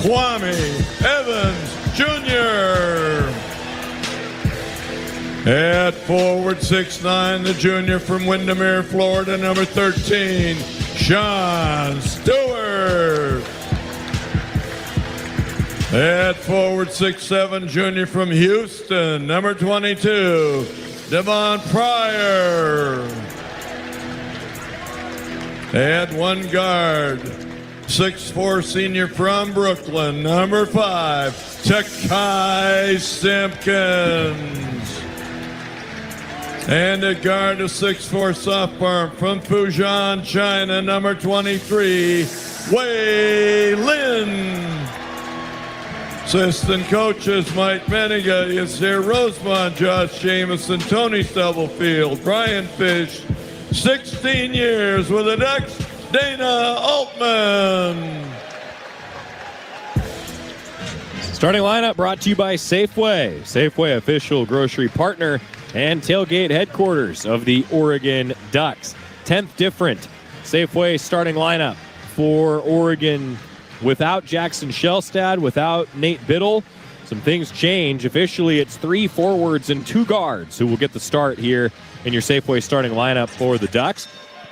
Kwame Evans Jr. At forward, 6'9", the junior from Windermere, Florida, number 13, Sean Stewart. At forward, 6'7", junior from Houston, number 22, Devon Pryor. At one guard, 6'4", senior from Brooklyn, number 5, Takai Simpkins. And at guard, a 6'4" sophomore from Fujian, China, number 23, Wei Lin. Assistant coaches Mike Meniga, Yasir Rosemont, Josh Jamison, Tony Stubblefield, Brian Fish, 16 years with the Ducks, Dana Altman. Starting lineup brought to you by Safeway. Safeway, official grocery partner and tailgate headquarters of the Oregon Ducks. 10th different Safeway starting lineup for Oregon without Jackson Shelstad, without Nate Biddle. Some things change. Officially, it's 3 forwards and 2 guards who will get the start here in your Safeway starting lineup for the Ducks.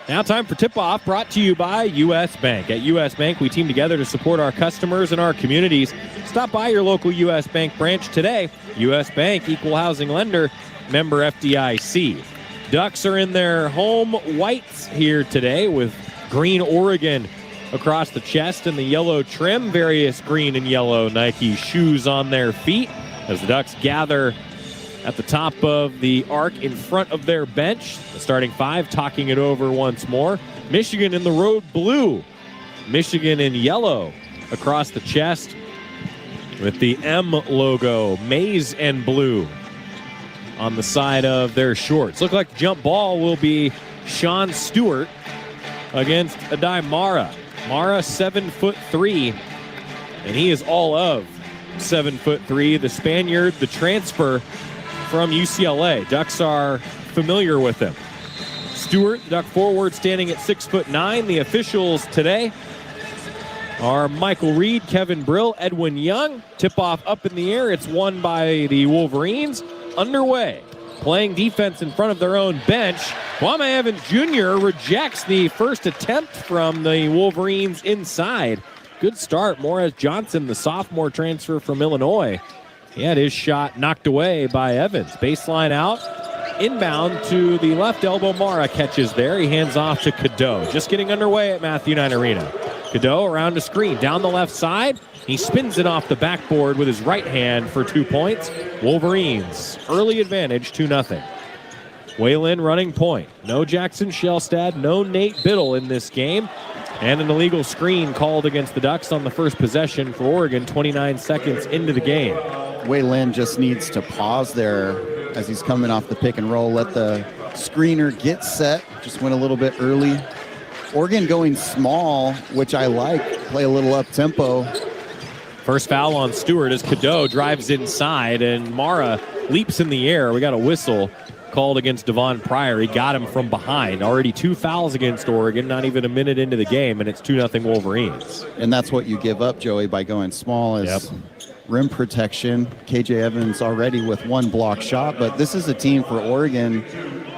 Now time for tip-off, brought to you by U.S. Bank. At U.S. Bank, we team together to support our customers and our communities. Stop by your local U.S. Bank branch today. U.S. Bank, equal housing lender, member FDIC. Ducks are in their home whites here today with green Oregon across the chest and the yellow trim. Various green and yellow Nike shoes on their feet as the Ducks gather at the top of the arc in front of their bench. The starting 5 talking it over once more. Michigan in the road blue. Michigan in yellow across the chest with the M logo, maize and blue on the side of their shorts. Look like the jump ball will be Sean Stewart against Adai Mara. Mara 7'3", and he is all of 7'3". The Spaniard, the transfer from UCLA. Ducks are familiar with him. Stewart, Duck forward, standing at 6'9". The officials today are Michael Reed, Kevin Brill, Edwin Young. Tip-off up in the air. It's won by the Wolverines. Underway. Playing defense in front of their own bench. Kwame Evans Jr. rejects the first attempt from the Wolverines inside. Good start. Morris Johnson, the sophomore transfer from Illinois. He had his shot knocked away by Evans. Baseline out. Inbound to the left elbow. Mara catches there. He hands off to Cadeau. Just getting underway at Matthew Knight Arena. Cadeau around the screen. Down the left side. He spins it off the backboard with his right hand for 2 points. Wolverines, early advantage, 2-0. Wei Lin running point. No Jackson Shelstad, no Nate Biddle in this game. And an illegal screen called against the Ducks on the first possession for Oregon, 29 seconds into the game. Wei Lin just needs to pause there as he's coming off the pick and roll. Let the screener get set. Just went a little bit early. Oregon going small, which I like. Play a little up-tempo. First foul on Stewart as Cadeau drives inside, and Mara leaps in the air. We got a whistle called against Devon Pryor. He got him from behind. Already 2 fouls against Oregon, not even a minute into the game, and it's 2-0 Wolverines. And that's what you give up, Joey, by going small is rim protection. KJ Evans already with 1 block shot, but this is a team for Oregon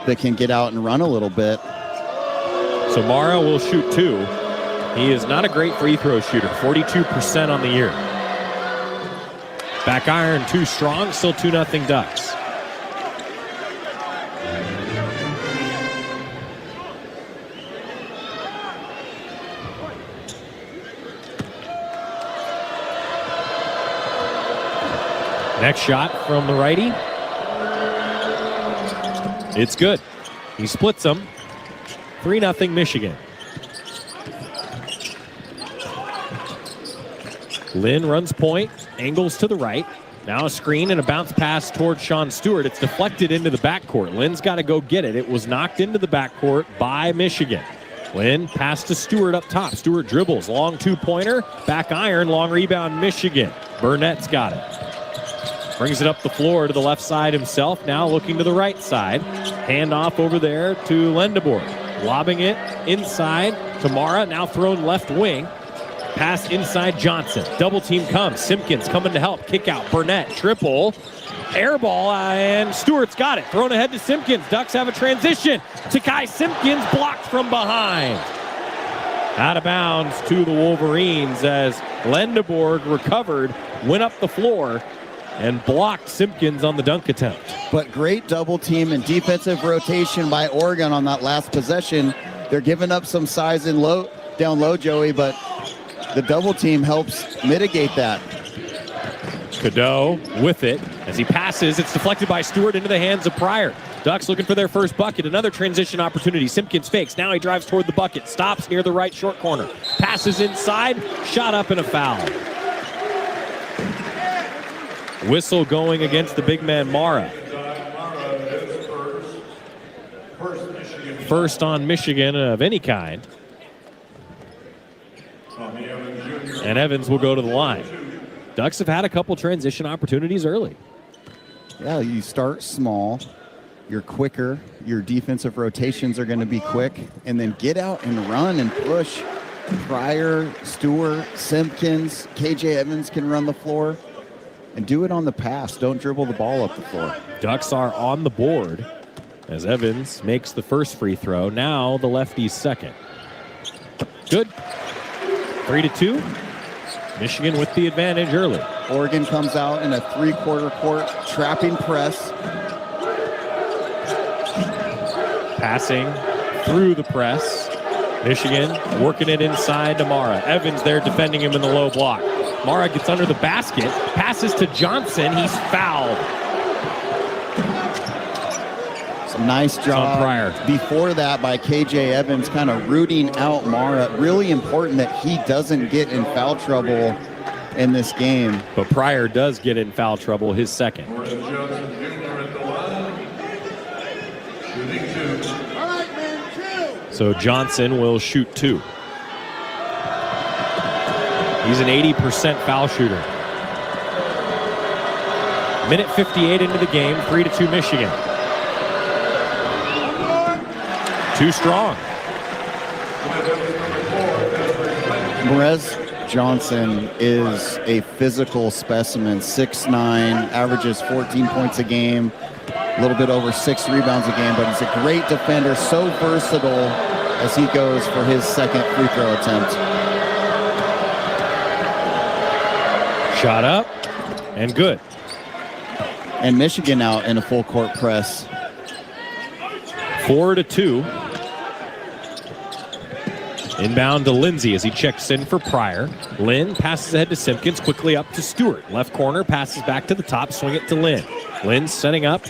that can get out and run a little bit. So Mara will shoot 2. He is not a great free throw shooter, 42% on the year. Back iron too strong, still 2-0 Ducks. Next shot from the righty. It's good. He splits them. 3-0 Michigan. Lin runs point, angles to the right. Now a screen and a bounce pass towards Sean Stewart. It's deflected into the backcourt. Lin's got to go get it. It was knocked into the backcourt by Michigan. Lin pass to Stewart up top. Stewart dribbles, long 2-pointer, back iron, long rebound Michigan. Burnett's got it. Brings it up the floor to the left side himself. Now looking to the right side. Hand off over there to Lendeboer. Lobbing it inside to Mara, now thrown left wing. Pass inside Johnson. Double team comes. Simpkins coming to help. Kick out. Burnett. Triple. Air ball, and Stewart's got it. Thrown ahead to Simpkins. Ducks have a transition to Kai Simpkins, blocked from behind. Out of bounds to the Wolverines as Lendeborg recovered, went up the floor, and blocked Simpkins on the dunk attempt. But great double team and defensive rotation by Oregon on that last possession. They're giving up some size and down low, Joey, but the double team helps mitigate that. Cadeau with it as he passes. It's deflected by Stewart into the hands of Pryor. Ducks looking for their first bucket. Another transition opportunity. Simpkins fakes. Now he drives toward the bucket. Stops near the right short corner. Passes inside. Shot up and a foul. Whistle going against the big man Mara. First on Michigan of any kind. And Evans will go to the line. Ducks have had a couple transition opportunities early. Yeah, you start small. You're quicker. Your defensive rotations are going to be quick. And then get out and run and push. Pryor, Stewart, Simpkins, KJ Evans can run the floor. And do it on the pass. Don't dribble the ball up the floor. Ducks are on the board as Evans makes the first free throw. Now the lefty's second. Good. 3-2. Michigan with the advantage early. Oregon comes out in a three-quarter court trapping press. Passing through the press. Michigan working it inside to Mara. Evans there defending him in the low block. Mara gets under the basket, passes to Johnson. He's fouled. Some nice job Pryor. before that by KJ Evans, kind of rooting out Mara. Really important that he doesn't get in foul trouble in this game. But Pryor does get in foul trouble, his second. So Johnson will shoot 2. He's an 80% foul shooter. Minute 58 into the game, 3-2 Michigan. Too strong. Morez Johnson is a physical specimen, 6'9", averages 14 points a game, a little bit over 6 rebounds a game, but he's a great defender, so versatile as he goes for his second free throw attempt. Shot up and good. And Michigan out in a full court press. 4-2. Inbound to Lindsay as he checks in for Pryor. Lynn passes ahead to Simpkins, quickly up to Stewart. Left corner, passes back to the top, swing it to Lynn. Lynn setting up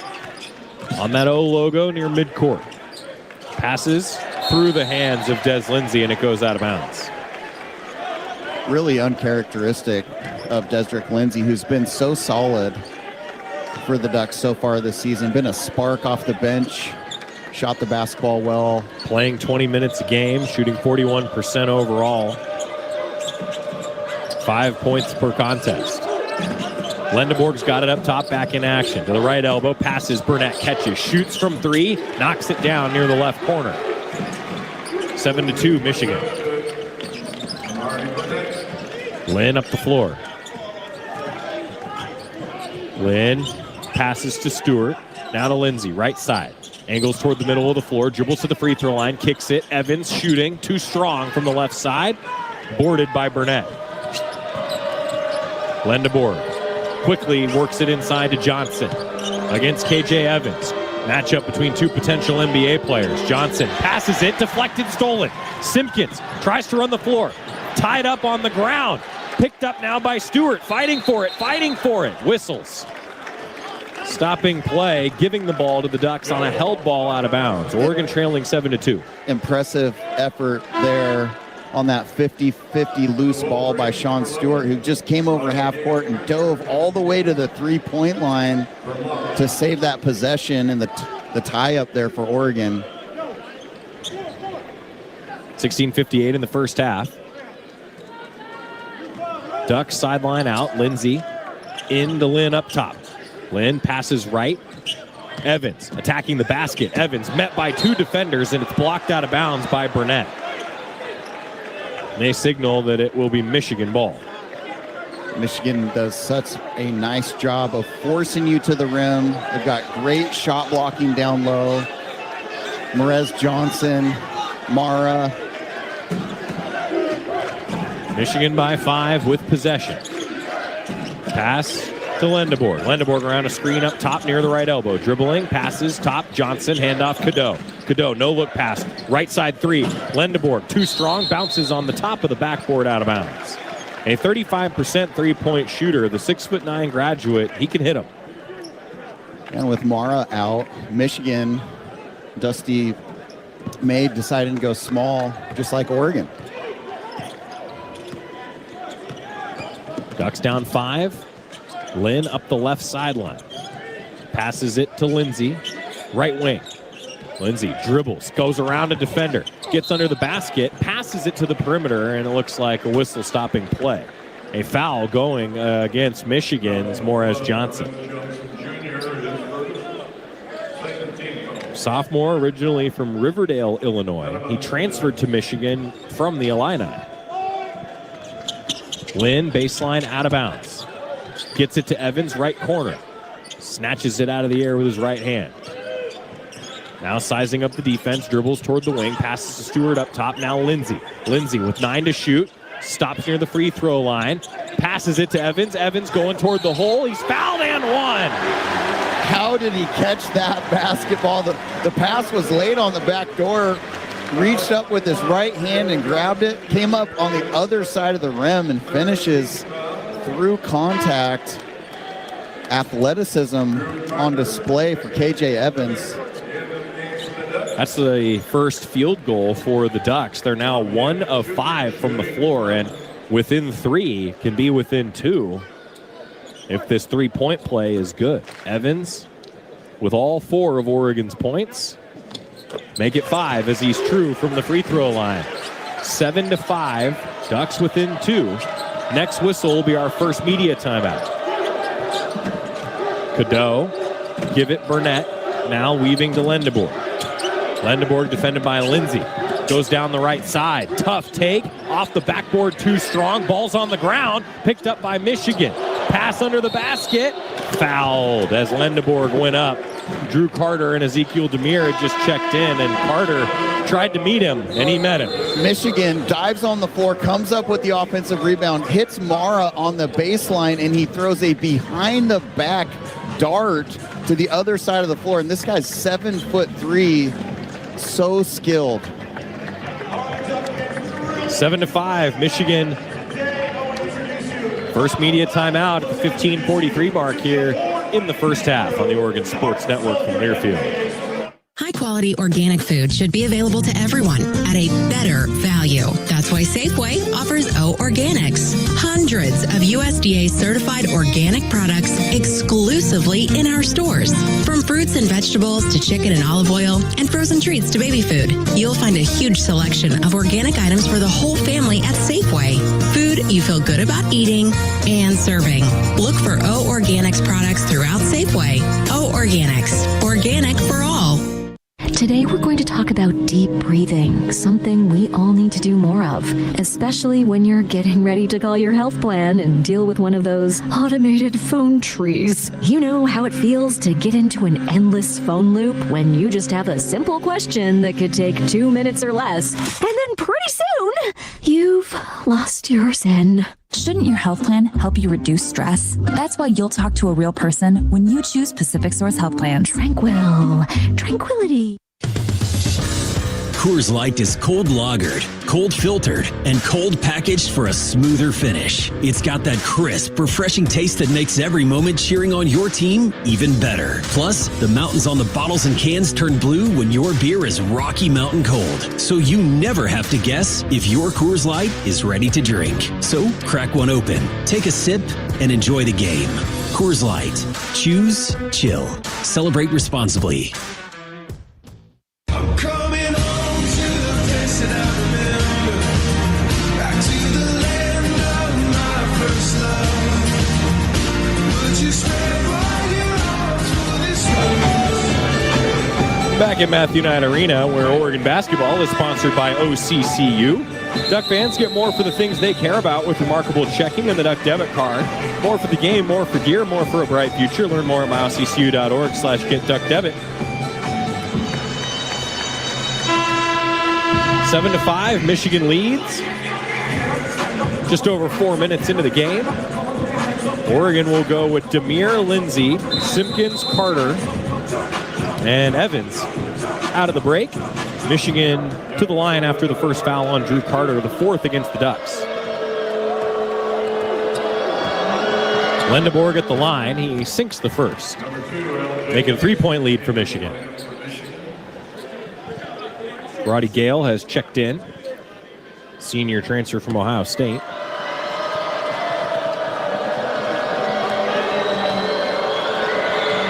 on that O logo near midcourt. Passes through the hands of Des Lindsay, and it goes out of bounds. Really uncharacteristic of Desrick Lindsay, who's been so solid for the Ducks so far this season. Been a spark off the bench, shot the basketball well. Playing 20 minutes a game, shooting 41% overall. 5 points per contest. Lendeborg's got it up top, back in action. To the right elbow, passes, Burnett catches, shoots from 3, knocks it down near the left corner. 7-2 Michigan. Lynn up the floor. Lynn passes to Stewart. Now to Lindsay, right side. Angles toward the middle of the floor, dribbles to the free throw line, kicks it. Evans shooting, too strong from the left side. Boarded by Burnett. Lendeborg quickly works it inside to Johnson against KJ Evans. Matchup between two potential NBA players. Johnson passes it, deflected, stolen. Simpkins tries to run the floor. Tied up on the ground. Picked up now by Stewart. Fighting for it. Whistles. Stopping play, giving the ball to the Ducks on a held ball out of bounds. Oregon trailing 7-2. Impressive effort there on that 50-50 loose ball by Sean Stewart, who just came over half court and dove all the way to the three-point line to save that possession and the tie up there for Oregon. 16:58 in the first half. Ducks sideline out. Lindsay into Lynn up top. Lynn passes right. Evans attacking the basket. Evans met by two defenders, and it's blocked out of bounds by Burnett. They signal that it will be Michigan ball. Michigan does such a nice job of forcing you to the rim. They've got great shot blocking down low. Merez Johnson, Mara. Michigan by 5 with possession. Pass to Lendeborg. Lendeborg around a screen up top near the right elbow. Dribbling, passes, top, Johnson, handoff, Cadeau. Cadeau, no look pass, right side 3. Lendeborg, too strong, bounces on the top of the backboard out of bounds. A 35% three-point shooter, the 6'9" graduate, he can hit them. And with Mara out, Michigan, Dusty May decided to go small, just like Oregon. Ducks down 5. Lynn up the left sideline. Passes it to Lindsay, right wing. Lindsay dribbles, goes around a defender, gets under the basket, passes it to the perimeter, and it looks like a whistle stopping play. A foul going against Michigan's Morez Johnson. Sophomore, originally from Riverdale, Illinois. He transferred to Michigan from the Illini. Lynn, baseline, out of bounds. Gets it to Evans, right corner. Snatches it out of the air with his right hand. Now sizing up the defense, dribbles toward the wing, passes to Stewart up top. Now Lindsay. Lindsay with 9 to shoot. Stops near the free throw line. Passes it to Evans. Evans going toward the hole. He's fouled and one. How did he catch that basketball? The pass was laid on the back door. Reached up with his right hand and grabbed it. Came up on the other side of the rim and finishes through contact. Athleticism on display for KJ Evans. That's the first field goal for the Ducks. They're now 1 of 5 from the floor, and within 3 can be within 2 if this three-point play is good. Evans with all 4 of Oregon's points. Make it 5 as he's true from the free throw line. 7-5, Ducks within 2. Next whistle will be our first media timeout. Cadeau, give it Burnett, now weaving to Lendeborg. Lendeborg defended by Lindsay. Goes down the right side. Tough take. Off the backboard, too strong. Ball's on the ground. Picked up by Michigan. Pass under the basket. Fouled as Lendeborg went up. Drew Carter and Ezekiel Demir had just checked in, and Carter tried to meet him, and he met him. Michigan dives on the floor, comes up with the offensive rebound, hits Mara on the baseline, and he throws a behind-the-back dart to the other side of the floor. And this guy's 7'3", so skilled. 7-5, Michigan. First media timeout at the 15:43 mark here in the first half on the Oregon Sports Network from Learfield. High-quality organic food should be available to everyone at a better value. That's why Safeway offers O Organics. Hundreds of USDA-certified organic products exclusively in our stores. From fruits and vegetables to chicken and olive oil and frozen treats to baby food, you'll find a huge selection of organic items for the whole family at Safeway. Food you feel good about eating and serving. Look for O Organics products throughout Safeway. O Organics. Organic for all. Today we're going to talk about deep breathing, something we all need to do more of, especially when you're getting ready to call your health plan and deal with one of those automated phone trees. You know how it feels to get into an endless phone loop when you just have a simple question that could take 2 minutes or less, and then pretty soon, you've lost your zen. Shouldn't your health plan help you reduce stress? That's why you'll talk to a real person when you choose Pacific Source Health Plans. Tranquility. Coors Light is cold lagered, cold filtered, and cold packaged for a smoother finish. It's got that crisp, refreshing taste that makes every moment cheering on your team even better. Plus, the mountains on the bottles and cans turn blue when your beer is Rocky Mountain cold. So you never have to guess if your Coors Light is ready to drink. So crack one open, take a sip, and enjoy the game. Coors Light. Choose chill. Celebrate responsibly. Back at Matthew Knight Arena, where Oregon basketball is sponsored by OCCU. Duck fans get more for the things they care about with remarkable checking and the Duck debit card. More for the game, more for gear, more for a bright future. Learn more at milesccu.org/getduckdebit. 7-5, Michigan leads. Just over 4 minutes into the game. Oregon will go with Demir, Lindsey, Simpkins, Carter, and Evans out of the break. Michigan to the line after the first foul on Drew Carter, the fourth against the Ducks. Lendeborg at the line. He sinks the first, making a 3-point lead for Michigan. Roddy Gale has checked in, senior transfer from Ohio State.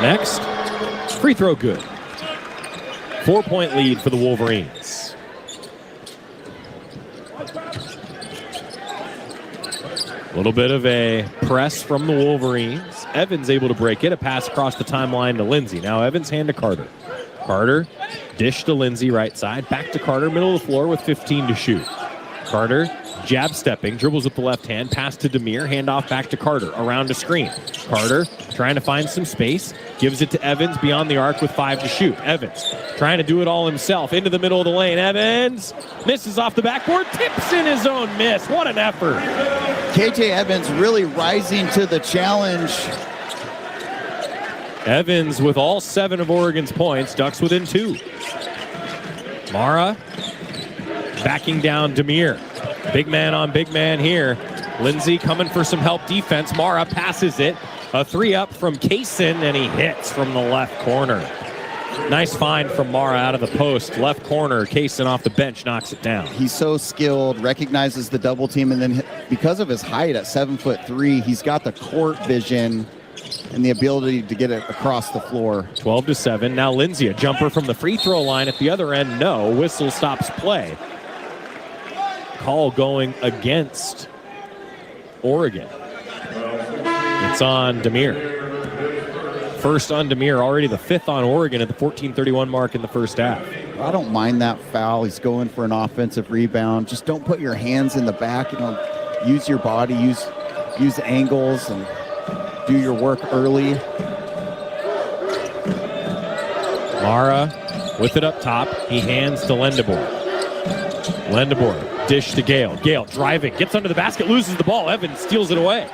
Next, free throw good. 4-point lead for the Wolverines. A little bit of a press from the Wolverines. Evans able to break it. A pass across the timeline to Lindsey. Now Evans hand to Carter. Carter, dish to Lindsey, right side. Back to Carter, middle of the floor with 15 to shoot. Carter, jab stepping, dribbles with the left hand, pass to Demir, handoff back to Carter, around a screen. Carter trying to find some space, gives it to Evans beyond the arc with 5 to shoot. Evans trying to do it all himself, into the middle of the lane. Evans misses off the backboard, tips in his own miss. What an effort. KJ Evans really rising to the challenge. Evans with all 7 of Oregon's points, Ducks within 2. Mara backing down Demir. Big man on big man here. Lindsey coming for some help defense. Mara passes it. A 3-up from Kaysen, and he hits from the left corner. Nice find from Mara out of the post. Left corner, Kaysen off the bench knocks it down. He's so skilled, recognizes the double team, and then because of his height at 7'3", he's got the court vision and the ability to get it across the floor. 12-7. Now Lindsey, a jumper from the free throw line at the other end. No, whistle stops play. Call going against Oregon. It's on Demir. First on Demir, already the 5th on Oregon at the 14:31 mark in the first half. I don't mind that foul. He's going for an offensive rebound. Just don't put your hands in the back. Use your body, use angles, and do your work early. Mara with it up top. He hands to Lendeborg. Lendeborg, dish to Gale. Gale driving, gets under the basket, loses the ball. Evans steals it away.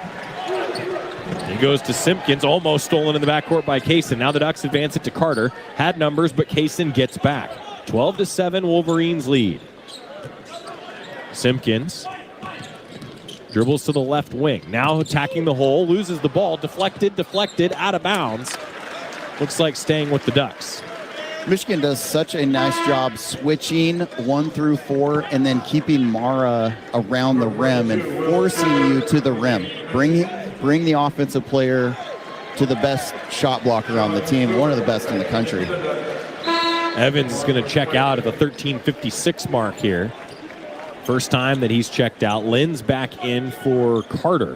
He goes to Simpkins, almost stolen in the backcourt by Kaysen. Now the Ducks advance it to Carter. Had numbers, but Kaysen gets back. 12-7, Wolverines lead. Simpkins dribbles to the left wing. Now attacking the hole, loses the ball. Deflected, out of bounds. Looks like staying with the Ducks. Michigan does such a nice job switching 1 through 4 and then keeping Mara around the rim and forcing you to the rim. Bring the offensive player to the best shot blocker on the team, one of the best in the country. Evans is going to check out at the 13:56 mark here. First time that he's checked out. Lynn's back in for Carter.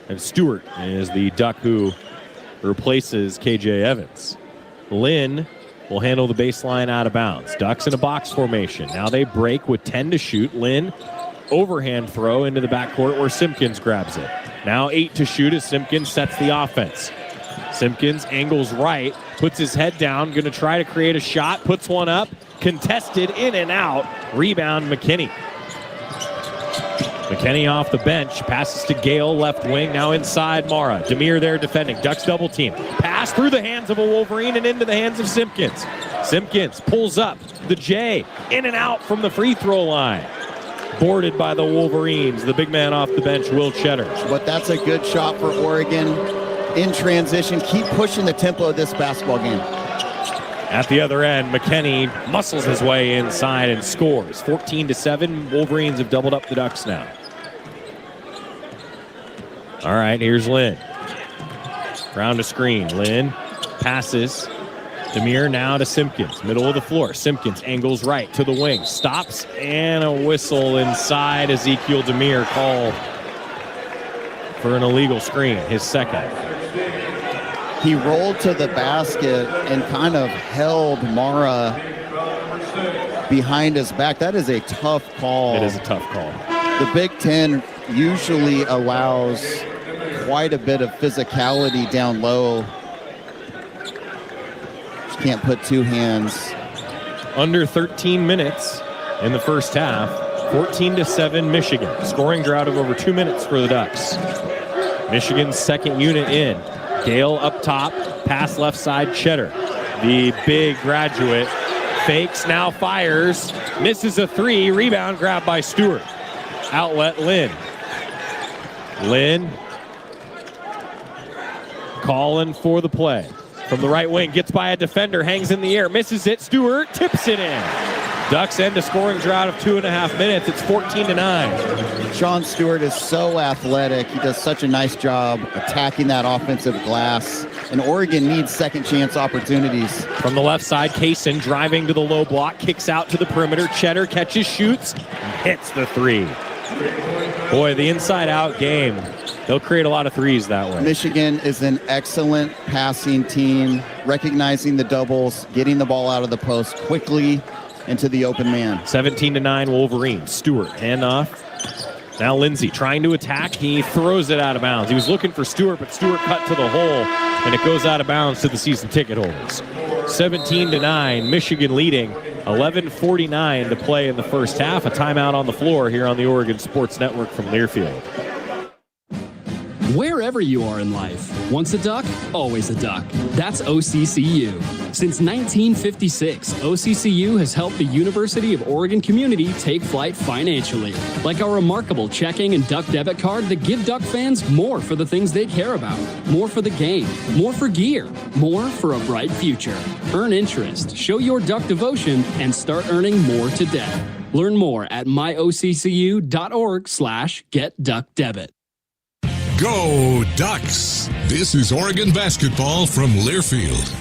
And Stewart is the Duck who replaces KJ Evans. Lynn will handle the baseline out of bounds. Ducks in a box formation. Now they break with 10 to shoot. Lynn, overhand throw into the backcourt where Simpkins grabs it. Now 8 to shoot as Simpkins sets the offense. Simpkins angles right, puts his head down, going to try to create a shot, puts one up, contested, in and out. Rebound, McKinney. McKinney off the bench, passes to Gale, left wing, now inside Mara. Demir there defending, Ducks double team. Pass through the hands of a Wolverine and into the hands of Simpkins. Simpkins pulls up, the J, in and out from the free throw line. Boarded by the Wolverines, the big man off the bench, Will Cheddar. But that's a good shot for Oregon in transition. Keep pushing the tempo of this basketball game. At the other end, McKinney muscles his way inside and scores. 14-7, Wolverines have doubled up the Ducks now. All right, here's Lynn. Round a screen, Lynn passes. Demir now to Simpkins, middle of the floor. Simpkins angles right to the wing, stops, and a whistle inside. Ezekiel Demir called for an illegal screen, his second. He rolled to the basket and kind of held Mara behind his back. That is a tough call. It is a tough call. The Big Ten usually allows quite a bit of physicality down low. Just can't put two hands. Under 13 minutes in the first half. 14-7 Michigan. Scoring drought of over 2 minutes for the Ducks. Michigan's second unit in. Gale up top. Pass left side, Cheddar. The big graduate. Fakes, now fires. Misses a three. Rebound grabbed by Stewart. Outlet, Lynn. Lynn calling for the play. From the right wing, gets by a defender, hangs in the air, misses it. Stewart tips it in. Ducks end a scoring drought of 2.5 minutes. It's 14-9. Sean Stewart is so athletic. He does such a nice job attacking that offensive glass. And Oregon needs second chance opportunities. From the left side, Kaysen driving to the low block, kicks out to the perimeter. Cheddar catches, shoots, and hits the three. Boy, the inside-out game. They'll create a lot of threes that way. Michigan is an excellent passing team, recognizing the doubles, getting the ball out of the post quickly into the open man. 17-9 Wolverines. Stewart, handoff. Now Lindsay trying to attack. He throws it out of bounds. He was looking for Stewart, but Stewart cut to the hole, and it goes out of bounds to the season ticket holders. 17-9, Michigan leading. 11:49 to play in the first half. A timeout on the floor here on the Oregon Sports Network from Learfield. Wherever you are in life, once a duck, always a duck. That's OCCU. Since 1956, OCCU has helped the University of Oregon community take flight financially. Like our remarkable checking and duck debit card that give duck fans more for the things they care about. More for the game, more for gear, more for a bright future. Earn interest, show your duck devotion, and start earning more today. Learn more at myoccu.org/getduckdebit. Go Ducks! This is Oregon basketball from Learfield.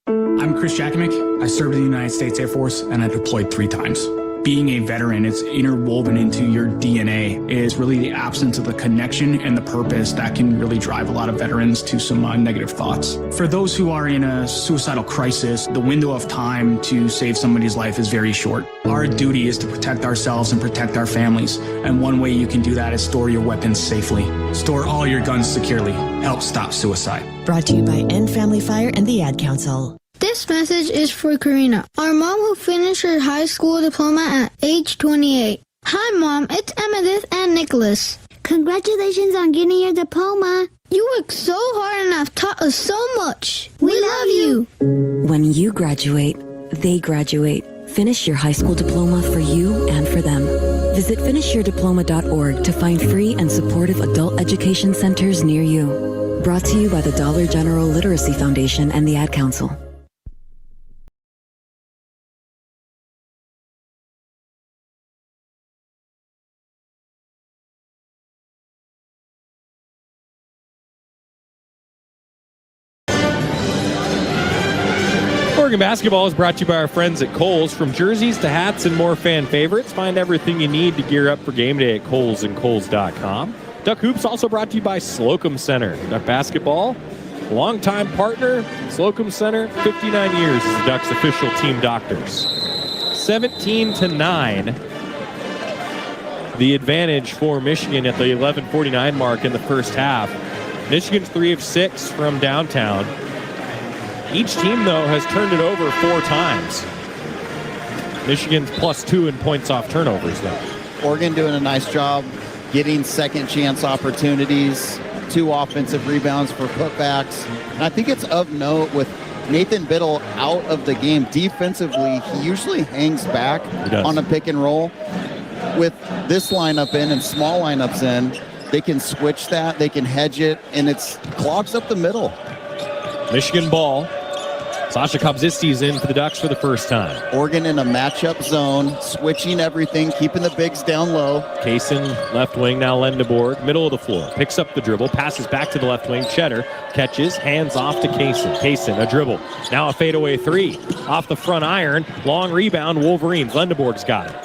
I'm Chris Jakovic. I served in the United States Air Force and I deployed 3 times. Being a veteran, it's interwoven into your DNA. It is really the absence of the connection and the purpose that can really drive a lot of veterans to some negative thoughts. For those who are in a suicidal crisis, the window of time to save somebody's life is very short. Our duty is to protect ourselves and protect our families. And one way you can do that is store your weapons safely. Store all your guns securely. Help stop suicide. Brought to you by End Family Fire and the Ad Council. This message is for Karina, our mom who finished her high school diploma at age 28. Hi, Mom. It's Emmettith and Nicholas. Congratulations on getting your diploma. You worked so hard and have taught us so much. We love you. When you graduate, they graduate. Finish your high school diploma for you and for them. Visit finishyourdiploma.org to find free and supportive adult education centers near you. Brought to you by the Dollar General Literacy Foundation and the Ad Council. Oregon basketball is brought to you by our friends at Kohl's. From jerseys to hats and more fan favorites, find everything you need to gear up for game day at Kohl's and Kohl's.com. Duck Hoops also brought to you by Slocum Center. Duck basketball, longtime partner, Slocum Center, 59 years as the Ducks' official team doctors. 17-9, the advantage for Michigan at the 11:49 mark in the first half. Michigan's 3 of 6 from downtown. Each team, though, has turned it over 4 times. Michigan's +2 in points off turnovers, though. Oregon doing a nice job getting second chance opportunities, 2 offensive rebounds for putbacks. And I think it's of note with Nathan Biddle out of the game defensively, he usually hangs back on a pick and roll. With this lineup in and small lineups in, they can switch that, they can hedge it, and it clogs up the middle. Michigan ball. Sasha Kopzisti's in for the Ducks for the first time. Oregon in a matchup zone, switching everything, keeping the bigs down low. Kaysen, left wing, now Lendeborg, middle of the floor. Picks up the dribble, passes back to the left wing. Cheddar catches, hands off to Kaysen. Kaysen, a dribble. Now a fadeaway 3. Off the front iron, long rebound, Wolverines. Lendeborg's got it.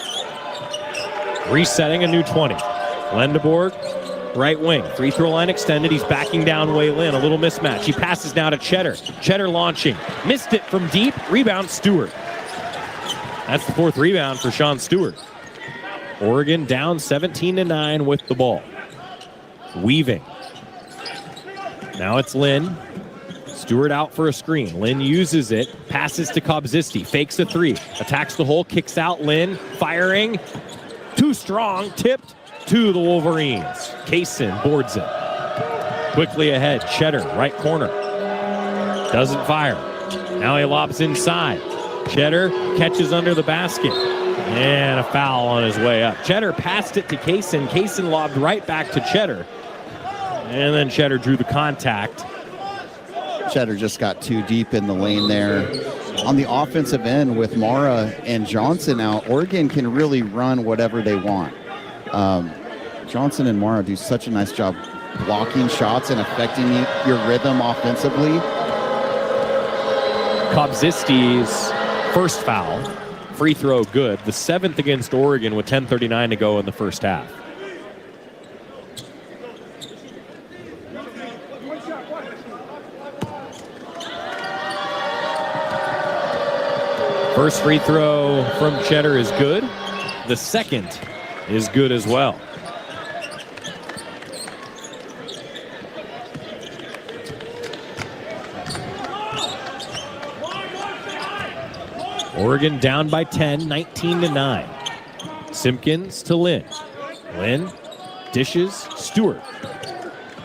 Resetting a new 20. Lendeborg right wing. Free throw line extended. He's backing down Wei Lin. A little mismatch. He passes now to Cheddar. Cheddar launching. Missed it from deep. Rebound Stewart. That's the 4th rebound for Sean Stewart. Oregon down 17-9 with the ball. Weaving. Now it's Lin. Stewart out for a screen. Lin uses it. Passes to Kobzisti. Fakes a 3. Attacks the hole. Kicks out. Lin firing. Too strong. Tipped to the Wolverines. Kaysen boards it. Quickly ahead. Cheddar, right corner. Doesn't fire. Now he lobs inside. Cheddar catches under the basket. And a foul on his way up. Cheddar passed it to Kaysen. Kaysen lobbed right back to Cheddar. And then Cheddar drew the contact. Cheddar just got too deep in the lane there. On the offensive end with Mara and Johnson out, Oregon can really run whatever they want. Johnson and Mara do such a nice job blocking shots and affecting your rhythm offensively. Kobzisti's first foul, free throw good. The 7th against Oregon with 10:39 to go in the first half. First free throw from Cheddar is good. The second is good as well. Oregon down by 10, 19-9. Simpkins to Lin. Lin dishes. Stewart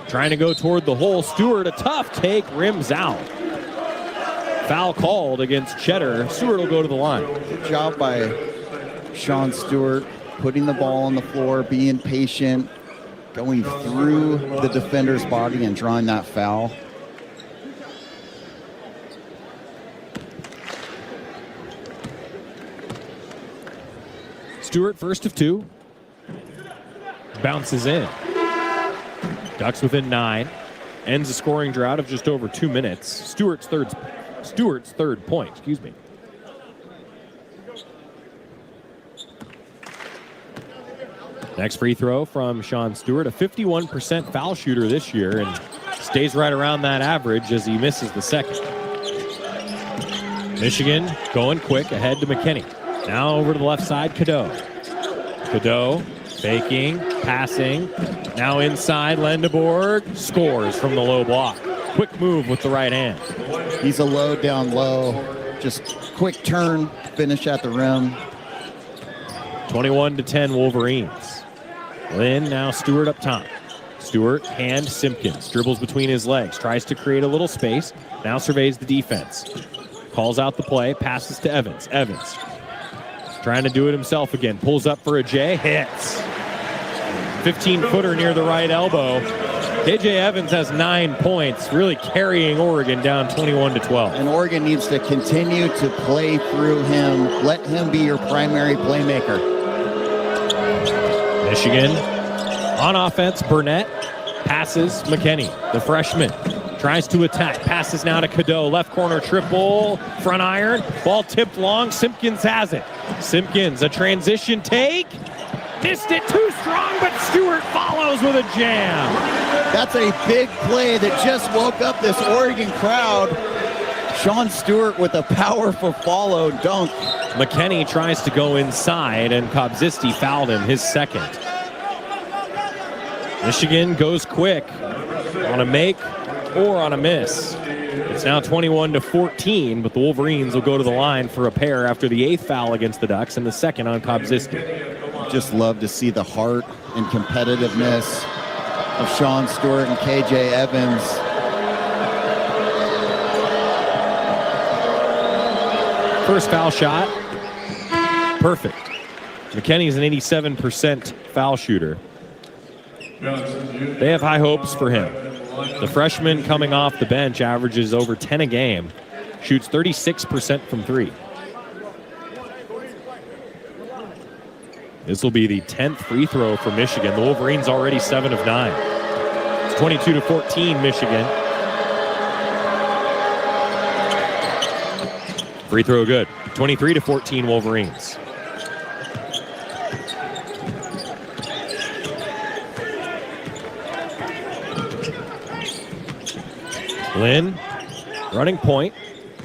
trying to go toward the hole. Stewart, a tough take, rims out. Foul called against Cheddar. Stewart will go to the line. Good job by Sean Stewart, putting the ball on the floor, being patient, going through the defender's body and drawing that foul. Stewart, first of 2. Bounces in. Ducks within 9. Ends a scoring drought of just over 2 minutes. Stewart's third point, excuse me. Next free throw from Sean Stewart, a 51% foul shooter this year and stays right around that average as he misses the second. Michigan going quick ahead to McKinney. Now over to the left side, Cadeau. Cadeau faking, passing. Now inside, Lendeborg scores from the low block. Quick move with the right hand. He's a low down low. Just quick turn, finish at the rim. 21-10 Wolverines. Lin, now Stewart up top. Stewart, hand Simpkins. Dribbles between his legs. Tries to create a little space. Now surveys the defense. Calls out the play. Passes to Evans. Evans trying to do it himself again. Pulls up for a J. Hits. 15-footer near the right elbow. KJ Evans has 9 points, really carrying Oregon down 21-12. And Oregon needs to continue to play through him. Let him be your primary playmaker. Michigan on offense. Burnett passes McKinney, the freshman. Tries to attack. Passes now to Cadeau. Left corner triple. Front iron. Ball tipped long. Simpkins has it. Simpkins, a transition take. Missed it too strong, but Stewart follows with a jam. That's a big play that just woke up this Oregon crowd. Sean Stewart with a powerful follow dunk. McKinney tries to go inside, and Kobzisti fouled him, his second. Michigan goes quick on a make or on a miss. It's now 21-14, but the Wolverines will go to the line for a pair after the 8th foul against the Ducks and the second on Kobzisti. Just love to see the heart and competitiveness of Sean Stewart and KJ Evans. First foul shot, perfect. McKinney's an 87% foul shooter. They have high hopes for him. The freshman coming off the bench averages over 10 a game, shoots 36% from 3. This will be the 10th free throw for Michigan. The Wolverines already 7 of 9. It's 22-14 Michigan. Free throw good. 23-14 Wolverines. Lynn, running point,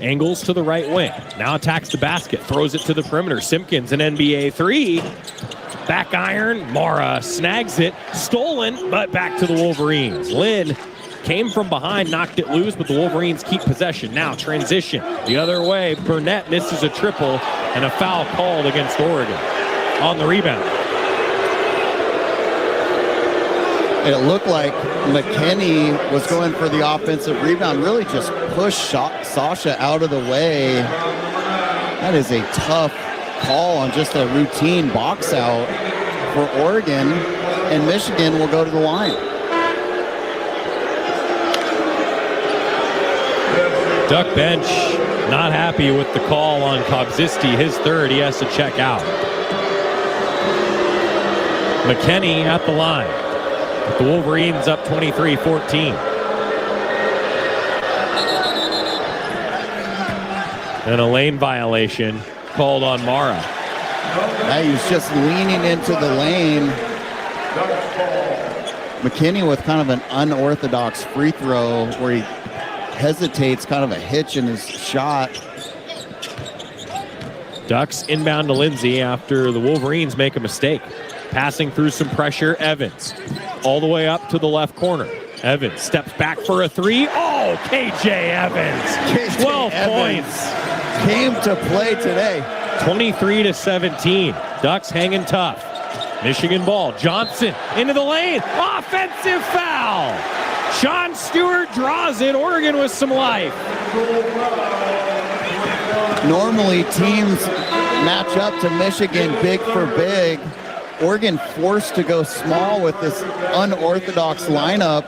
angles to the right wing. Now attacks the basket, throws it to the perimeter. Simpkins, an NBA three. Back iron, Mara snags it. Stolen, but back to the Wolverines. Lynn came from behind, knocked it loose, but the Wolverines keep possession. Now transition the other way. Burnett misses a triple, and a foul called against Oregon on the rebound. It looked like McKinney was going for the offensive rebound, really just pushed Sasha out of the way. That is a tough call on just a routine box out for Oregon, and Michigan will go to the line. Duck bench not happy with the call on Kobzisti, his third. He has to check out. McKinney at the line. The Wolverines up 23-14. And a lane violation called on Mara. Yeah, he was just leaning into the lane. McKinney with kind of an unorthodox free throw where he hesitates, kind of a hitch in his shot. Ducks inbound to Lindsay after the Wolverines make a mistake. Passing through some pressure, Evans all the way up to the left corner. Evans steps back for a three. Oh, KJ Evans, 12 points. Came to play today. 23-17. Ducks hanging tough. Michigan ball. Johnson into the lane. Offensive foul. Sean Stewart draws it. Oregon with some life. Normally teams match up to Michigan big for big. Oregon forced to go small with this unorthodox lineup.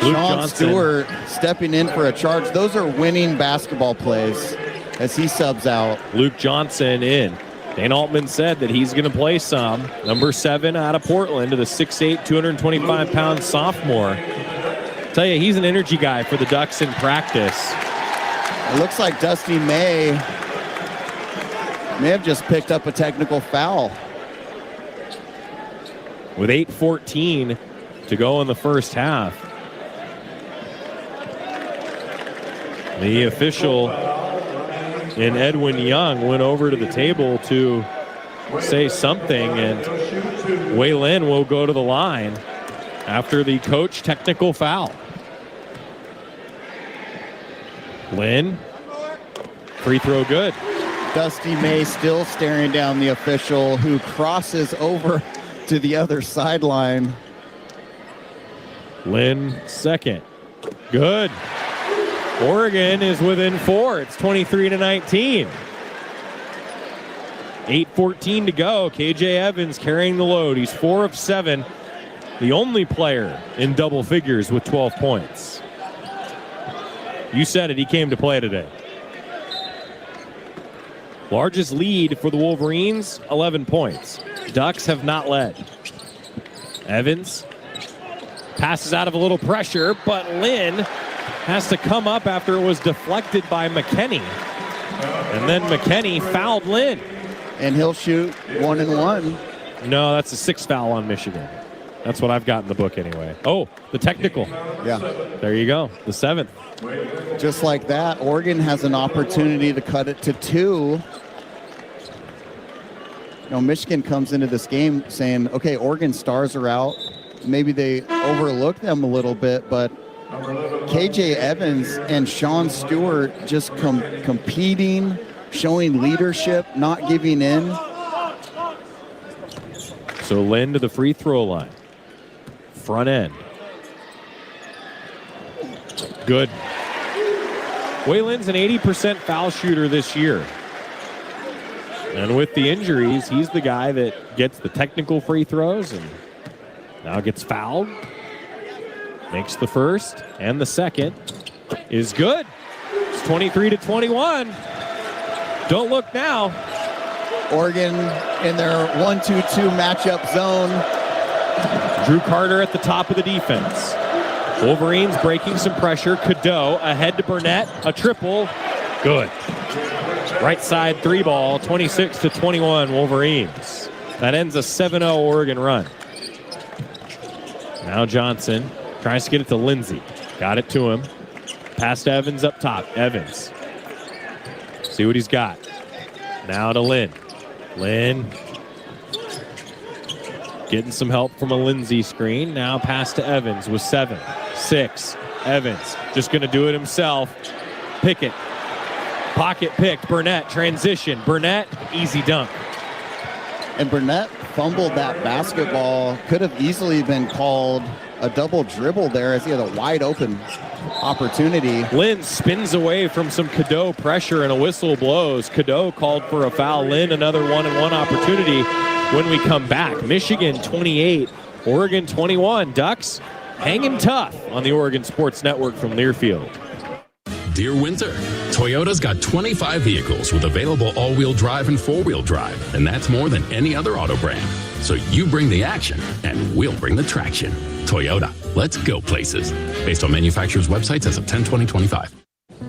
Sean Stewart stepping in for a charge. Those are winning basketball plays as he subs out. Luke Johnson in. Dana Altman said that he's going to play some. Number 7 out of Portland to the 6'8", 225-pound sophomore. Tell you, he's an energy guy for the Ducks in practice. It looks like Dusty may have just picked up a technical foul. With 8:14 to go in the first half. The official in Edwin Young went over to the table to say something, and Wei Lin will go to the line after the coach technical foul. Lin, free throw good. Dusty May still staring down the official, who crosses over to the other sideline. Lin, second. Good. Oregon is within 4. It's 23-19. 8:14 to go. KJ Evans carrying the load. He's 4 of 7. The only player in double figures with 12 points. You said it, he came to play today. Largest lead for the Wolverines, 11 points. Ducks have not led. Evans passes out of a little pressure, but Lin has to come up after it was deflected by McKinney. And then McKinney fouled Lin. And he'll shoot 1 and 1. No, that's a 6th foul on Michigan. That's what I've got in the book anyway. Oh, the technical. Yeah. There you go, the 7th. Just like that, Oregon has an opportunity to cut it to 2. You know, Michigan comes into this game saying, okay, Oregon stars are out. Maybe they overlook them a little bit, but KJ Evans and Sean Stewart just competing, showing leadership, not giving in. So Lin to the free throw line. Front end. Good. Wei Lin's an 80% foul shooter this year. And with the injuries, he's the guy that gets the technical free throws and now gets fouled. Makes the first and the second is good. It's 23-21. Don't look now. Oregon in their 1-2-2 matchup zone. Drew Carter at the top of the defense. Wolverines breaking some pressure. Cadeau ahead to Burnett. A triple. Good. Right side 3 ball. 26-21 Wolverines. That ends a 7-0 Oregon run. Now Johnson tries to get it to Lindsay. Got it to him. Pass to Evans up top. Evans. See what he's got. Now to Lynn. Lynn getting some help from a Lindsay screen. Now pass to Evans with 7, 6. Evans just going to do it himself. Pickett. Pocket picked. Burnett transition. Burnett, easy dunk. And Burnett fumbled that basketball. Could have easily been called a double dribble there as he had a wide open opportunity. Lynn spins away from some Cadeau pressure and a whistle blows. Cadeau called for a foul. Lynn another 1-and-1 opportunity when we come back. Michigan 28, Oregon 21. Ducks hanging tough on the Oregon Sports Network from Learfield. Dear Winter, Toyota's got 25 vehicles with available all-wheel drive and four-wheel drive, and that's more than any other auto brand. So you bring the action, and we'll bring the traction. Toyota, let's go places. Based on manufacturer's websites as of 10/20/25.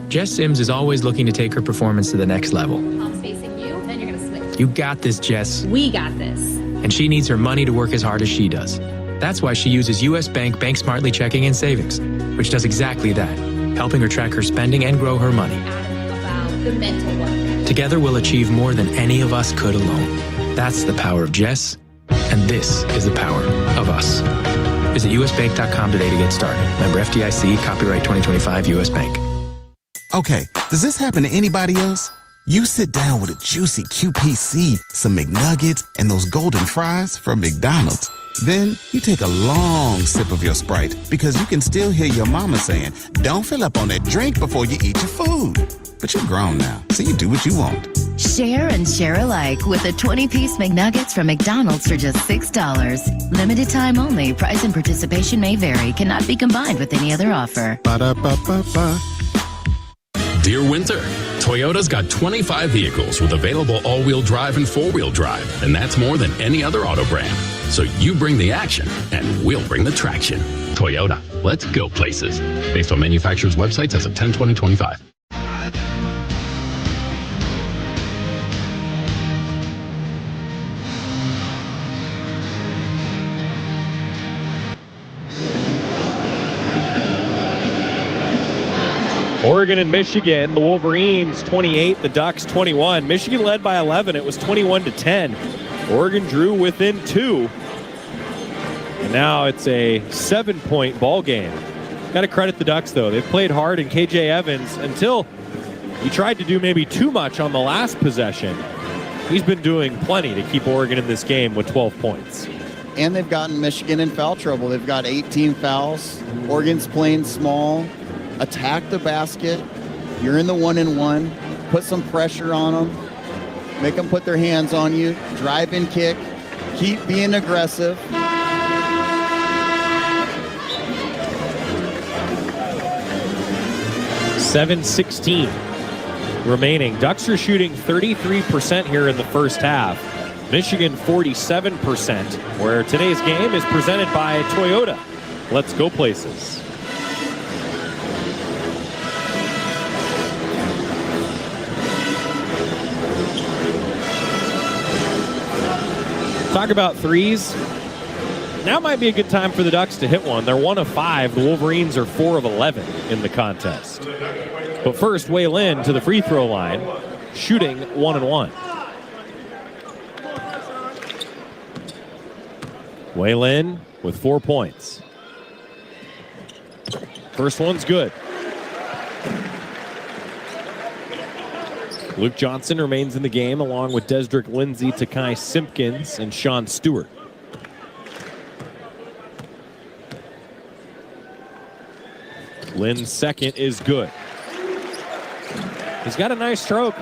Jess Sims is always looking to take her performance to the next level. I'm facing you, then you're gonna switch. You got this, Jess. We got this. And she needs her money to work as hard as she does. That's why she uses U.S. Bank Bank Smartly Checking and Savings, which does exactly that, helping her track her spending and grow her money. About the mental work. Together we'll achieve more than any of us could alone. That's the power of Jess, and this is the power of us. Visit usbank.com today to get started. Member FDIC, copyright 2025 U.S. Bank. Okay, does this happen to anybody else? You sit down with a juicy QPC, some McNuggets, and those golden fries from McDonald's. Then you take a long sip of your Sprite because you can still hear your mama saying, don't fill up on that drink before you eat your food. But you're grown now, so you do what you want. Share and share alike with the 20-piece McNuggets from McDonald's for just $6. Limited time only. Price and participation may vary. Cannot be combined with any other offer. Ba-da-ba-ba-ba. Dear Winter, Toyota's got 25 vehicles with available all-wheel drive and four-wheel drive, and that's more than any other auto brand. So you bring the action, and we'll bring the traction. Toyota, let's go places. Based on manufacturer's websites as of 10/20/25. Oregon and Michigan, the Wolverines 28, the Ducks 21. Michigan led by 11. It was 21-10. Oregon drew within 2. And now it's a 7-point ball game. Got to credit the Ducks, though. They've played hard, and KJ Evans, until he tried to do maybe too much on the last possession, he's been doing plenty to keep Oregon in this game with 12 points. And they've gotten Michigan in foul trouble. They've got 18 fouls. Oregon's playing small. Attack the basket. You're in the 1-and-1. Put some pressure on them. Make them put their hands on you. Drive and kick. Keep being aggressive. .7:16 remaining. Ducks are shooting 33% here in the first half. Michigan 47%, where today's game is presented by Toyota. Let's go places. Talk about threes. Now might be a good time for the Ducks to hit one. They're 1 of 5. The Wolverines are 4 of 11 in the contest. But first, Wei Lin to the free throw line, shooting 1-and-1. Wei Lin with 4 points. First one's good. Luke Johnson remains in the game along with Desdrick Lindsay, Takai Simpkins, and Sean Stewart. Lynn's second is good. He's got a nice stroke.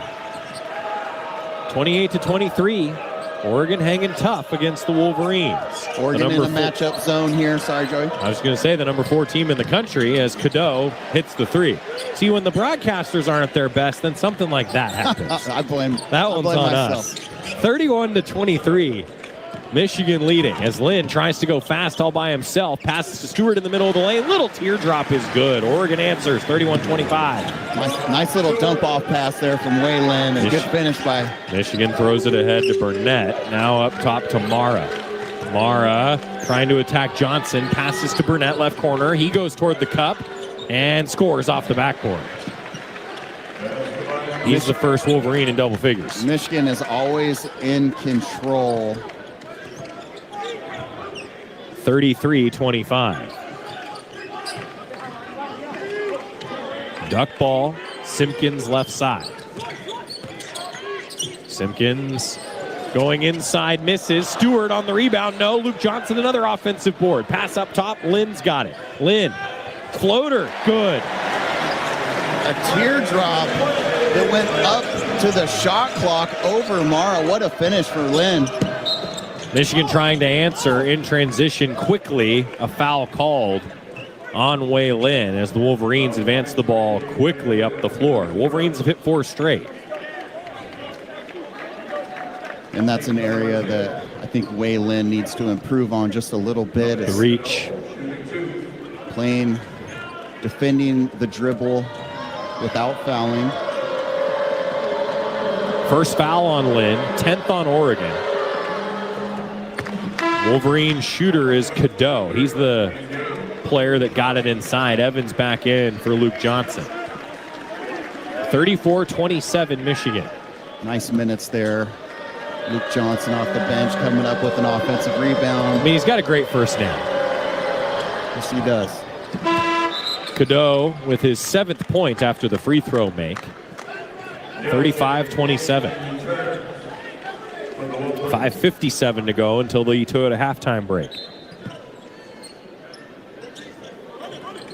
28-23. Oregon hanging tough against the Wolverines. Oregon in the matchup zone here. Sorry, Joey. I was going to say the number 4 team in the country as Cadeau hits the 3. See, when the broadcasters aren't at their best, then something like that happens. I blame that one's on myself. Us. 31-23. Michigan leading as Lynn tries to go fast all by himself. Passes to Stewart in the middle of the lane. Little teardrop is good. Oregon answers 31-25. Nice little dump off pass there from Wei Lin, and good finish by Michigan. Throws it ahead to Burnett. Now up top to Mara. Mara trying to attack Johnson. Passes to Burnett, left corner. He goes toward the cup. and scores off the backboard. He's the first Wolverine in double figures. Michigan is always in control. 33-25. Duck ball, Simpkins left side. Simpkins going inside, misses. Stewart on the rebound, no. Luke Johnson, another offensive board. Pass up top, Lynn's got it. Lynn, floater, good. A teardrop that went up to the shot clock over Mara. What a finish for Lynn. Michigan trying to answer in transition quickly. A foul called on Wei Lin as the Wolverines advance the ball quickly up the floor. Wolverines have hit 4 straight. And that's an area that I think Wei Lin needs to improve on just a little bit. The reach. Playing, defending the dribble without fouling. First foul on Lynn, 10th on Oregon. Wolverine shooter is Cadeau. He's the player that got it inside. Evans back in for Luke Johnson. 34-27 Michigan. Nice minutes there. Luke Johnson off the bench coming up with an offensive rebound. I mean, he's got a great first down. Yes, he does. Cadeau with his 7th point after the free throw make. 35-27. 5:57 to go until the Toyota halftime break.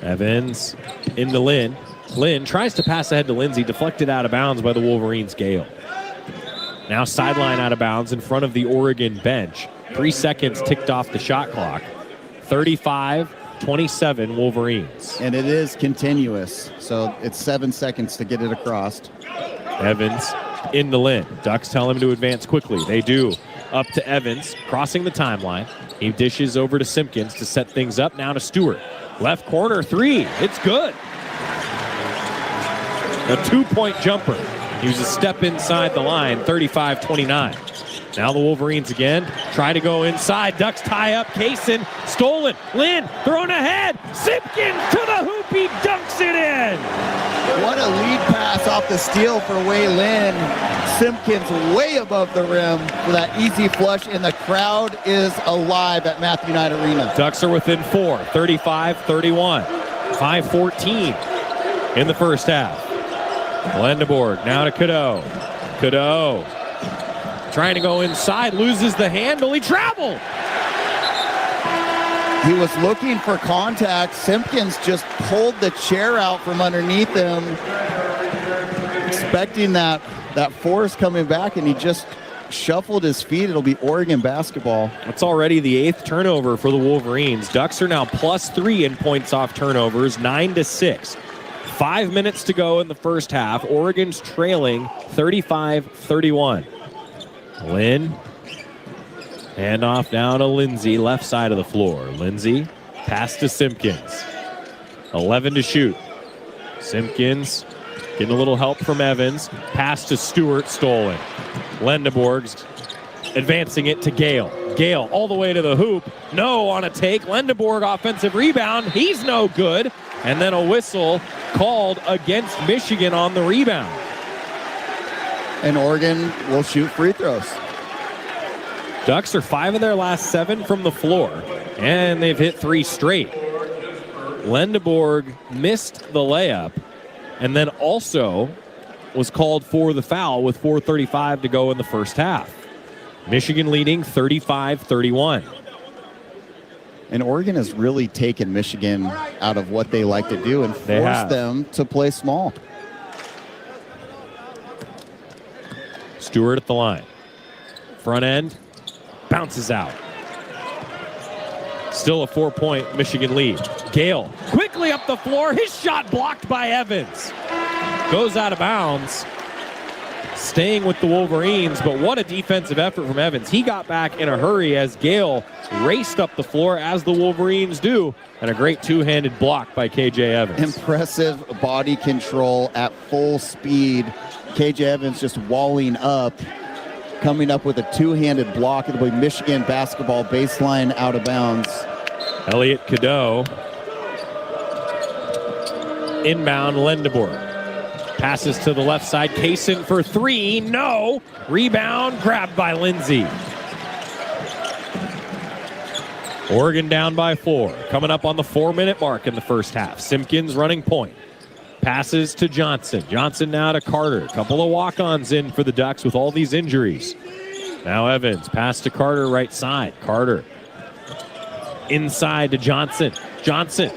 Evans into Lynn. Lynn tries to pass ahead to Lindsay, deflected out of bounds by the Wolverines' Gale. Now sideline out of bounds in front of the Oregon bench. 3 seconds ticked off the shot clock. 35-27 Wolverines. And it is continuous, so it's 7 seconds to get it across. Evans into Lynn. Ducks tell him to advance quickly. They do. Up to Evans, crossing the timeline. He dishes over to Simpkins to set things up. Now to Stewart. Left corner 3. It's good. A 2-point jumper. He was a step inside the line, 35-29. Now the Wolverines again try to go inside. Ducks tie up. Kaysen stolen. Lynn thrown ahead. Simpkins to the hoop. He dunks it in. What a lead pass off the steal for Wei Lin. Simpkins way above the rim for that easy flush, and the crowd is alive at Matthew Knight Arena. Ducks are within 4, 35-31. 5:14 in the first half. Lendeborg now to Cadeau. Cadeau trying to go inside, loses the handle. He traveled. He was looking for contact. Simpkins just pulled the chair out from underneath him, expecting that force coming back, and he just shuffled his feet. It'll be Oregon basketball. It's already the 8th turnover for the Wolverines. Ducks are now +3 in points off turnovers, 9-6. 5 minutes to go in the first half. Oregon's trailing 35-31. Lynn. Handoff down to Lindsay, left side of the floor. Lindsay, pass to Simpkins. 11 to shoot. Simpkins getting a little help from Evans. Pass to Stewart, stolen. Lendeborg's advancing it to Gale. Gale all the way to the hoop. No on a take. Lendeborg offensive rebound. He's no good. And then a whistle called against Michigan on the rebound. And Oregon will shoot free throws. Ducks are 5 of their last 7 from the floor, and they've hit 3 straight. Lendeborg missed the layup, and then also was called for the foul with 4:35 to go in the first half. Michigan leading 35-31. And Oregon has really taken Michigan out of what they like to do and forced them to play small. Stewart at the line. Front end. Bounces out. Still a 4-point Michigan lead. Gale quickly up the floor. His shot blocked by Evans. Goes out of bounds. Staying with the Wolverines, but what a defensive effort from Evans. He got back in a hurry as Gale raced up the floor, as the Wolverines do, and a great two-handed block by KJ Evans. Impressive body control at full speed. KJ Evans just walling up, coming up with a two-handed block. It'll be Michigan basketball, baseline out of bounds. Elliot Cadeau Inbound, Lendeborg. Passes to the left side. Kaysen for three. No. Rebound grabbed by Lindsay. Oregon down by 4. Coming up on the 4-minute mark in the first half. Simpkins running point. Passes to Johnson. Johnson now to Carter. A couple of walk-ons in for the Ducks with all these injuries. Now Evans. Pass to Carter right side. Carter inside to Johnson. Johnson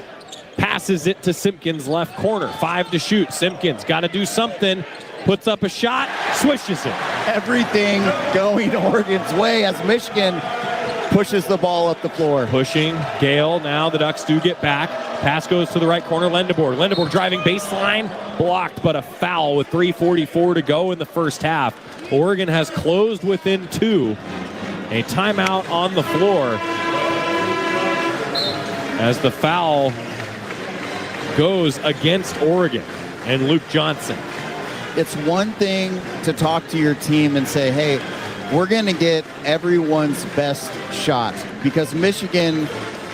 passes it to Simpkins left corner. 5 to shoot. Simpkins got to do something. Puts up a shot. Swishes it. Everything going Oregon's way as Michigan pushes the ball up the floor. Pushing Gale. Now the Ducks do get back. Pass goes to the right corner. Lendeborg. Lendeborg driving baseline. Blocked, but a foul with 3:44 to go in the first half. Oregon has closed within 2. A timeout on the floor as the foul goes against Oregon and Luke Johnson. It's one thing to talk to your team and say, hey, we're going to get everyone's best shot, because Michigan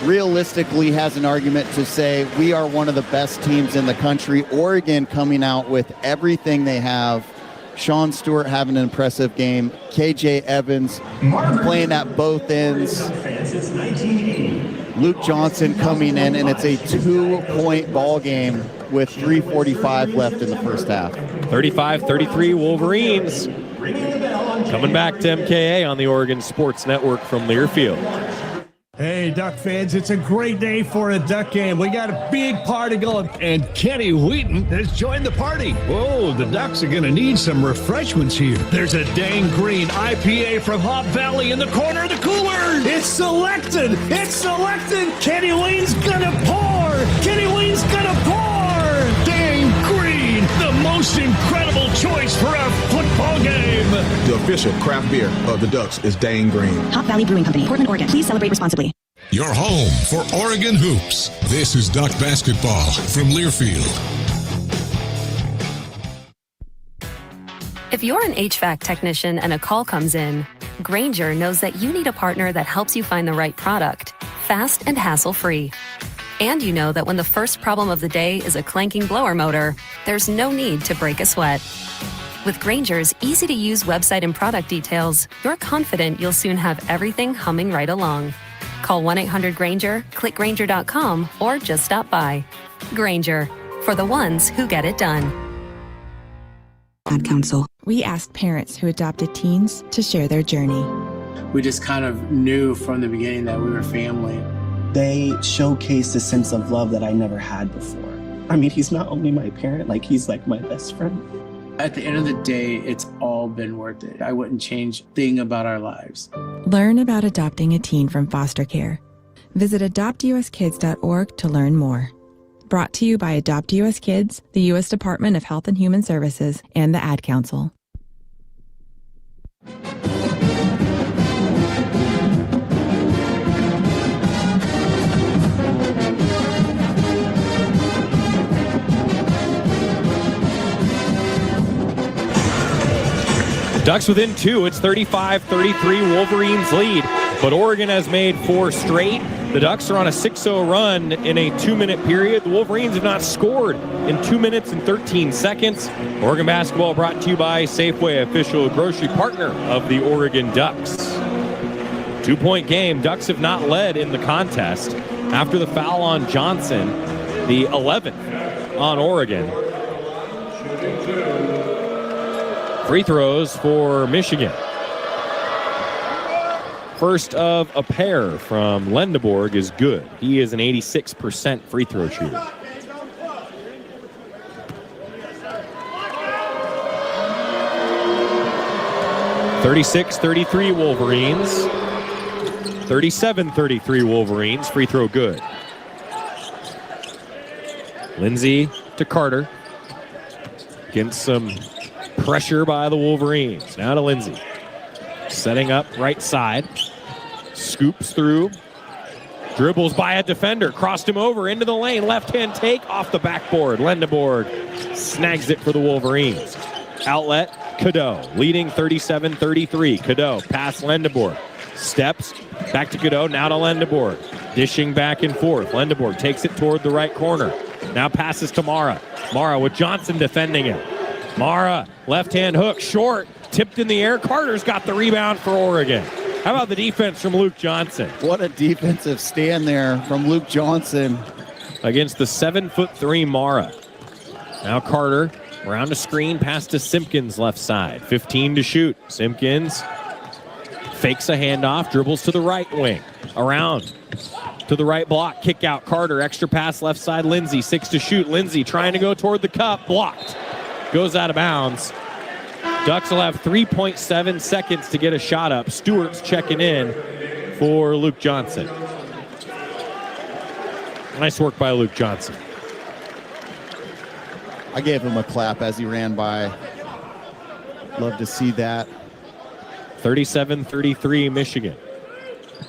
realistically has an argument to say we are one of the best teams in the country. Oregon coming out with everything they have. Sean Stewart having an impressive game. KJ Evans playing at both ends. Luke Johnson coming in, and it's a 2-point ball game with 3:45 left in the first half. 35-33 Wolverines. Coming back to MKA on the Oregon Sports Network from Learfield. Hey, Duck fans, it's a great day for a Duck game. We got a big party going. And Kenny Wheaton has joined the party. Whoa, the Ducks are going to need some refreshments here. There's a Dang Green IPA from Hop Valley in the corner of the cooler. It's selected. It's selected. Kenny Wheaton's going to pour. Kenny Wheaton's going to pour. Dang Green, the most incredible choice for a football game. The official craft beer of the Ducks is Dang Green. Hop Valley Brewing Company, Portland, Oregon. Please celebrate responsibly. Your home for Oregon hoops. This is Duck basketball from Learfield. If you're an HVAC technician and a call comes in, Grainger knows that you need a partner that helps you find the right product, fast and hassle-free. And you know that when the first problem of the day is a clanking blower motor, there's no need to break a sweat. With Grainger's easy-to-use website and product details, you're confident you'll soon have everything humming right along. Call 1-800-GRAINGER, click Grainger.com, or just stop by. Grainger, for the ones who get it done. Ad Council. We asked parents who adopted teens to share their journey. We just kind of knew from the beginning that we were family. They showcased a sense of love that I never had before. I mean, he's not only my parent, he's like my best friend. At the end of the day, it's all been worth it. I wouldn't change a thing about our lives. Learn about adopting a teen from foster care. Visit adoptuskids.org to learn more. Brought to you by Adopt US Kids, the U.S. Department of Health and Human Services, and the Ad Council. Ducks within 2. It's 35-33. Wolverines lead. But Oregon has made 4 straight. The Ducks are on a 6-0 run in a 2-minute period. The Wolverines have not scored in 2 minutes and 13 seconds. Oregon basketball brought to you by Safeway, official grocery partner of the Oregon Ducks. 2-point game. Ducks have not led in the contest. After the foul on Johnson, the 11th on Oregon. Free throws for Michigan. First of a pair from Lendeborg is good. He is an 86% free throw shooter. (36-33) Wolverines. 37-33 Wolverines. Free throw good. Lindsay to Carter. Against some pressure by the Wolverines. Now to Lindsay. Setting up right side. Scoops through. Dribbles by a defender. Crossed him over into the lane. Left-hand take off the backboard. Lendeborg snags it for the Wolverines. Outlet, Cadeau. Leading 37-33. Cadeau past Lendeborg. Steps back to Cadeau. Now to Lendeborg. Dishing back and forth. Lendeborg takes it toward the right corner. Now passes to Mara. Mara with Johnson defending him. Mara, left-hand hook, short, tipped in the air. Carter's got the rebound for Oregon. How about the defense from Luke Johnson? What a defensive stand there from Luke Johnson. Against the 7'3" Mara. Now Carter, around a screen, pass to Simpkins left side. 15 to shoot. Simpkins fakes a handoff, dribbles to the right wing. Around to the right block, kick out Carter, extra pass left side, Lindsay, 6 to shoot. Lindsay trying to go toward the cup, blocked. Goes out of bounds. Ducks will have 3.7 seconds to get a shot up. Stewart's checking in for Luke Johnson. Nice work by Luke Johnson. I gave him a clap as he ran by. Love to see that. 37-33 Michigan.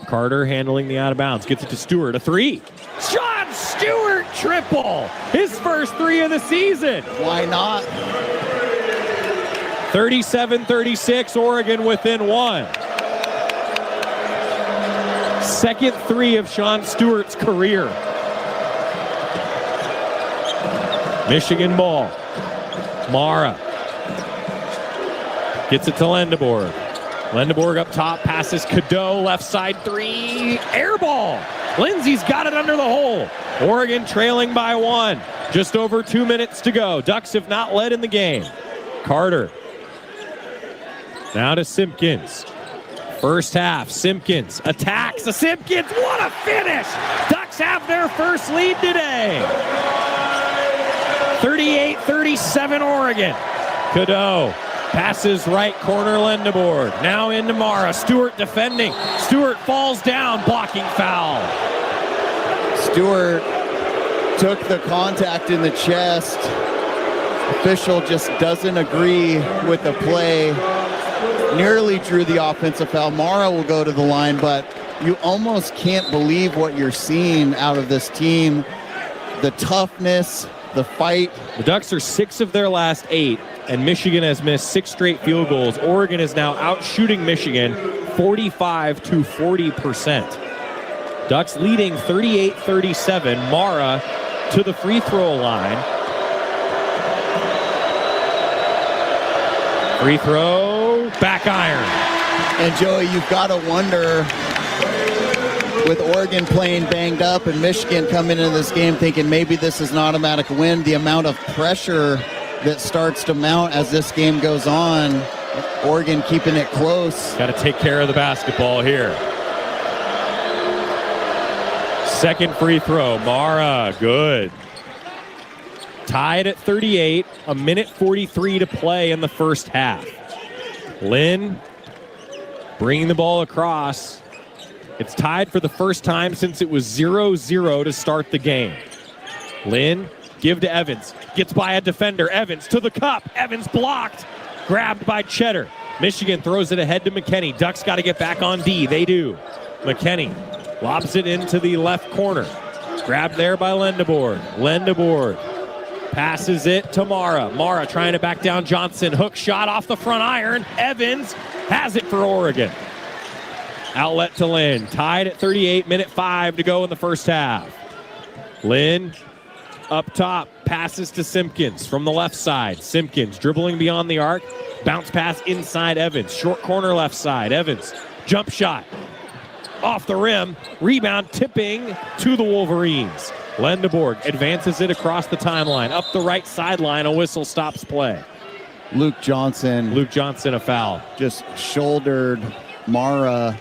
Carter handling the out of bounds. Gets it to Stewart. A three. Sean Stewart triple. His first three of the season. Why not? 37-36, Oregon within one. Second three of Sean Stewart's career. Michigan ball. Mara gets it to Lendeborg. Lendeborg up top, passes Cadeau, left side three, air ball. Lindsay's got it under the hole. Oregon trailing by one. Just over 2 minutes to go. Ducks have not led in the game. Carter. Now to Simpkins. First half, Simpkins attacks. The Simpkins, what a finish! Ducks have their first lead today. 38-37 Oregon. Cadeau passes right corner Lendeborg. Now into Mara. Stewart defending. Stewart falls down, blocking foul. Stewart took the contact in the chest. Official just doesn't agree with the play. Nearly drew the offensive foul. Mara will go to the line, but you almost can't believe what you're seeing out of this team. The toughness, the fight. The Ducks are 6 of their last 8, and Michigan has missed 6 straight field goals. Oregon is now out shooting Michigan 45-40%. Ducks leading 38-37. Mara to the free throw line. Free throw, back iron. And Joey, you've got to wonder, with Oregon playing banged up and Michigan coming into this game thinking maybe this is an automatic win, the amount of pressure that starts to mount as this game goes on. Oregon keeping it close. Got to take care of the basketball here. Second free throw, Mara, good. Tied at 38, a minute 43 to play in the first half. Lynn bringing the ball across. It's tied for the first time since it was 0-0 to start the game. Lynn, give to Evans. Gets by a defender. Evans to the cup. Evans blocked. Grabbed by Cheddar. Michigan throws it ahead to McKinney. Ducks got to get back on D. They do. McKinney lobs it into the left corner. Grabbed there by Lendeborg. Lendeborg passes it to Mara. Mara trying to back down Johnson. Hook shot off the front iron. Evans has it for Oregon. Outlet to Lynn. Tied at 38, minute 5 to go in the first half. Lynn up top. Passes to Simpkins from the left side. Simpkins dribbling beyond the arc. Bounce pass inside Evans. Short corner left side. Evans. Jump shot. Off the rim. Rebound tipping to the Wolverines. Lendeborg advances it across the timeline. Up the right sideline, a whistle stops play. Luke Johnson, a foul. Just shouldered Mara.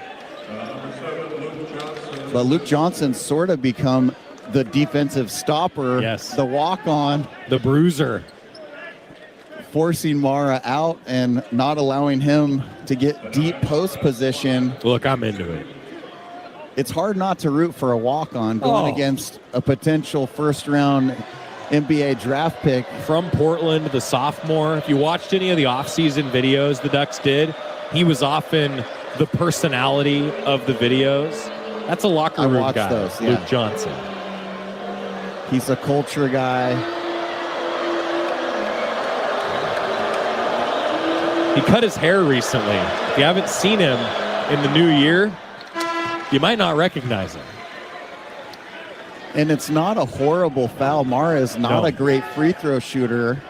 But Luke Johnson sort of become the defensive stopper. Yes. The walk-on. The bruiser. Forcing Mara out and not allowing him to get deep post position. Look, I'm into it. It's hard not to root for a walk-on going against a potential first-round NBA draft pick. From Portland, the sophomore. If you watched any of the offseason videos the Ducks did, he was often the personality of the videos. That's a locker room guy, those, yeah. Luke Johnson. He's a culture guy. He cut his hair recently. If you haven't seen him in the new year, you might not recognize him. And it's not a horrible foul. Mara is not a great free throw shooter.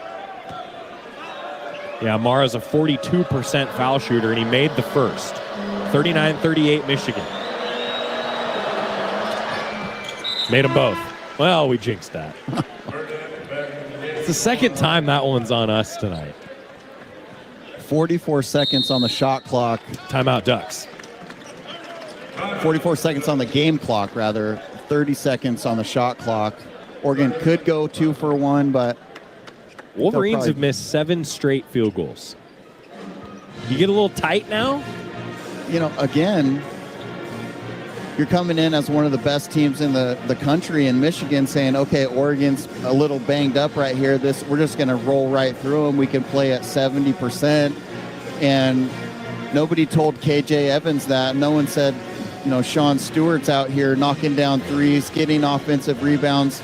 Yeah, Mara's a 42% foul shooter, and he made the first. 39-38 Michigan. Made them both. Well, we jinxed that. It's the second time that one's on us tonight. 44 seconds on the shot clock. Timeout Ducks. 44 seconds on the game clock, rather. 30 seconds on the shot clock. Oregon could go 2 for 1, but Wolverines have missed 7 straight field goals. You get a little tight now? Again, you're coming in as one of the best teams in the country in Michigan saying, okay, Oregon's a little banged up right here. We're just going to roll right through them. We can play at 70%. And nobody told KJ Evans that. No one said, Sean Stewart's out here knocking down threes, getting offensive rebounds,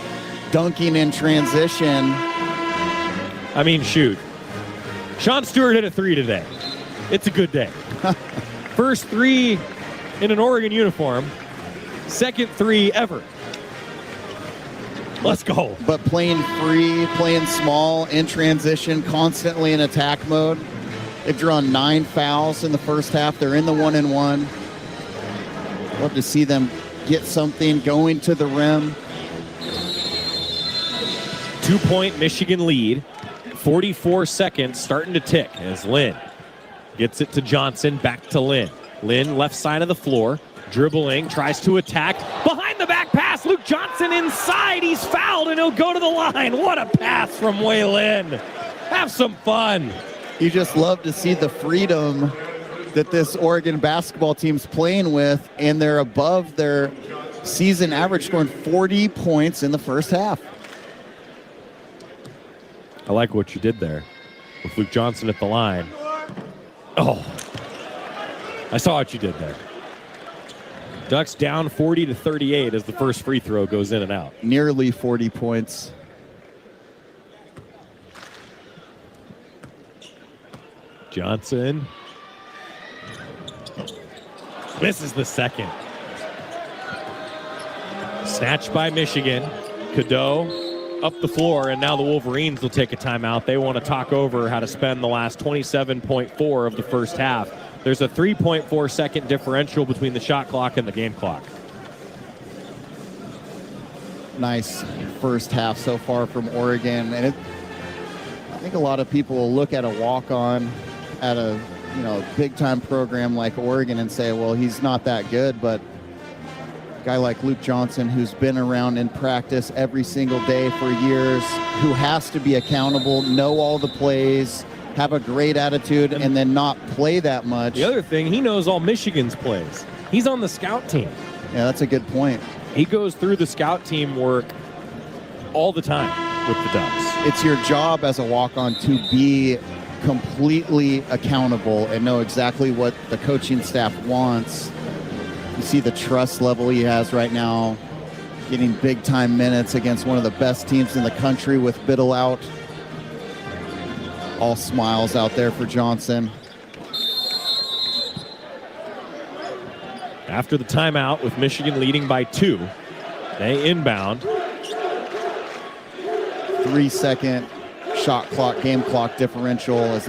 dunking in transition. I mean, shoot. Sean Stewart hit a 3 today. It's a good day. First 3 in an Oregon uniform. Second 3 ever. Let's go. But playing free, playing small, in transition, constantly in attack mode. They've drawn 9 fouls in the first half. They're in the 1-and-1. Love to see them get something going to the rim. 2-point Michigan lead. 44 seconds starting to tick as Lynn gets it to Johnson, back to Lynn. Lynn left side of the floor, dribbling, tries to attack. Behind the back pass, Luke Johnson inside. He's fouled and he'll go to the line. What a pass from Wei Lin. Have some fun. You just love to see the freedom that this Oregon basketball team's playing with, and they're above their season average, scoring 40 points in the first half. I like what you did there with Luke Johnson at the line. Oh, I saw what you did there. Ducks down 40-38 as the first free throw goes in and out. Nearly 40 points. Johnson misses the second. Snatched by Michigan. Cadeau up the floor, and now the Wolverines will take a timeout. They want to talk over how to spend the last 27.4 of the first half. There's a 3.4 second differential between the shot clock and the game clock. Nice first half so far from Oregon, and I think a lot of people will look at a walk-on at a big time program like Oregon and say, well, he's not that good, but a guy like Luke Johnson, who's been around in practice every single day for years, who has to be accountable, know all the plays, have a great attitude, and then not play that much. The other thing, he knows all Michigan's plays. He's on the scout team. Yeah, that's a good point. He goes through the scout team work all the time with the Ducks. It's your job as a walk-on to be completely accountable and know exactly what the coaching staff wants. You see the trust level he has right now, getting big-time minutes against one of the best teams in the country with Biddle out. All smiles out there for Johnson. After the timeout, with Michigan leading by 2, they inbound. 3 second shot clock, game clock differential as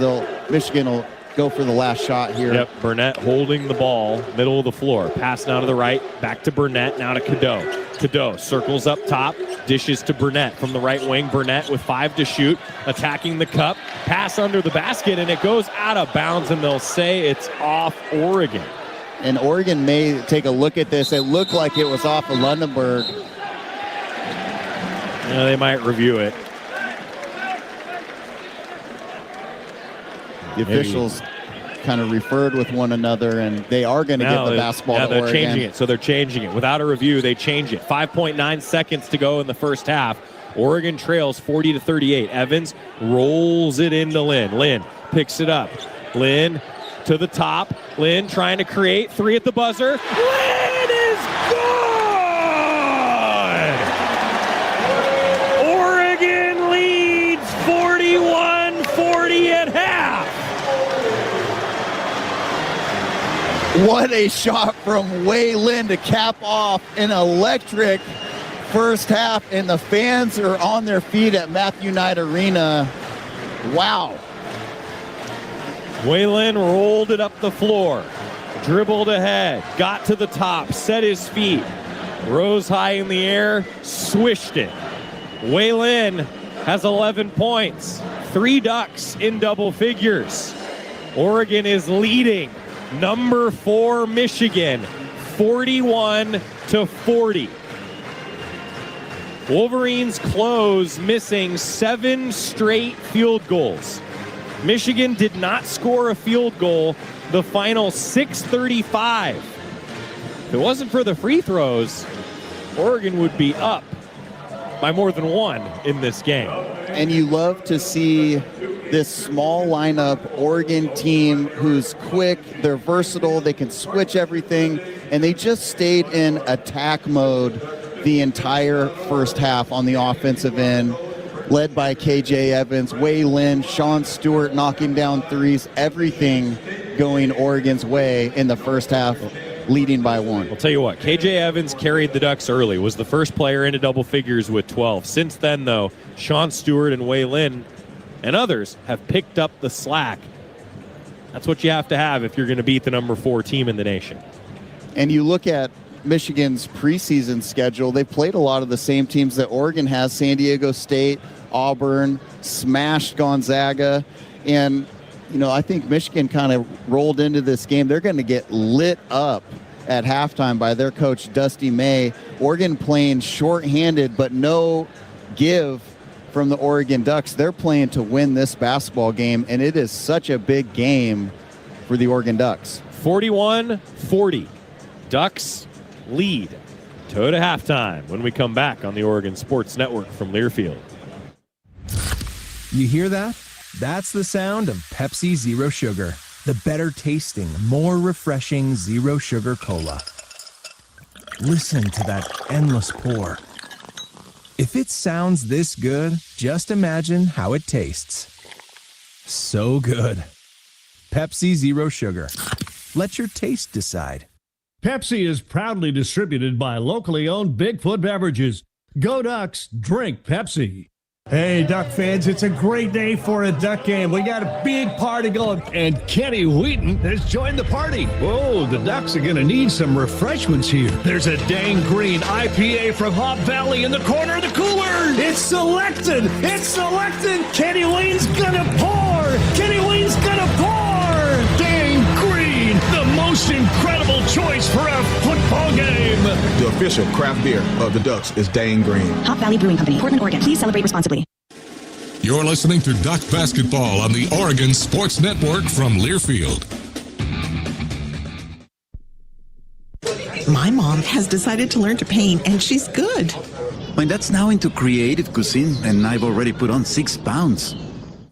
Michigan will go for the last shot here. Yep, Burnett holding the ball, middle of the floor. Pass now to the right, back to Burnett, now to Cadeau. Cadeau circles up top, dishes to Burnett from the right wing. Burnett with 5 to shoot, attacking the cup. Pass under the basket, and it goes out of bounds, and they'll say it's off Oregon. And Oregon may take a look at this. It looked like it was off of Lundenberg. Yeah, they might review it. The officials kind of referred with one another, and they are going to give the basketball to Oregon. They're changing it, so they're changing it. Without a review, they change it. 5.9 seconds to go in the first half. Oregon trails 40-38. Evans rolls it into Lynn. Lynn picks it up. Lynn to the top. Lynn trying to create. 3 at the buzzer. Lynn is good! Oregon leads 41-40 at half. What a shot from Wei Lin to cap off an electric first half, and the fans are on their feet at Matthew Knight Arena. Wow. Waylon rolled it up the floor, dribbled ahead, got to the top, set his feet, rose high in the air, swished it. Waylon has 11 points, 3 Ducks in double figures. Oregon is leading number 4 Michigan, 41-40. Wolverines close, missing 7 straight field goals. Michigan did not score a field goal the final 6:35. If it wasn't for the free throws, Oregon would be up by more than 1 in this game. And you love to see this small lineup Oregon team who's quick, they're versatile, they can switch everything, and they just stayed in attack mode the entire first half on the offensive end, led by KJ Evans, Waylon, Sean Stewart knocking down threes, everything going Oregon's way in the first half, leading by 1. I'll tell you what, KJ Evans carried the Ducks early, was the first player into double figures with 12. Since then, though, Sean Stewart and Waylon and others have picked up the slack. That's what you have to have if you're going to beat the number 4 team in the nation. And you look at Michigan's preseason schedule, they played a lot of the same teams that Oregon has. San Diego State, Auburn, smashed Gonzaga. And, you know, I think Michigan kind of rolled into this game. They're going to get lit up at halftime by their coach, Dusty May. Oregon playing shorthanded, but no give from the Oregon Ducks. They're playing to win this basketball game, and it is such a big game for the Oregon Ducks. 41-40. Ducks lead. Toe to halftime when we come back on the Oregon Sports Network from Learfield. You hear that? That's the sound of Pepsi Zero Sugar, the better tasting, more refreshing zero sugar cola. Listen to that endless pour. If it sounds this good, just imagine how it tastes. So good. Pepsi Zero Sugar. Let your taste decide. Pepsi is proudly distributed by locally owned Bigfoot Beverages. Go Ducks, drink Pepsi. Hey, Duck fans, it's a great day for a Duck game. We got a big party going, and Kenny Wheaton has joined the party. Whoa, the Ducks are going to need some refreshments here. There's a Dang Green IPA from Hop Valley in the corner of the cooler. It's selected. It's selected. Kenny Wheaton's going to pour. Kenny Wheaton's going to pour. Dang Green, the most incredible choice for a football game. The official craft beer of the Ducks is Dang Green. Hop Valley Brewing Company, Portland, Oregon. Please celebrate responsibly. You're listening to Duck Basketball on the Oregon Sports Network from Learfield. My mom has decided to learn to paint, and she's good. My dad's now into creative cuisine, and I've already put on 6 pounds.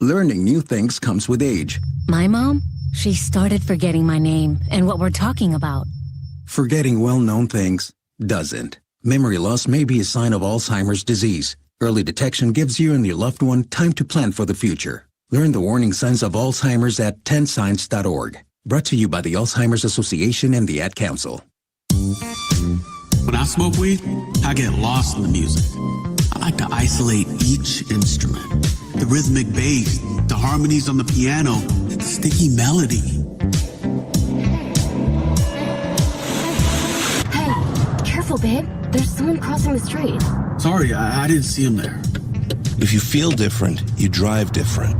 Learning new things comes with age. My mom? She started forgetting my name and what we're talking about. Forgetting well-known things doesn't. Memory loss may be a sign of Alzheimer's disease. Early detection gives you and your loved one time to plan for the future. Learn the warning signs of Alzheimer's at 10signs.org. Brought to you by the Alzheimer's Association and the Ad Council. When I smoke weed, I get lost in the music. I like to isolate each instrument. The rhythmic bass, the harmonies on the piano, the sticky melody. Hey, careful, babe. There's someone crossing the street. Sorry, I didn't see him there. If you feel different, you drive different.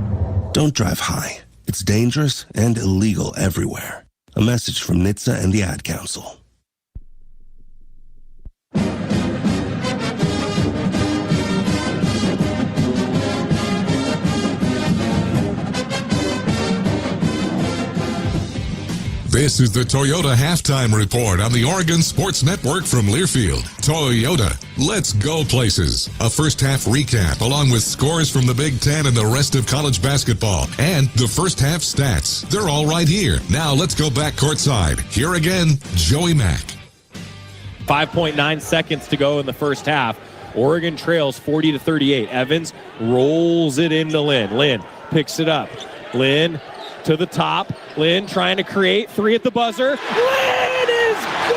Don't drive high. It's dangerous and illegal everywhere. A message from NHTSA and the Ad Council. This is the Toyota Halftime Report on the Oregon Sports Network from Learfield. Toyota, let's go places. A first half recap along with scores from the Big Ten and the rest of college basketball. And the first half stats. They're all right here. Now let's go back courtside. Here again, Joey Mack. 5.9 seconds to go in the first half. Oregon trails 40-38. Evans rolls it into Lynn. Lynn picks it up. Lynn to the top. Lynn trying to create. 3 at the buzzer. Lynn is good!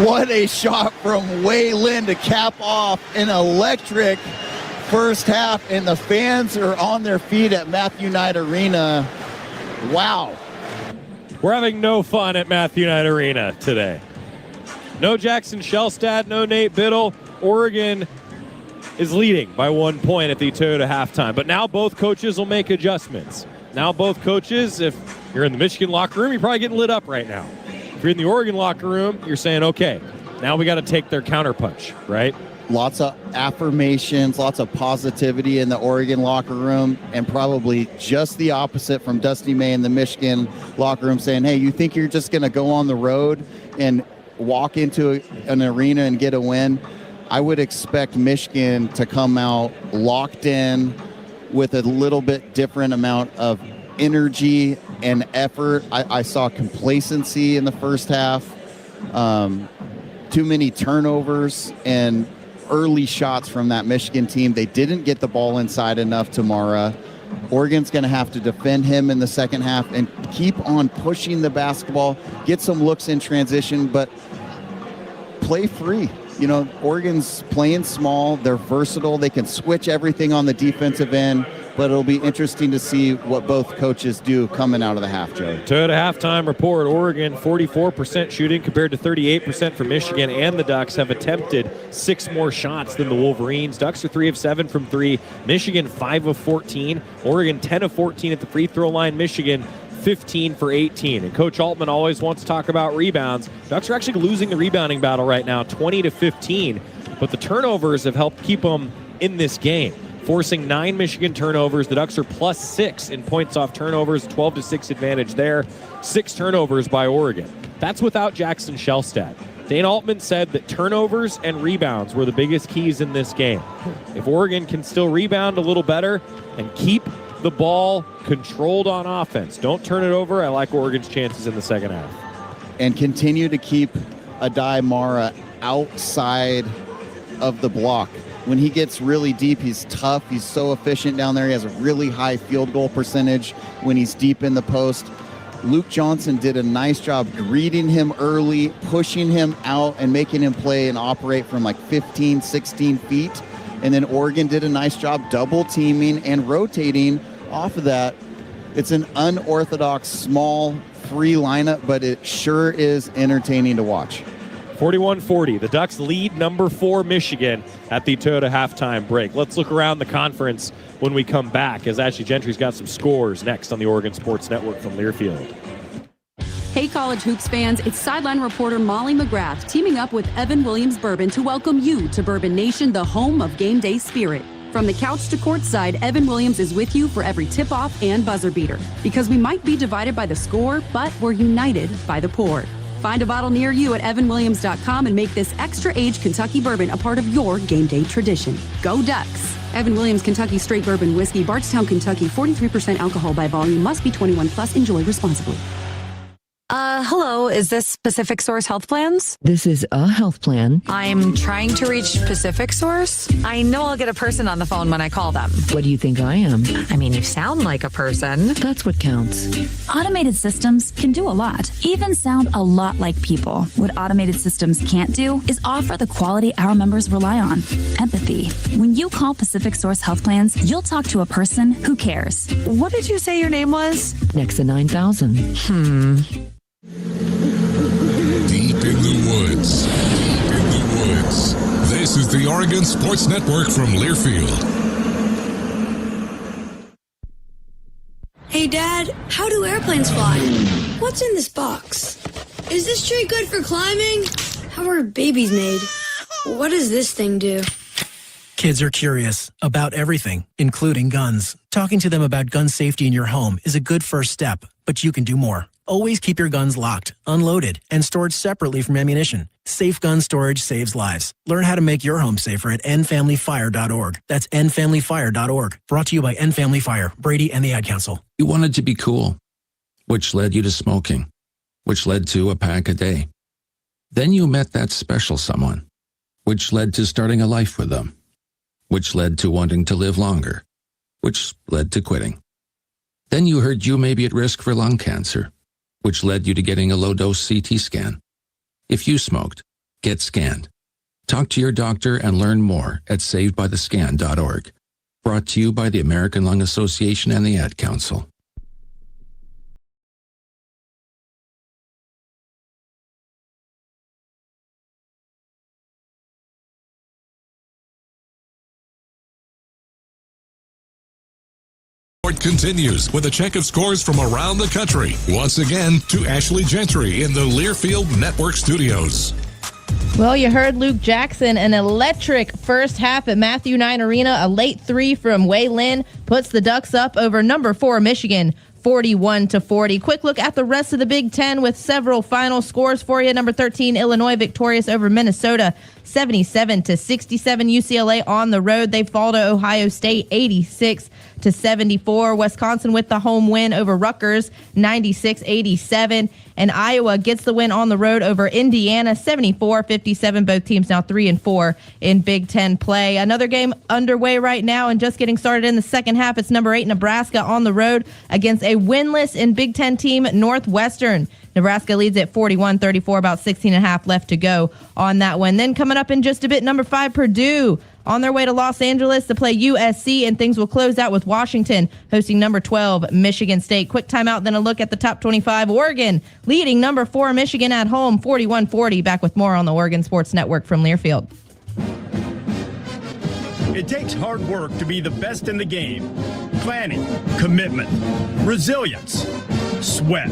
What a shot from Wei Lin to cap off an electric first half, and the fans are on their feet at Matthew Knight Arena. Wow. We're having no fun at Matthew Knight Arena today. No Jackson Shellstad, no Nate Biddle. Oregon is leading by 1 point at the Toyota halftime. But now both coaches will make adjustments. Now both coaches, if you're in the Michigan locker room, you're probably getting lit up right now. If you're in the Oregon locker room, you're saying, okay, now we got to take their counterpunch, right? Lots of affirmations, lots of positivity in the Oregon locker room, and probably just the opposite from Dusty May in the Michigan locker room saying, hey, you think you're just going to go on the road and walk into an arena and get a win? I would expect Michigan to come out locked in with a little bit different amount of energy and effort. I saw complacency in the first half, too many turnovers and early shots from that Michigan team. They didn't get the ball inside enough to Mara. Oregon's going to have to defend him in the second half and keep on pushing the basketball, get some looks in transition, but play free. You know, Oregon's playing small. They're versatile. They can switch everything on the defensive end, but it'll be interesting to see what both coaches do coming out of the half, Joe. Toyota halftime report, Oregon 44% shooting compared to 38% for Michigan, and the Ducks have attempted 6 more shots than the Wolverines. Ducks are 3 of 7 from 3. Michigan 5 of 14. Oregon 10 of 14 at the free throw line. Michigan 15 for 18. And Coach Altman always wants to talk about rebounds. Ducks are actually losing the rebounding battle right now, 20 to 15. But the turnovers have helped keep them in this game, forcing 9 Michigan turnovers. The Ducks are +6 in points off turnovers, 12 to 6 advantage there. 6 turnovers by Oregon. That's without Jackson Shellstad. Dane Altman said that turnovers and rebounds were the biggest keys in this game. If Oregon can still rebound a little better and keep the ball controlled on offense, don't turn it over, I like Oregon's chances in the second half. And continue to keep Adai Mara outside of the block. When he gets really deep, he's tough. He's so efficient down there. He has a really high field goal percentage when he's deep in the post. Luke Johnson did a nice job reading him early, pushing him out, and making him play and operate from like 15, 16 feet. And then Oregon did a nice job double teaming and rotating off of that. It's an unorthodox, small, free lineup, but it sure is entertaining to watch. 41-40. The Ducks lead number 4 Michigan at the Toyota halftime break. Let's look around the conference when we come back, as Ashley Gentry's got some scores next on the Oregon Sports Network from Learfield. Hey, college hoops fans, it's sideline reporter Molly McGrath teaming up with Evan Williams Bourbon to welcome you to Bourbon Nation, the home of game day spirit. From the couch to courtside, Evan Williams is with you for every tip-off and buzzer beater. Because we might be divided by the score, but we're united by the pour. Find a bottle near you at evanwilliams.com and make this extra-aged Kentucky bourbon a part of your game day tradition. Go Ducks! Evan Williams Kentucky Straight Bourbon Whiskey, Bardstown, Kentucky, 43% alcohol by volume, must be 21 plus. Enjoy responsibly. Hello, is this Pacific Source Health Plans? This is a health plan. I'm trying to reach Pacific Source. I know I'll get a person on the phone when I call them. What do you think I am? I mean, you sound like a person. That's what counts. Automated systems can do a lot, even sound a lot like people. What automated systems can't do is offer the quality our members rely on, empathy. When you call Pacific Source Health Plans, you'll talk to a person who cares. What did you say your name was? Nexa 9000. Deep in the woods. Deep in the woods. This is the Oregon Sports Network from Learfield. Hey, Dad, how do airplanes fly? What's in this box? Is this tree good for climbing? How are babies made? What does this thing do? Kids are curious about everything, including guns. Talking to them about gun safety in your home is a good first step, but you can do more. Always keep your guns locked, unloaded, and stored separately from ammunition. Safe gun storage saves lives. Learn how to make your home safer at endfamilyfire.org. That's endfamilyfire.org. Brought to you by End Family Fire, Brady, and the Ad Council. You wanted to be cool, which led you to smoking, which led to a pack a day. Then you met that special someone, which led to starting a life with them, which led to wanting to live longer, which led to quitting. Then you heard you may be at risk for lung cancer, which led you to getting a low-dose CT scan. If you smoked, Get scanned. Talk to your doctor and learn more at savedbythescan.org. Brought to you by the American Lung Association and the Ad Council. Continues with a check of scores from around the country. Once again, to Ashley Gentry in the Learfield Network Studios. Well, you heard Luke Jackson, an electric first half at Matthew Knight Arena. A late three from Wei Lin puts the Ducks up over number 4 Michigan, 41-40. Quick look at the rest of the Big Ten with several final scores for you. Number 13, Illinois victorious over Minnesota, 77-67. UCLA on the road. They fall to Ohio State, 86-74. Wisconsin with the home win over Rutgers, 96-87. And Iowa gets the win on the road over Indiana, 74-57. Both teams now 3-4 in Big Ten play. Another game underway right now and just getting started in the second half. It's number 8 Nebraska on the road against a winless in Big Ten team Northwestern. Nebraska leads at 41-34, about 16.5 left to go on that one. Then coming up in just a bit, number 5 Purdue on their way to Los Angeles to play USC, and things will close out with Washington hosting number 12 Michigan State. Quick timeout, then a look at the top 25. Oregon leading number 4 Michigan at home, 41-40. Back with more on the Oregon Sports Network from Learfield. It takes hard work to be the best in the game. Planning, commitment, resilience, sweat.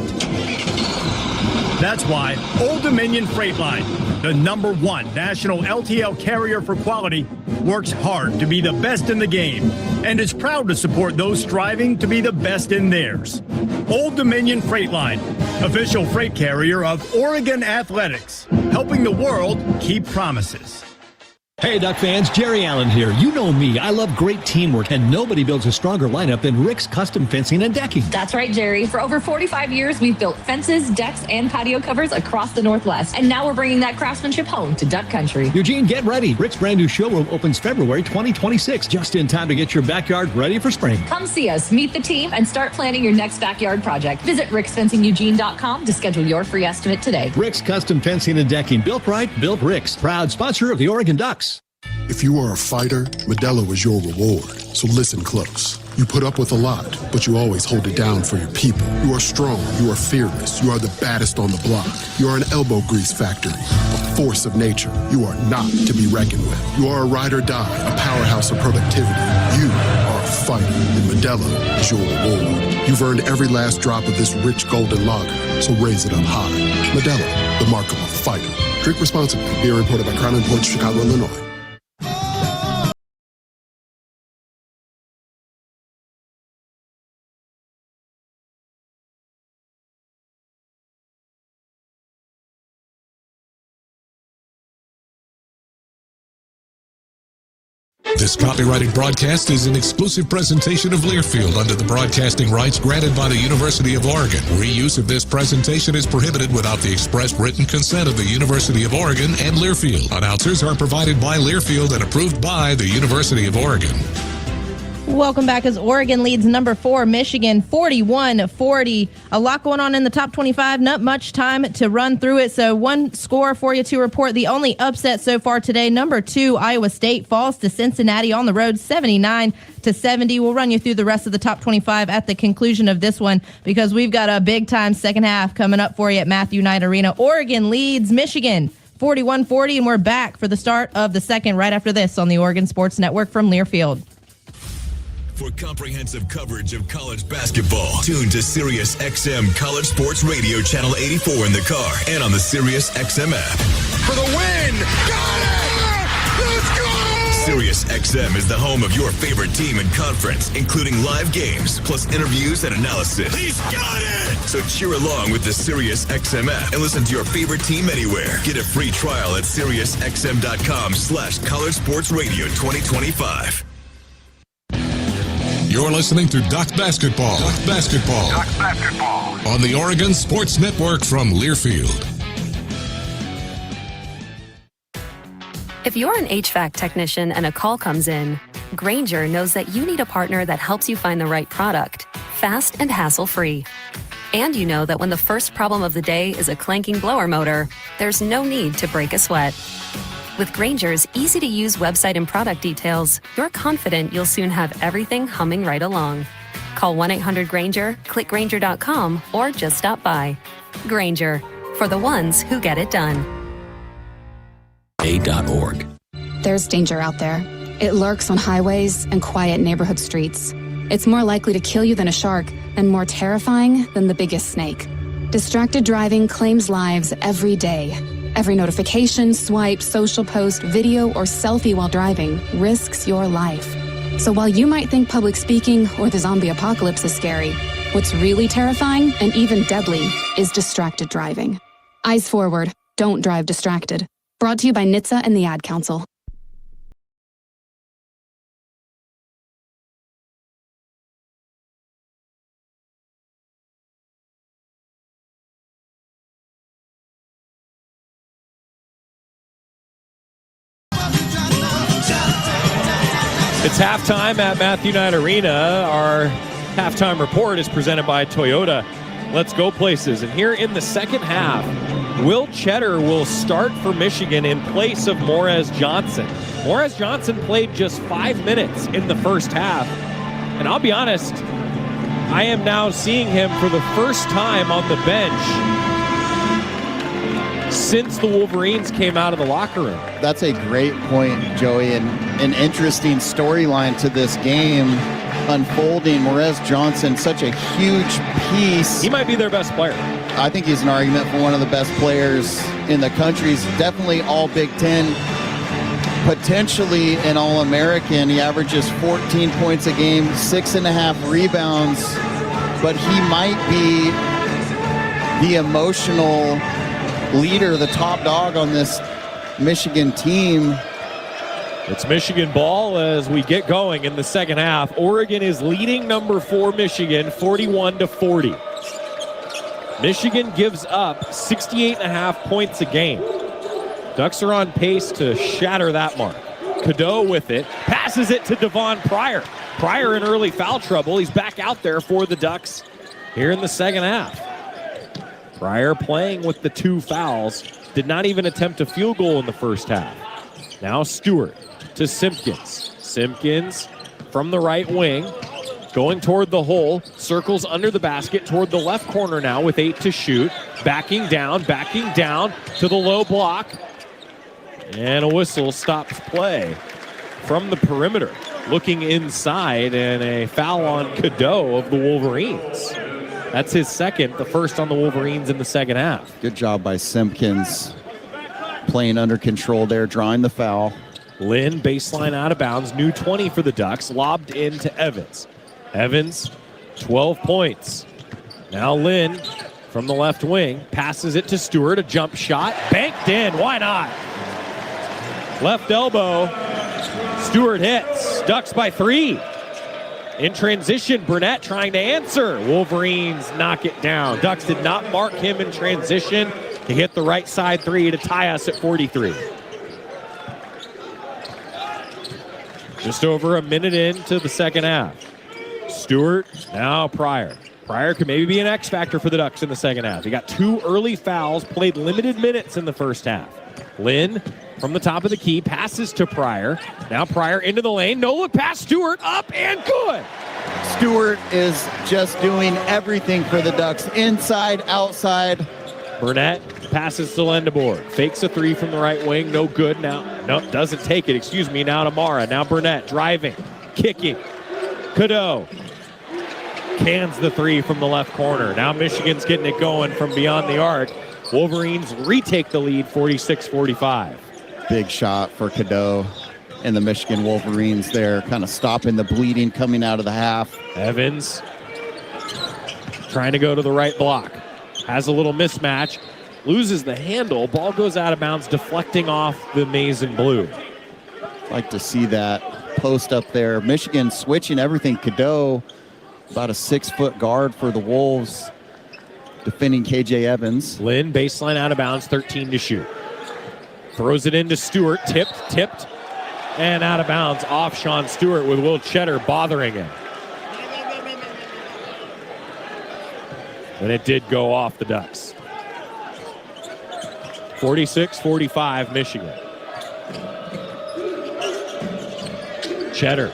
That's why Old Dominion Freight Line, the #1 national LTL carrier for quality, works hard to be the best in the game and is proud to support those striving to be the best in theirs. Old Dominion Freight Line, official freight carrier of Oregon Athletics, helping the world keep promises. Hey, Duck fans, Jerry Allen here. You know me. I love great teamwork, and nobody builds a stronger lineup than Rick's Custom Fencing and Decking. That's right, Jerry. For over 45 years, we've built fences, decks, and patio covers across the Northwest. And now we're bringing that craftsmanship home to Duck Country. Eugene, get ready. Rick's brand new showroom opens February 2026, just in time to get your backyard ready for spring. Come see us, meet the team, and start planning your next backyard project. Visit ricksfencingeugene.com to schedule your free estimate today. Rick's Custom Fencing and Decking. Built right, built Rick's. Proud sponsor of the Oregon Ducks. If you are a fighter, Modelo is your reward. So listen close. You put up with a lot, but you always hold it down for your people. You are strong. You are fearless. You are the baddest on the block. You are an elbow grease factory, a force of nature. You are not to be reckoned with. You are a ride or die, a powerhouse of productivity. You are a fighter, and Modelo is your reward. You've earned every last drop of this rich golden lager, so raise it up high. Modelo, the mark of a fighter. Drink responsibly. Beer imported by Crown Imports, Chicago, Illinois. This copyrighted broadcast is an exclusive presentation of Learfield under the broadcasting rights granted by the University of Oregon. Reuse of this presentation is prohibited without the express written consent of the University of Oregon and Learfield. Announcers are provided by Learfield and approved by the University of Oregon. Welcome back as Oregon leads number 4 Michigan 41-40. A lot going on in the top 25. Not much time to run through it. So one score for you to report. The only upset so far today, number 2 Iowa State falls to Cincinnati on the road 79-70. We'll run you through the rest of the top 25 at the conclusion of this one because we've got a big time second half coming up for you at Matthew Knight Arena. Oregon leads Michigan 41-40, and we're back for the start of the second right after this on the Oregon Sports Network from Learfield. For comprehensive coverage of college basketball, tune to Sirius XM College Sports Radio Channel 84 in the car and on the Sirius XM app. For the win! Got it! Let's go! Sirius XM is the home of your favorite team and conference, including live games, plus interviews and analysis. He's got it! So cheer along with the Sirius XM app and listen to your favorite team anywhere. Get a free trial at SiriusXM.com/College Sports Radio 2025. You're listening to Duck Basketball. Duck Basketball. Duck Basketball. On the Oregon Sports Network from Learfield. If you're an HVAC technician and a call comes in, Grainger knows that you need a partner that helps you find the right product, fast and hassle-free. And you know that when the first problem of the day is a clanking blower motor, there's no need to break a sweat. With Grainger's easy-to-use website and product details, you're confident you'll soon have everything humming right along. Call 1-800-GRAINGER, click Grainger.com, or just stop by. Grainger, for the ones who get it done. A.org. There's danger out there. It lurks on highways and quiet neighborhood streets. It's more likely to kill you than a shark, and more terrifying than the biggest snake. Distracted driving claims lives every day. Every notification, swipe, social post, video, or selfie while driving risks your life. So while you might think public speaking or the zombie apocalypse is scary, what's really terrifying and even deadly is distracted driving. Eyes forward. Don't drive distracted. Brought to you by NHTSA and the Ad Council. It's halftime at Matthew Knight Arena. Our halftime report is presented by Toyota. Let's go places. And here in the second half, Will Cheddar will start for Michigan in place of Morez Johnson. Morez Johnson played just 5 minutes in the first half. And I'll be honest, I am now seeing him for the first time on the bench since the Wolverines came out of the locker room. That's a great point, Joey, and an interesting storyline to this game unfolding. Morez Johnson, such a huge piece. He might be their best player. I think he's an argument for one of the best players in the country. He's definitely all Big Ten, potentially an All-American. He averages 14 points a game, 6.5 rebounds, but he might be the emotional leader, the top dog on this Michigan team. It's Michigan ball as we get going in the second half. Oregon is leading number 4 Michigan 41-40. Michigan gives up 68.5 points a game. Ducks are on pace to shatter that mark. Cadeau with it, passes it to Devon Pryor. Pryor in early foul trouble. He's back out there for the Ducks here in the second half. Pryor playing with the 2 fouls. Did not even attempt a field goal in the first half. Now Stewart to Simpkins. Simpkins from the right wing, going toward the hole, circles under the basket toward the left corner now with 8 to shoot. Backing down to the low block. And a whistle stops play from the perimeter. Looking inside, and a foul on Cadeau of the Wolverines. That's his second, the first on the Wolverines in the second half. Good job by Simpkins, playing under control there, drawing the foul. Lynn, baseline out of bounds, new 20 for the Ducks, lobbed into Evans. Evans, 12 points. Now Lynn from the left wing, passes it to Stewart, a jump shot, banked in, why not? Left elbow, Stewart hits, Ducks by 3. In transition, Burnett trying to answer. Wolverines knock it down. Ducks did not mark him in transition. He hit the right side 3 to tie us at 43. Just over a minute into the second half. Stewart, now Pryor. Pryor could maybe be an X factor for the Ducks in the second half. He got 2 early fouls, played limited minutes in the first half. Lynn from the top of the key, passes to Pryor. Now Pryor into the lane, no look pass, Stewart up and good. Stewart is just doing everything for the Ducks, inside, outside. Burnett passes to Lendeboer, fakes a 3 from the right wing, no good. Now, no, doesn't take it, excuse me, now to Mara. Now Burnett driving, kicking. Cadeau cans the 3 from the left corner. Now Michigan's getting it going from beyond the arc. Wolverines retake the lead 46-45. Big shot for Cadeau and the Michigan Wolverines there, kind of stopping the bleeding coming out of the half. Evans trying to go to the right block. Has a little mismatch. Loses the handle. Ball goes out of bounds, deflecting off the maize and blue. Like to see that post up there. Michigan switching everything. Cadeau, about a 6-foot guard for the Wolves, defending KJ Evans. Lynn, baseline out of bounds, 13 to shoot. Throws it into Stewart, tipped, and out of bounds off Sean Stewart with Will Cheddar bothering him. and it did go off the Ducks. 46-45 Michigan. Cheddar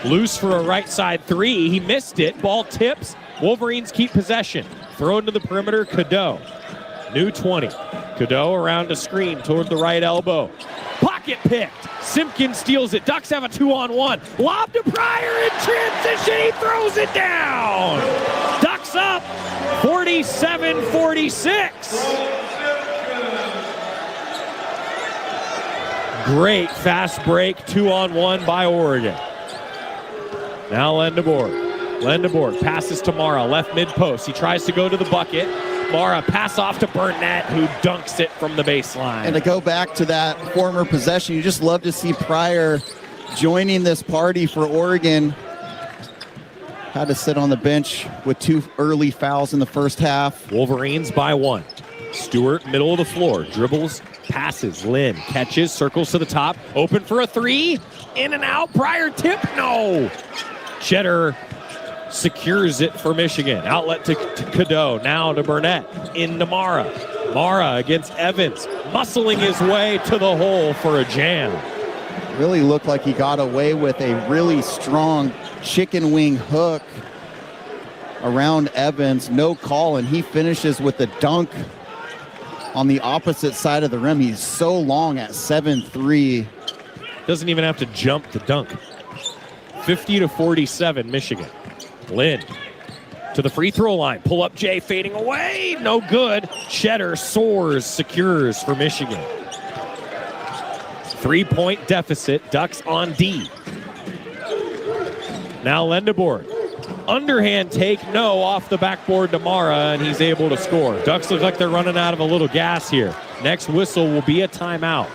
loose for a right side three. He missed it. Ball tips. Wolverines keep possession. Throw into the perimeter. Cadeau. New 20. Cadeau around a screen toward the right elbow. Pocket picked. Simpkins steals it. Ducks have a 2-on-1. Lob to Pryor in transition. He throws it down. Ducks up 47-46. Great fast break, 2-on-1 by Oregon. Now Lendeborg. Lendeborg passes to Mara, left mid-post. He tries to go to the bucket. Mara pass off to Burnett, who dunks it from the baseline. And to go back to that former possession, you just love to see Pryor joining this party for Oregon. Had to sit on the bench with 2 early fouls in the first half. Wolverines by 1. Stewart, middle of the floor, dribbles, passes. Lynn catches, circles to the top, open for a 3. In and out. Pryor tip, no. Cheddar secures it for Michigan. Outlet to Cadeau, now to Burnett, into Mara. Mara against Evans, muscling his way to the hole for a jam. Really looked like he got away with a really strong chicken wing hook around Evans. No call, and he finishes with the dunk on the opposite side of the rim. He's so long at 7'3". Doesn't even have to jump to dunk. 50-47 Michigan. Lynn to the free throw line. Pull up Jay fading away. No good. Cheddar soars, secures for Michigan. 3-point deficit. Ducks on D. Now Lendeborg. Underhand take, no, off the backboard to Mara, and he's able to score. Ducks look like they're running out of a little gas here. Next whistle will be a timeout.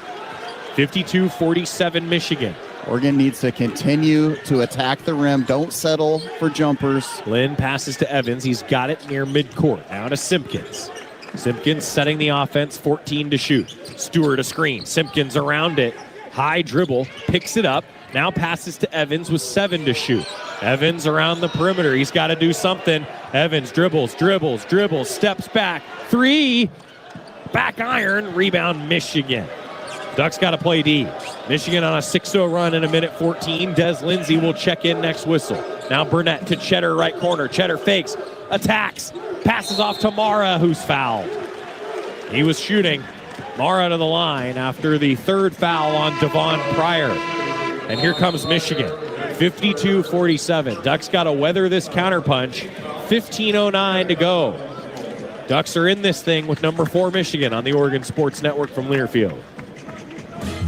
52-47 Michigan. Oregon needs to continue to attack the rim. Don't settle for jumpers. Lynn passes to Evans. He's got it near midcourt. Now to Simpkins. Simpkins setting the offense, 14 to shoot. Stewart a screen. Simpkins around it. High dribble, picks it up. Now passes to Evans with 7 to shoot. Evans around the perimeter. He's got to do something. Evans dribbles, steps back. 3. Back iron. Rebound Michigan. Ducks got to play D. Michigan on a 6-0 run in a minute 14. Des Lindsey will check in next whistle. Now Burnett to Cheddar, right corner. Cheddar fakes, attacks, passes off to Mara, who's fouled. He was shooting. Mara to the line after the 3rd foul on Devon Pryor. And here comes Michigan. 52-47. Ducks got to weather this counterpunch. 15:09 to go. Ducks are in this thing with number 4 Michigan on the Oregon Sports Network from Learfield.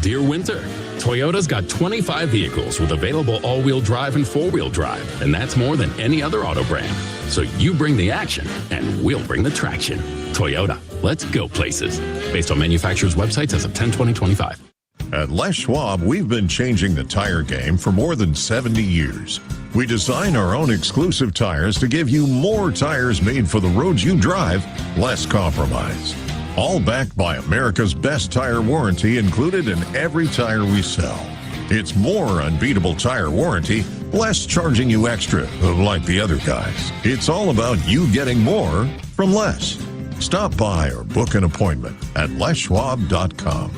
Dear Winter, Toyota's got 25 vehicles with available all-wheel drive and 4-wheel drive, and that's more than any other auto brand. So you bring the action, and we'll bring the traction. Toyota, let's go places. Based on manufacturer's websites as of 10/20/25. At Les Schwab, we've been changing the tire game for more than 70 years. We design our own exclusive tires to give you more tires made for the roads you drive, less compromise. All backed by America's best tire warranty included in every tire we sell. It's more unbeatable tire warranty, less charging you extra, like the other guys. It's all about you getting more from less. Stop by or book an appointment at leschwab.com.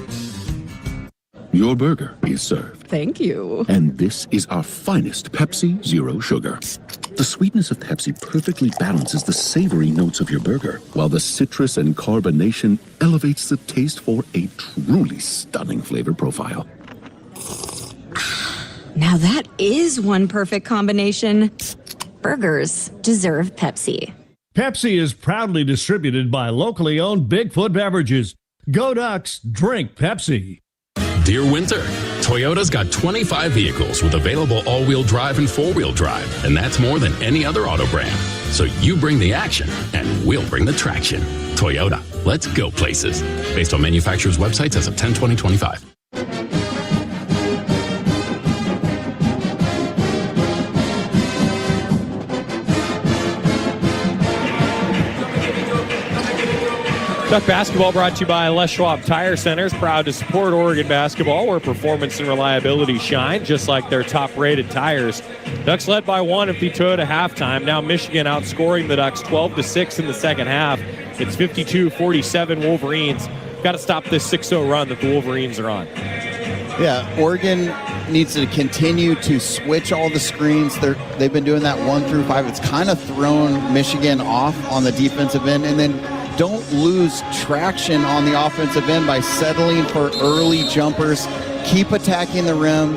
Your burger is served. Thank you. And this is our finest Pepsi Zero Sugar. The sweetness of Pepsi perfectly balances the savory notes of your burger, while the citrus and carbonation elevates the taste for a truly stunning flavor profile. Now that is one perfect combination. Burgers deserve Pepsi. Pepsi is proudly distributed by locally owned Bigfoot Beverages. Go Ducks, drink Pepsi. Dear Winter, Toyota's got 25 vehicles with available all-wheel drive and 4-wheel drive, and that's more than any other auto brand. So you bring the action, and we'll bring the traction. Toyota, let's go places. Based on manufacturer's websites as of 10/20/25. Duck basketball brought to you by Les Schwab Tire Centers, proud to support Oregon basketball, where performance and reliability shine, just like their top-rated tires. Ducks led by 1 at the Toyota halftime. Now Michigan outscoring the Ducks 12-6 in the second half. It's 52-47 Wolverines. Got to stop this 6-0 run that the Wolverines are on. Yeah, Oregon needs to continue to switch all the screens. They've been doing that 1 through 5. It's kind of thrown Michigan off on the defensive end. And then don't lose traction on the offensive end by settling for early jumpers. Keep attacking the rim.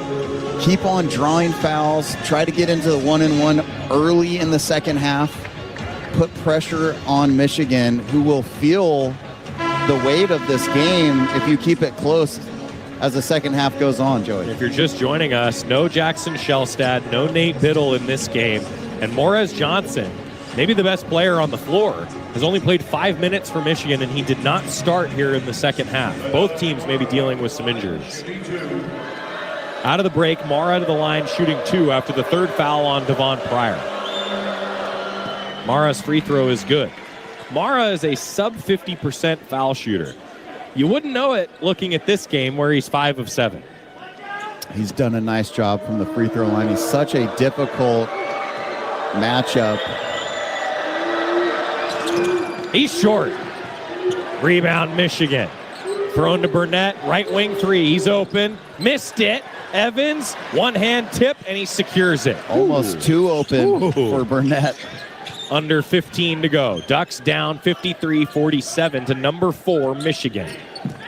Keep on drawing fouls. Try to get into the 1-and-1 early in the second half. Put pressure on Michigan, who will feel the weight of this game if you keep it close as the second half goes on, Joey. If you're just joining us, no Jackson Shellstad, no Nate Biddle in this game, and Morez Johnson, maybe the best player on the floor, has only played 5 minutes for Michigan, and he did not start here in the second half. Both teams may be dealing with some injuries. Out of the break, Mara to the line, shooting 2 after the third foul on Devon Pryor. Mara's free throw is good. Mara is a sub 50% foul shooter. You wouldn't know it looking at this game where he's 5 of 7. He's done a nice job from the free throw line. He's such a difficult matchup. He's short. Rebound, Michigan. Thrown to Burnett, right wing 3. He's open. Missed it. Evans, one-hand tip, and he secures it. Almost too open for Burnett. Under 15 to go. Ducks down 53-47 to number 4, Michigan.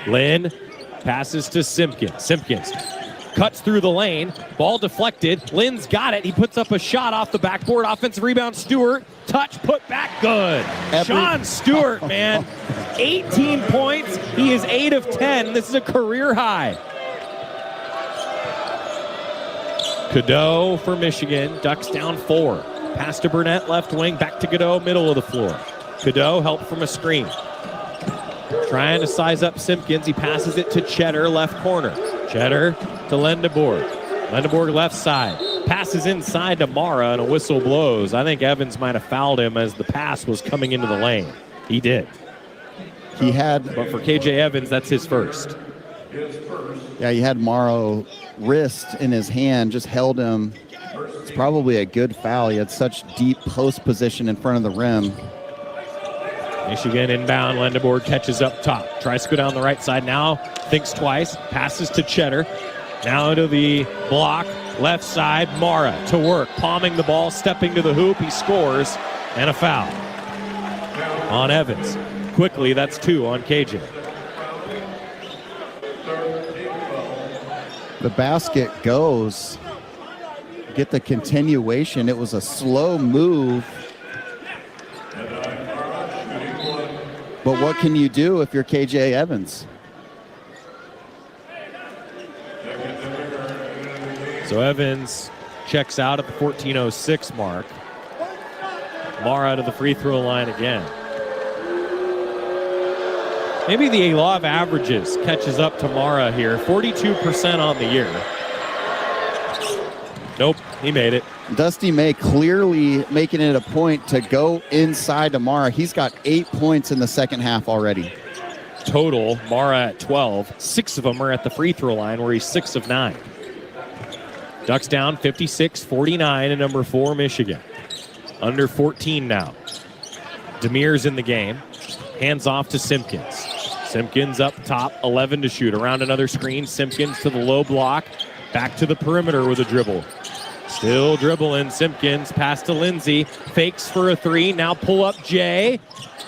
Lynn passes to Simpkins. Simpkins cuts through the lane. Ball deflected. Lynn's got it. He puts up a shot off the backboard. Offensive rebound, Stewart. Touch, put back, good. Sean Stewart, man. 18 points. He is 8 of 10. This is a career high. Cadeau for Michigan. Ducks down 4. Pass to Burnett, left wing. Back to Cadeau, middle of the floor. Cadeau, help from a screen. Trying to size up Simpkins. He passes it to Cheddar, left corner. Cheddar to Lendeborg. Lendeborg left side. Passes inside to Mara, and a whistle blows. I think Evans might have fouled him as the pass was coming into the lane. He did. He had. But for KJ Evans, that's his first. Yeah, he had Morrow wrist in his hand, just held him. It's probably a good foul. He had such deep post position in front of the rim. Michigan inbound. Lendeborg catches up top. Tries to go down the right side now. Thinks twice. Passes to Cheddar. Now to the block. Left side. Mara to work. Palming the ball. Stepping to the hoop. He scores. And a foul on Evans. Quickly, that's 2 on KJ. The basket goes. Get the continuation. It was a slow move. But what can you do if you're KJ Evans? So Evans checks out at the 14:06 mark. Mara to the free throw line again. Maybe the law of averages catches up to Mara here. 42% on the year. Nope, he made it. Dusty May clearly making it a point to go inside to Mara. He's got 8 points in the second half already. Total, Mara at 12. 6 of them are at the free throw line where he's 6 of 9. Ducks down 56-49 to number 4, Michigan. Under 14 now. Demir's in the game. Hands off to Simpkins. Simpkins up top, 11 to shoot. Around another screen, Simpkins to the low block. Back to the perimeter with a dribble. Still dribbling, Simpkins. Pass to Lindsey. Fakes for a 3. Now pull up Jay.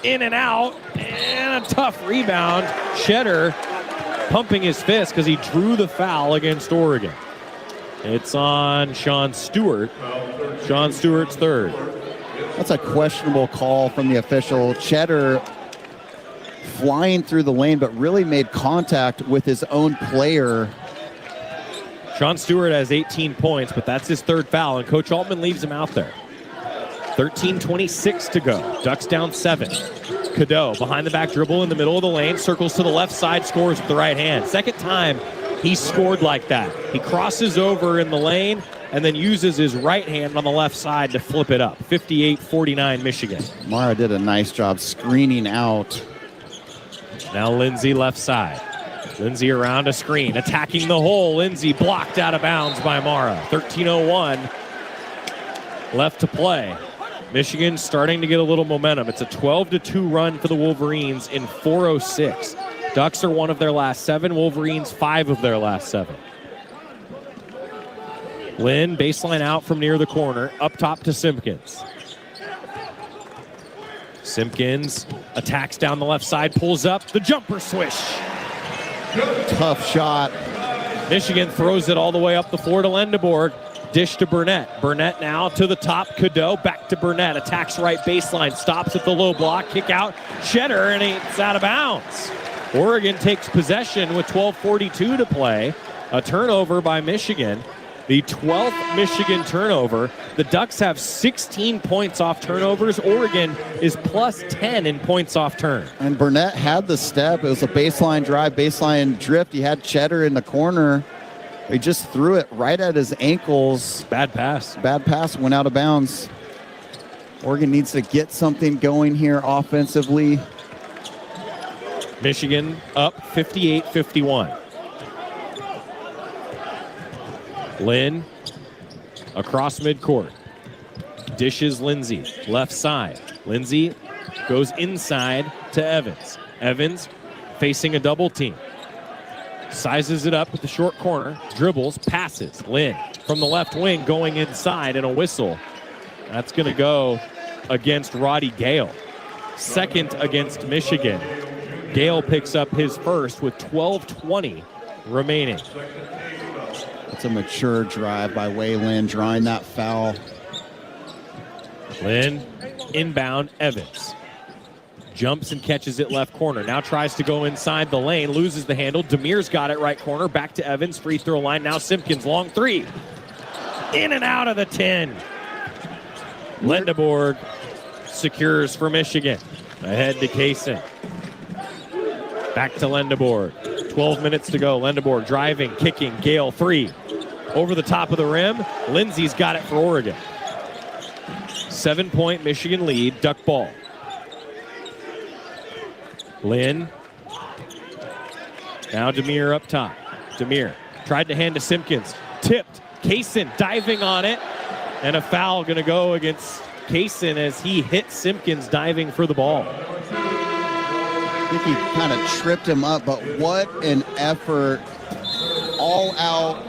In and out. And a tough rebound. Cheddar pumping his fist because he drew the foul against Oregon. It's on Sean Stewart. Sean Stewart's third. That's a questionable call from the official. Cheddar flying through the lane, but really made contact with his own player. Sean Stewart has 18 points, but that's his third foul, and Coach Altman leaves him out there. 13:26 to go. Ducks down 7. Cadeau behind the back dribble in the middle of the lane, circles to the left side, scores with the right hand. Second time he scored like that. He crosses over in the lane and then uses his right hand on the left side to flip it up. 58-49 Michigan. Mara did a nice job screening out. Now Lindsey left side. Lindsey around a screen, attacking the hole. Lindsey blocked out of bounds by Mara. 13:01 left to play. Michigan starting to get a little momentum. It's a 12-2 run for the Wolverines in 4:06. Ducks are 1 of their last 7. Wolverines 5 of their last 7. Lynn, baseline out from near the corner. Up top to Simpkins. Simpkins attacks down the left side, pulls up. The jumper swish. Tough shot. Michigan throws it all the way up the floor to Lendeborg. Dish to Burnett. Burnett now to the top. Cadeau back to Burnett. Attacks right baseline. Stops at the low block. Kick out. Cheddar, and it's out of bounds. Oregon takes possession with 12:42 to play. A turnover by Michigan. The 12th Michigan turnover. The Ducks have 16 points off turnovers. Oregon is plus 10 in points off turn. And Burnett had the step. It was a baseline drive, baseline drift. He had Cheddar in the corner. He just threw it right at his ankles. Bad pass. Bad pass, went out of bounds. Oregon needs to get something going here offensively. Michigan up 58-51. Lynn across midcourt. Dishes Lindsay, left side. Lindsay goes inside to Evans. Evans facing a double team. Sizes it up with the short corner. Dribbles, passes. Lynn from the left wing going inside, and a whistle. That's going to go against Roddy Gale. Second against Michigan. Gale picks up his first with 12:20 remaining. It's a mature drive by Waylon, drawing that foul. Lynn, inbound, Evans. Jumps and catches it left corner. Now tries to go inside the lane, loses the handle. Demir's got it right corner, back to Evans, free throw line. Now Simpkins, long three. In and out of the 10. Lendeborg secures for Michigan. Ahead to Kaysen. Back to Lendeborg. 12 minutes to go. Lendeborg driving, kicking. Gale, three. Over the top of the rim. Lindsay's got it for Oregon. 7-point Michigan lead. Duck ball. Lynn. Now Demir up top. Demir tried to hand to Simpkins. Tipped. Kaysen diving on it. And a foul going to go against Kaysen as he hit Simpkins diving for the ball. I think he kind of tripped him up, but what an effort. All out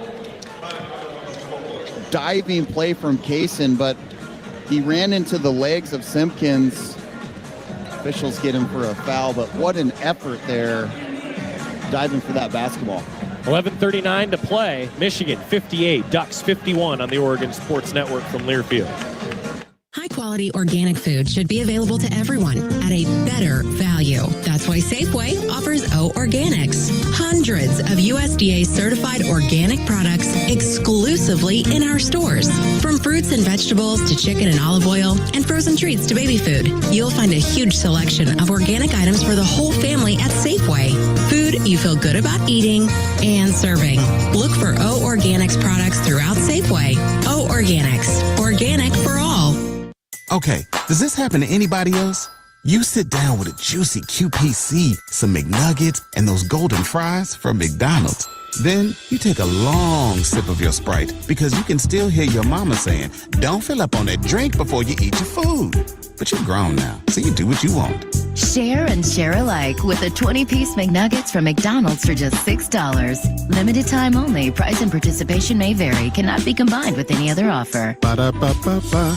diving play from Kaysen, but he ran into the legs of Simpkins. Officials get him for a foul, but what an effort there diving for that basketball. 11:39 to play. Michigan 58, Ducks 51 on the Oregon Sports Network from Learfield. High-quality organic food should be available to everyone at a better value. That's why Safeway offers O Organics. Hundreds of USDA-certified organic products exclusively in our stores. From fruits and vegetables to chicken and olive oil and frozen treats to baby food, you'll find a huge selection of organic items for the whole family at Safeway. Food you feel good about eating and serving. Look for O Organics products throughout Safeway. O Organics. Organic for all. Okay, does this happen to anybody else? You sit down with a juicy QPC, some McNuggets, and those golden fries from McDonald's. Then you take a long sip of your Sprite because you can still hear your mama saying, don't fill up on that drink before you eat your food. But you're grown now, so you do what you want. Share and share alike with the 20-piece McNuggets from McDonald's for just $6. Limited time only. Price and participation may vary. Cannot be combined with any other offer. Ba-da-ba-ba-ba.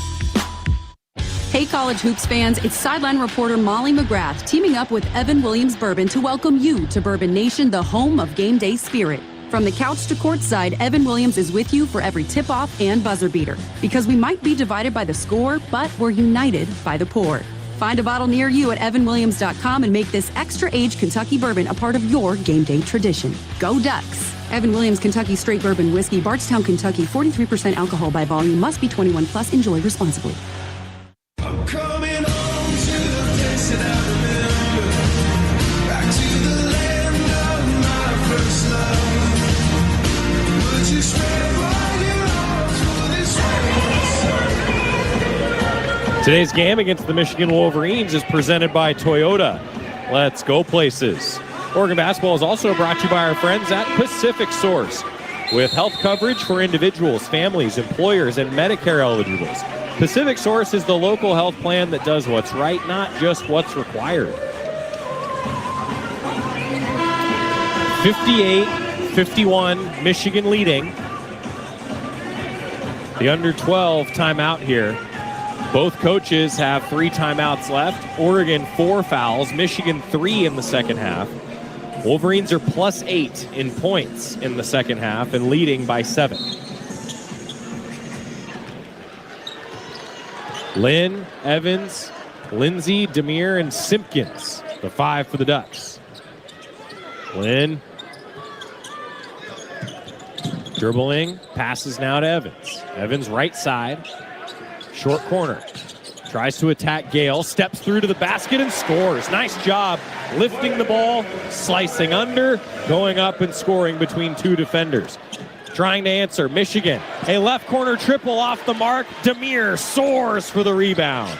Hey, college hoops fans, it's sideline reporter Molly McGrath teaming up with Evan Williams Bourbon to welcome you to Bourbon Nation, the home of game day spirit. From the couch to courtside, Evan Williams is with you for every tip-off and buzzer beater. Because we might be divided by the score, but we're united by the pour. Find a bottle near you at evanwilliams.com and make this extra-aged Kentucky bourbon a part of your game day tradition. Go Ducks! Evan Williams Kentucky Straight Bourbon Whiskey, Bardstown, Kentucky, 43% alcohol by volume, must be 21 plus. Enjoy responsibly. Coming home to the place that I remember, back to the land of my first love. Would you spread wide your arms for this way? Today's game against the Michigan Wolverines is presented by Toyota. Let's go places. Oregon basketball is also brought to you by our friends at Pacific Source. With health coverage for individuals, families, employers, and Medicare eligibles. Pacific Source is the local health plan that does what's right, not just what's required. 58-51, Michigan leading. The under 12 timeout here. Both coaches have 3 timeouts left. Oregon 4 fouls, Michigan 3 in the second half. Wolverines are +8 in points in the second half and leading by 7. Lynn, Evans, Lindsay, Demir, and Simpkins, the 5 for the Ducks. Lynn dribbling, passes now to Evans. Evans right side, short corner. Tries to attack Gale, steps through to the basket and scores. Nice job lifting the ball, slicing under, going up and scoring between 2 defenders. Trying to answer, Michigan. A left corner triple off the mark. Demir soars for the rebound.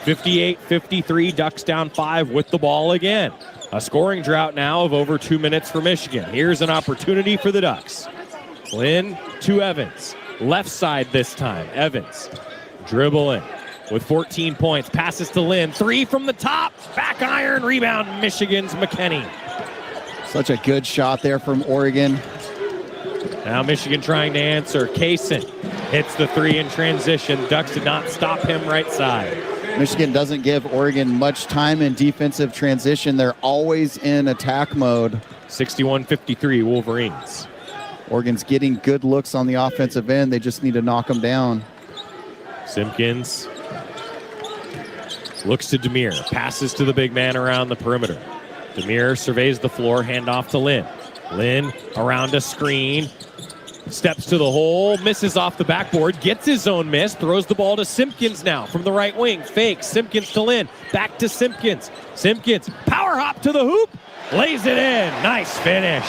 58-53, Ducks down 5 with the ball again. A scoring drought now of over 2 minutes for Michigan. Here's an opportunity for the Ducks. Lynn to Evans. Left side this time. Evans dribbling with 14 points. Passes to Lynn. 3 from the top. Back iron. Rebound, Michigan's McKenney. Such a good shot there from Oregon. Now Michigan trying to answer. Kaysen hits the 3 in transition. Ducks did not stop him right side. Michigan doesn't give Oregon much time in defensive transition. They're always in attack mode. 61-53 Wolverines. Oregon's getting good looks on the offensive end. They just need to knock them down. Simpkins looks to Demir. Passes to the big man around the perimeter. Demir surveys the floor. Hand off to Lynn. Lynn around a screen. Steps to the hole, misses off the backboard, gets his own miss, throws the ball to Simpkins now from the right wing. Fakes, Simpkins to Lynn, back to Simpkins. Simpkins, power hop to the hoop, lays it in. Nice finish.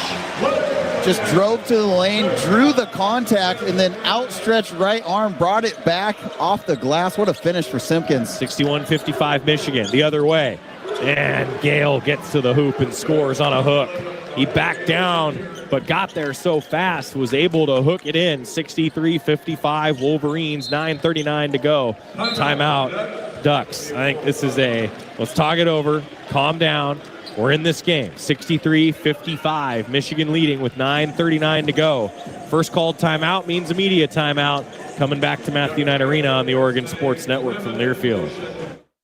Just drove to the lane, drew the contact, and then outstretched right arm, brought it back off the glass. What a finish for Simpkins. 61-55 Michigan, the other way. And Gale gets to the hoop and scores on a hook. He backed down, but got there so fast, was able to hook it in. 63-55 Wolverines, 9:39 to go. Timeout, Ducks. I think this is let's talk it over, calm down. We're in this game. 63-55, Michigan leading with 9:39 to go. First called timeout means immediate timeout. Coming back to Matthew Knight Arena on the Oregon Sports Network from Learfield.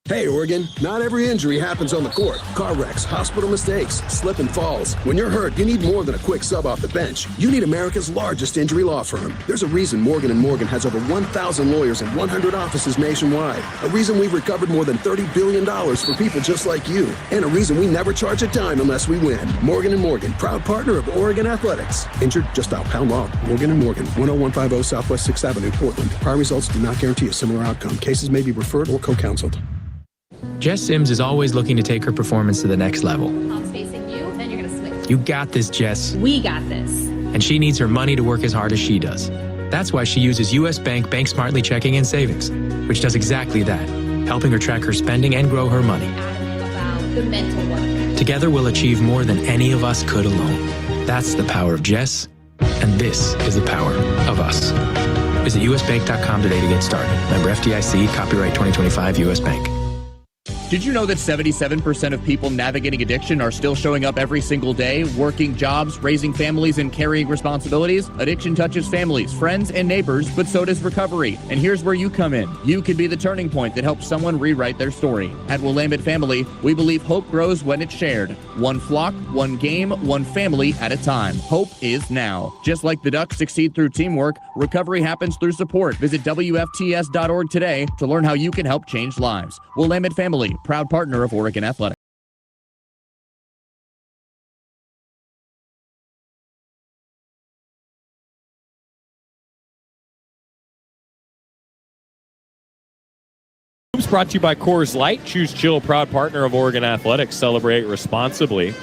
Hey, Oregon, not every injury happens on the court. Car wrecks, hospital mistakes, slip and falls. When you're hurt, you need more than a quick sub off the bench. You need America's largest injury law firm. There's a reason Morgan & Morgan has over 1,000 lawyers and 100 offices nationwide. A reason we've recovered more than $30 billion for people just like you. And a reason we never charge a dime unless we win. Morgan & Morgan, proud partner of Oregon Athletics. Injured? Just dial pound law. Morgan & Morgan, 10150 Southwest 6th Avenue, Portland. Prior results do not guarantee a similar outcome. Cases may be referred or co-counseled. Jess Sims is always looking to take her performance to the next level. I'm facing you, then you're gonna switch. You got this, Jess. We got this. And she needs her money to work as hard as she does. That's why she uses U.S. Bank Bank Smartly Checking and Savings, which does exactly that, helping her track her spending and grow her money. About the mental work. Together we'll achieve more than any of us could alone. That's the power of Jess, and this is the power of us. Visit usbank.com today to get started. Member FDIC, copyright 2025 U.S. Bank. Did you know that 77% of people navigating addiction are still showing up every single day, working jobs, raising families, and carrying responsibilities? Addiction touches families, friends, and neighbors, but so does recovery. And here's where you come in. You could be the turning point that helps someone rewrite their story. At Willamette Family, we believe hope grows when it's shared. One flock, one game, one family at a time. Hope is now. Just like the Ducks succeed through teamwork, recovery happens through support. Visit WFTS.org today to learn how you can help change lives. Willamette Family, proud partner of Oregon Athletics. Hoops brought to you by Coors Light. Choose chill, proud partner of Oregon Athletics. Celebrate responsibly.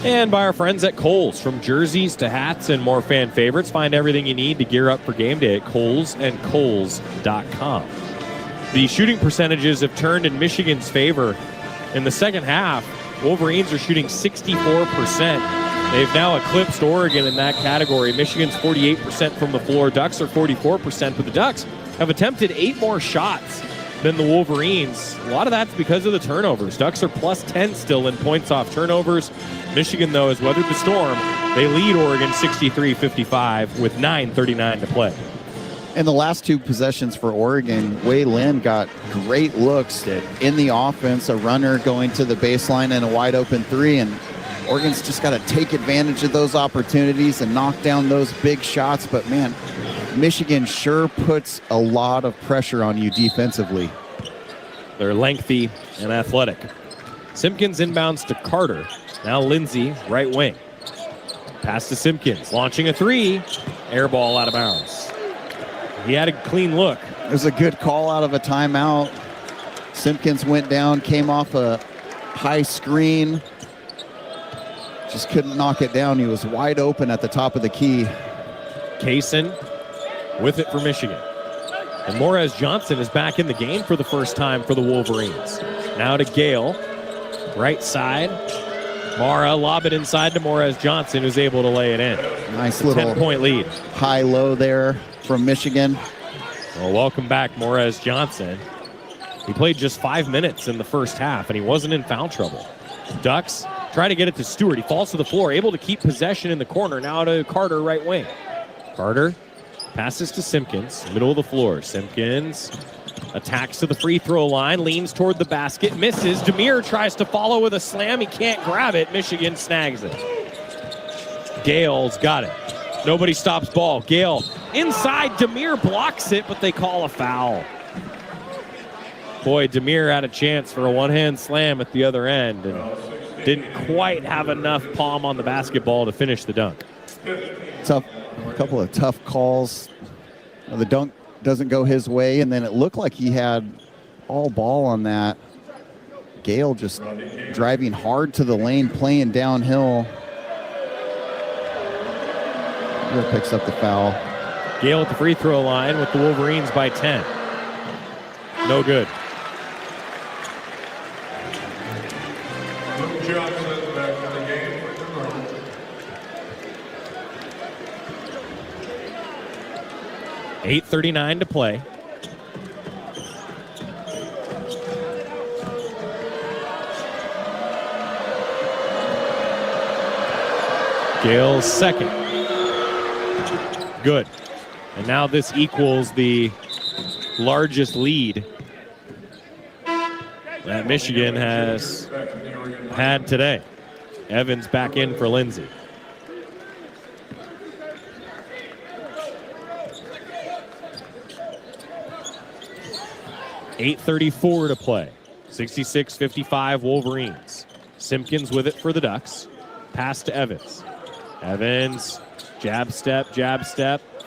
And by our friends at Kohl's. From jerseys to hats and more fan favorites, find everything you need to gear up for game day at Kohl's and Kohls.com. The shooting percentages have turned in Michigan's favor. In the second half, Wolverines are shooting 64%. They've now eclipsed Oregon in that category. Michigan's 48% from the floor. Ducks are 44%, but the Ducks have attempted 8 more shots than the Wolverines. A lot of that's because of the turnovers. Ducks are plus 10 still in points off turnovers. Michigan, though, has weathered the storm. They lead Oregon 63-55 with 9:39 to play. In the last 2 possessions for Oregon, Wei Lin got great looks in the offense, a runner going to the baseline and a wide open 3, and Oregon's just got to take advantage of those opportunities and knock down those big shots. But, man, Michigan sure puts a lot of pressure on you defensively. They're lengthy and athletic. Simpkins inbounds to Carter. Now Lindsey, right wing. Pass to Simpkins, launching a 3. Air ball out of bounds. He had a clean look. It was a good call out of a timeout. Simpkins went down, came off a high screen. Just couldn't knock it down. He was wide open at the top of the key. Kaysen with it for Michigan. And Morez Johnson is back in the game for the first time for the Wolverines. Now to Gale. Right side. Mara lob it inside to Morez Johnson, who's able to lay it in. Nice little 10-point lead. High-low there from Michigan. Well, welcome back, Morez Johnson. He played just 5 minutes in the first half, and he wasn't in foul trouble. Ducks try to get it to Stewart. He falls to the floor, able to keep possession in the corner. Now to Carter, right wing. Carter passes to Simpkins, middle of the floor. Simpkins attacks to the free throw line, leans toward the basket, misses. Demir tries to follow with a slam. He can't grab it. Michigan snags it. Gale's got it. Nobody stops ball. Gale inside. Demir blocks it, but they call a foul. Boy, Demir had a chance for a one-hand slam at the other end and didn't quite have enough palm on the basketball to finish the dunk. Tough, a couple of tough calls. The dunk doesn't go his way, and then it looked like he had all ball on that. Gale just driving hard to the lane, playing downhill. Here picks up the foul. Gale at the free throw line with the Wolverines by 10. No good. Johnson back in the game for the Maroons. 8:39 to play. Gale's second. Good. And now this equals the largest lead that Michigan has had today. Evans back in for Lindsey. .834 to play. 66-55 Wolverines. Simpkins with it for the Ducks. Pass to Evans. Evans, jab step,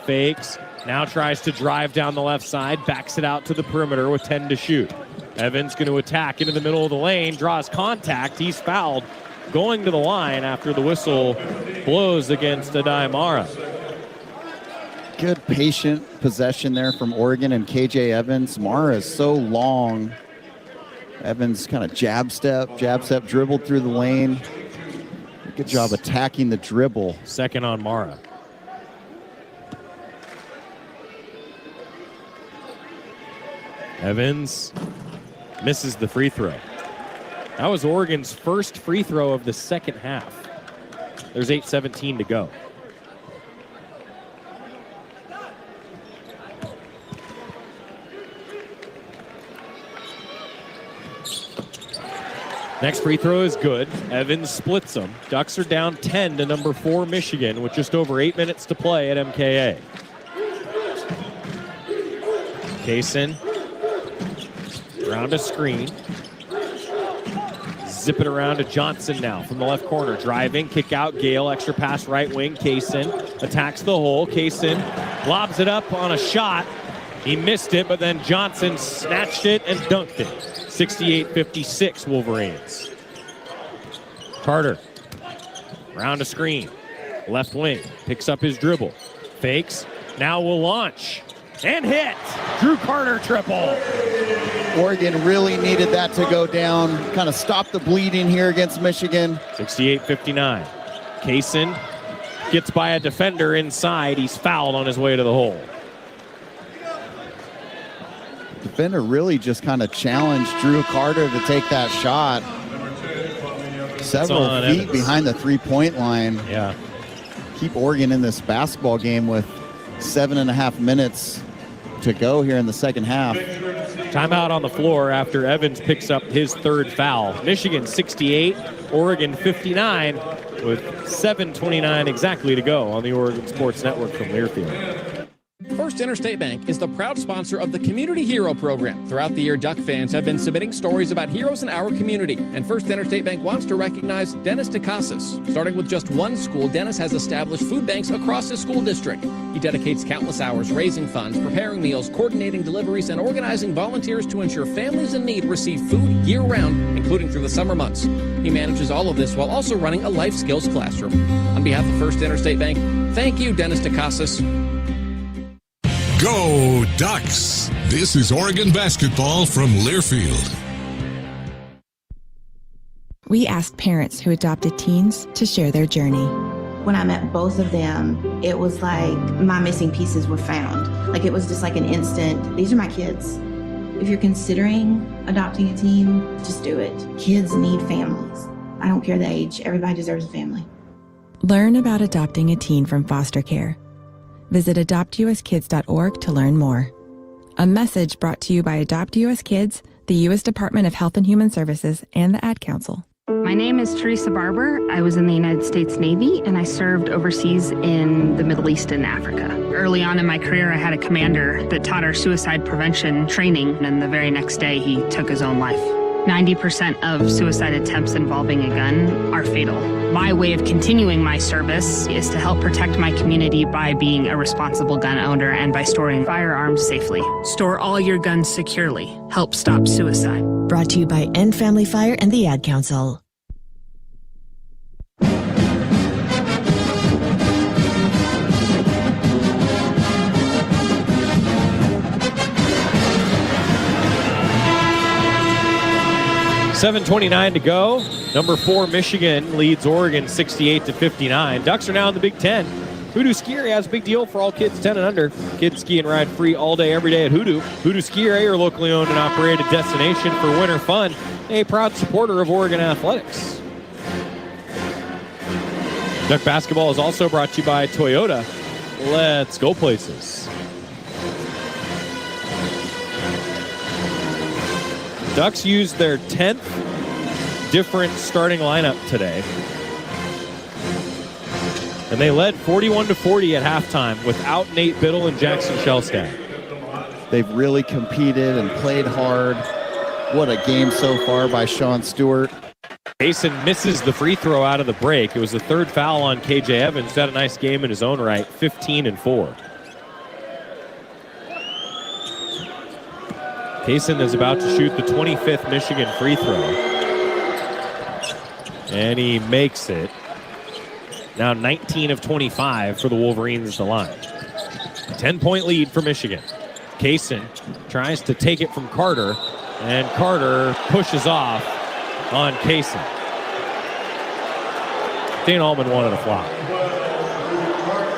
fakes. Now tries to drive down the left side, backs it out to the perimeter with 10 to shoot. Evans going to attack into the middle of the lane, draws contact. He's fouled going to the line after the whistle blows against Adai Mara. Good patient possession there from Oregon and KJ Evans. Mara is so long. Evans kind of jab step, dribbled through the lane. Good job attacking the dribble. Second on Mara. Evans misses the free throw. That was Oregon's first free throw of the second half. There's 8:17 to go. Next free throw is good. Evans splits them. Ducks are down 10 to number 4 Michigan with just over 8 minutes to play at MKA. Kaysen around a screen. Zip it around to Johnson now from the left corner. Driving, kick out, Gale, extra pass right wing. Kaysen attacks the hole. Kaysen lobs it up on a shot. He missed it, but then Johnson snatched it and dunked it. 68-56 Wolverines. Carter, round a screen. Left wing, picks up his dribble. Fakes, now will launch. And hit! Drew Carter triple. Oregon really needed that to go down. Kind of stop the bleeding here against Michigan. 68-59. Kaysen gets by a defender inside. He's fouled on his way to the hole. Defender really just kind of challenged Drew Carter to take that shot. Several feet Evans behind the three-point line. Yeah. Keep Oregon in this basketball game with 7.5 minutes to go here in the second half. Timeout on the floor after Evans picks up his third foul. Michigan 68, Oregon 59, with 7:29 exactly to go on the Oregon Sports Network from Learfield. First Interstate Bank is the proud sponsor of the Community Hero Program. Throughout the year, Duck fans have been submitting stories about heroes in our community. And First Interstate Bank wants to recognize Dennis DeCasas. Starting with just one school, Dennis has established food banks across his school district. He dedicates countless hours raising funds, preparing meals, coordinating deliveries, and organizing volunteers to ensure families in need receive food year-round, including through the summer months. He manages all of this while also running a life skills classroom. On behalf of First Interstate Bank, thank you, Dennis DeCasas. Go Ducks! This is Oregon basketball from Learfield. We asked parents who adopted teens to share their journey. When I met both of them, it was like my missing pieces were found. Like it was just like an instant, these are my kids. If you're considering adopting a teen, just do it. Kids need families. I don't care the age, everybody deserves a family. Learn about adopting a teen from foster care. Visit adoptuskids.org to learn more. A message brought to you by Adopt US Kids, the U.S. Department of Health and Human Services, and the Ad Council. My name is Teresa Barber. I was in the United States Navy and I served overseas in the Middle East and Africa. Early on in my career, I had a commander that taught our suicide prevention training, and the very next day he took his own life. 90% of suicide attempts involving a gun are fatal. My way of continuing my service is to help protect my community by being a responsible gun owner and by storing firearms safely. Store all your guns securely. Help stop suicide. Brought to you by End Family Fire and the Ad Council. $7:29 to go. Number 4 Michigan leads Oregon 68-59. Ducks are now in the Big Ten. Hoodoo Ski Area has a big deal for all kids 10 and under. Kids ski and ride free all day, every day at Hoodoo. Hoodoo Ski Area, your locally owned and operated destination for winter fun. A proud supporter of Oregon athletics. Duck basketball is also brought to you by Toyota. Let's go places. Ducks used their 10th different starting lineup today. And they led 41-40 at halftime without Nate Biddle and Jackson Shellstad. They've really competed and played hard. What a game so far by Sean Stewart. Mason misses the free throw out of the break. It was the third foul on KJ Evans. Had a nice game in his own right, 15-4. Kaysen is about to shoot the 25th Michigan free throw. And he makes it. Now 19 of 25 for the Wolverines at the line. 10-point lead for Michigan. Kaysen tries to take it from Carter, and Carter pushes off on Kaysen. Dane Allman wanted a flop.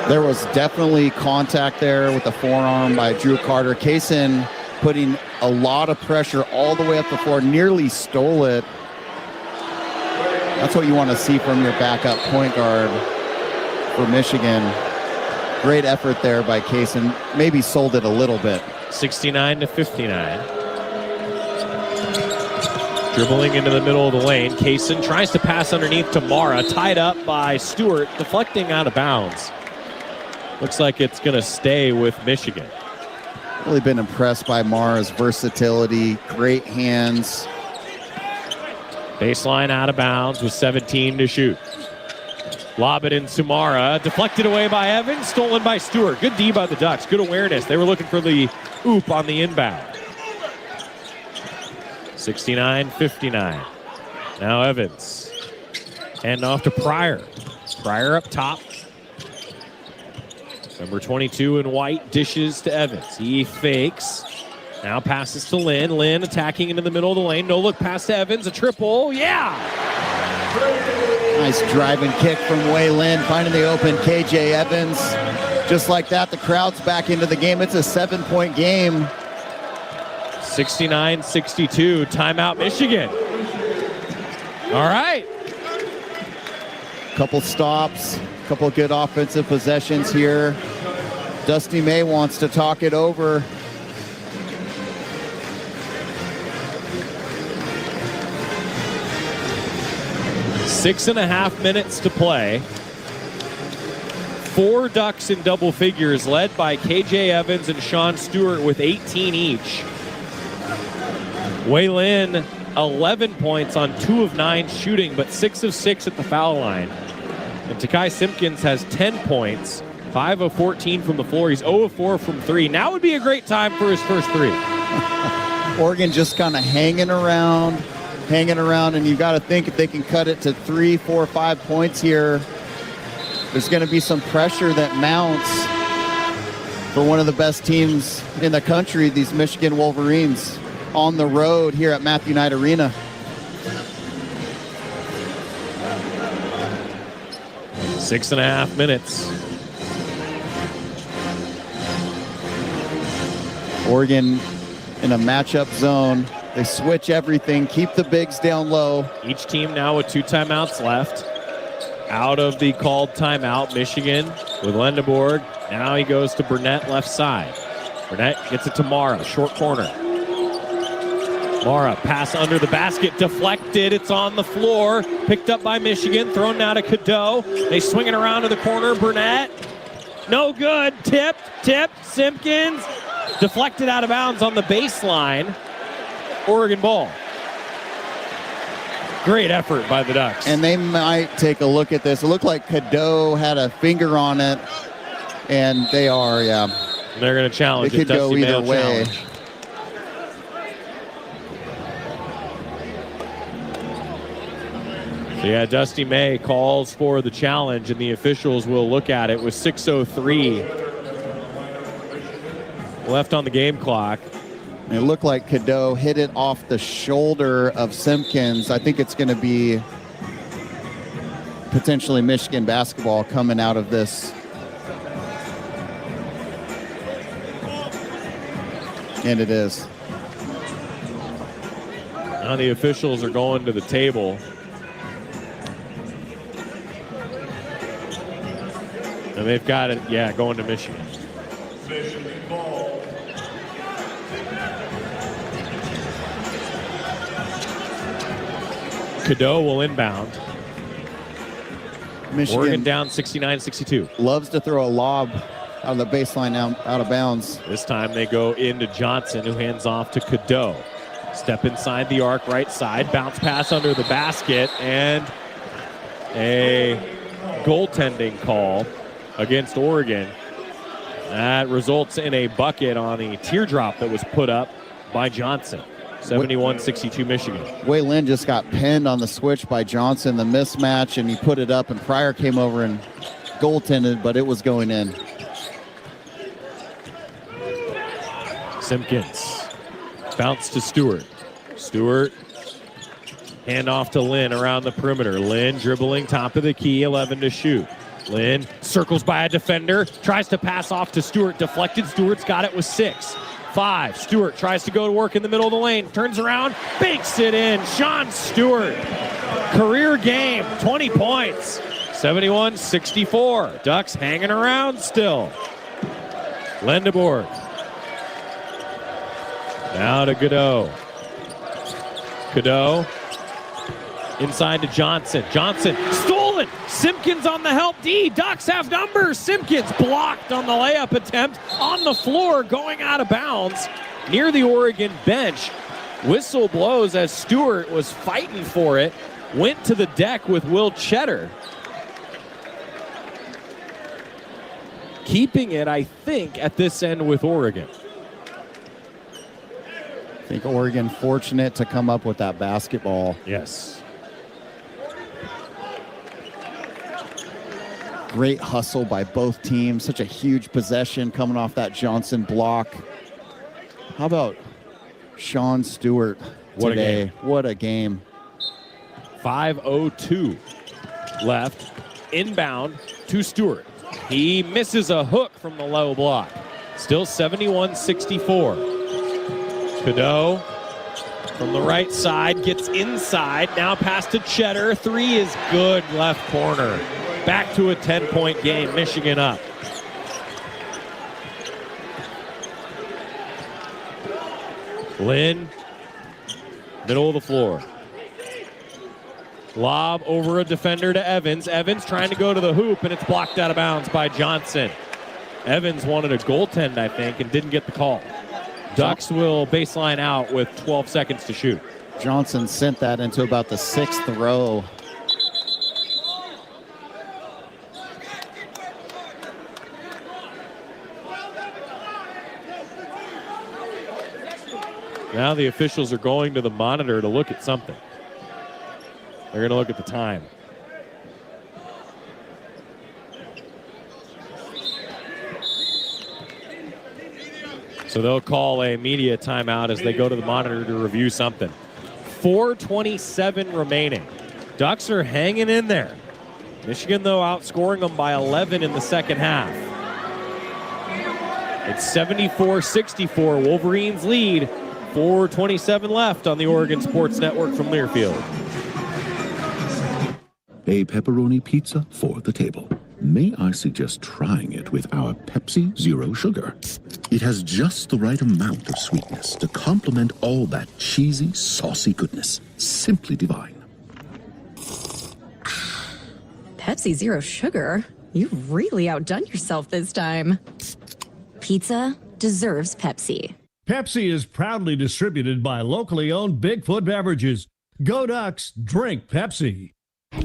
There was definitely contact there with the forearm by Drew Carter. Kaysen putting a lot of pressure all the way up the floor, nearly stole it. That's what you want to see from your backup point guard for Michigan. Great effort there by Kaysen. Maybe sold it a little bit. 69-59. Dribbling into the middle of the lane. Kaysen tries to pass underneath to Mara. Tied up by Stewart, deflecting out of bounds. Looks like it's going to stay with Michigan. Really been impressed by Mara's versatility, great hands. Baseline out of bounds with 17 to shoot. Lob it in Sumara, deflected away by Evans, stolen by Stewart. Good D by the Ducks, good awareness. They were looking for the oop on the inbound. 69-59. Now Evans. Hand off to Pryor. Pryor up top. Number 22 in white dishes to Evans. He fakes. Now passes to Lynn. Lynn attacking into the middle of the lane. No look pass to Evans. A triple. Yeah! Nice driving kick from Wei Lin, finding the open KJ Evans. Just like that, the crowd's back into the game. It's a 7-point game. 69-62. Timeout, Michigan. All right. Couple stops, couple good offensive possessions here. Dusty May wants to talk it over. Six and a half minutes to play. 4 Ducks in double figures, led by KJ Evans and Sean Stewart with 18 each. Waylon, 11 points on 2 of 9 shooting, but 6 of 6 at the foul line. And Takai Simpkins has 10 points, 5 of 14 from the floor. He's 0 of 4 from 3. Now would be a great time for his first 3. Oregon just kind of hanging around, and you got to think if they can cut it to 3, 4, 5 points here, there's going to be some pressure that mounts for one of the best teams in the country, these Michigan Wolverines, on the road here at Matthew Knight Arena. Six and a half minutes. Oregon in a matchup zone. They switch everything, keep the bigs down low. Each team now with 2 timeouts left. Out of the called timeout, Michigan with Lendeborg. Now he goes to Burnett left side. Burnett gets it to Mara, short corner. Mara, pass under the basket, deflected. It's on the floor. Picked up by Michigan, thrown now to Cadeau. They swing it around to the corner. Burnett, no good. Tipped. Simpkins, deflected out of bounds on the baseline. Oregon ball. Great effort by the Ducks. And they might take a look at this. It looked like Cadeau had a finger on it, and they are, yeah. They're going to challenge. It could go either way. Challenge. So yeah, Dusty May calls for the challenge, and the officials will look at it with 6:03 left on the game clock. It looked like Cadeau hit it off the shoulder of Simpkins. I think it's going to be potentially Michigan basketball coming out of this. And it is. Now the officials are going to the table. And they've got it, yeah, going to Michigan. Cadeau will inbound. Michigan Oregon down 69-62. Loves to throw a lob out of the baseline out of bounds. This time they go into Johnson, who hands off to Cadeau. Step inside the arc, right side. Bounce pass under the basket, and a goaltending call against Oregon. That results in a bucket on a teardrop that was put up by Johnson. 71-62 Michigan. Waylon just got pinned on the switch by Johnson, the mismatch, and he put it up, and Pryor came over and goaltended, but it was going in. Simpkins. Bounce to Stewart. Stewart. Hand off to Lynn around the perimeter. Lynn dribbling top of the key, 11 to shoot. Lynn circles by a defender, tries to pass off to Stewart, deflected. Stewart's got it with 6. 5. Stewart tries to go to work in the middle of the lane, turns around, banks it in. Sean Stewart, career game, 20 points, 71-64. Ducks hanging around still. Lendeborg. Now to Cadeau. Cadeau inside to Johnson. Johnson stolen. Simpkins on the help D. Ducks have numbers. Simpkins blocked on the layup attempt on the floor, going out of bounds near the Oregon bench. Whistle blows as Stewart was fighting for it. Went to the deck with Will Cheddar. Keeping it, I think, at this end with Oregon. I think Oregon fortunate to come up with that basketball. Yes. Great hustle by both teams. Such a huge possession coming off that Johnson block. How about Sean Stewart today? What a game. 5:02 left. Inbound to Stewart. He misses a hook from the low block. Still 71-64. Cadeau from the right side gets inside. Now pass to Cheddar. 3 is good, left corner. Back to a 10-point game. Michigan up. Lynn, middle of the floor. Lob over a defender to Evans. Evans trying to go to the hoop, and it's blocked out of bounds by Johnson. Evans wanted a goaltend, I think, and didn't get the call. Ducks will baseline out with 12 seconds to shoot. Johnson sent that into about the 6th row. Now the officials are going to the monitor to look at something. They're going to look at the time. So they'll call a media timeout as they go to the monitor to review something. 4:27 remaining. Ducks are hanging in there. Michigan, though, outscoring them by 11 in the second half. It's 74-64. Wolverines lead. 4:27 left on the Oregon Sports Network from Learfield. A pepperoni pizza for the table. May I suggest trying it with our Pepsi Zero Sugar? It has just the right amount of sweetness to complement all that cheesy, saucy goodness. Simply divine. Pepsi Zero Sugar? You've really outdone yourself this time. Pizza deserves Pepsi. Pepsi is proudly distributed by locally owned Bigfoot Beverages. Go Ducks, drink Pepsi.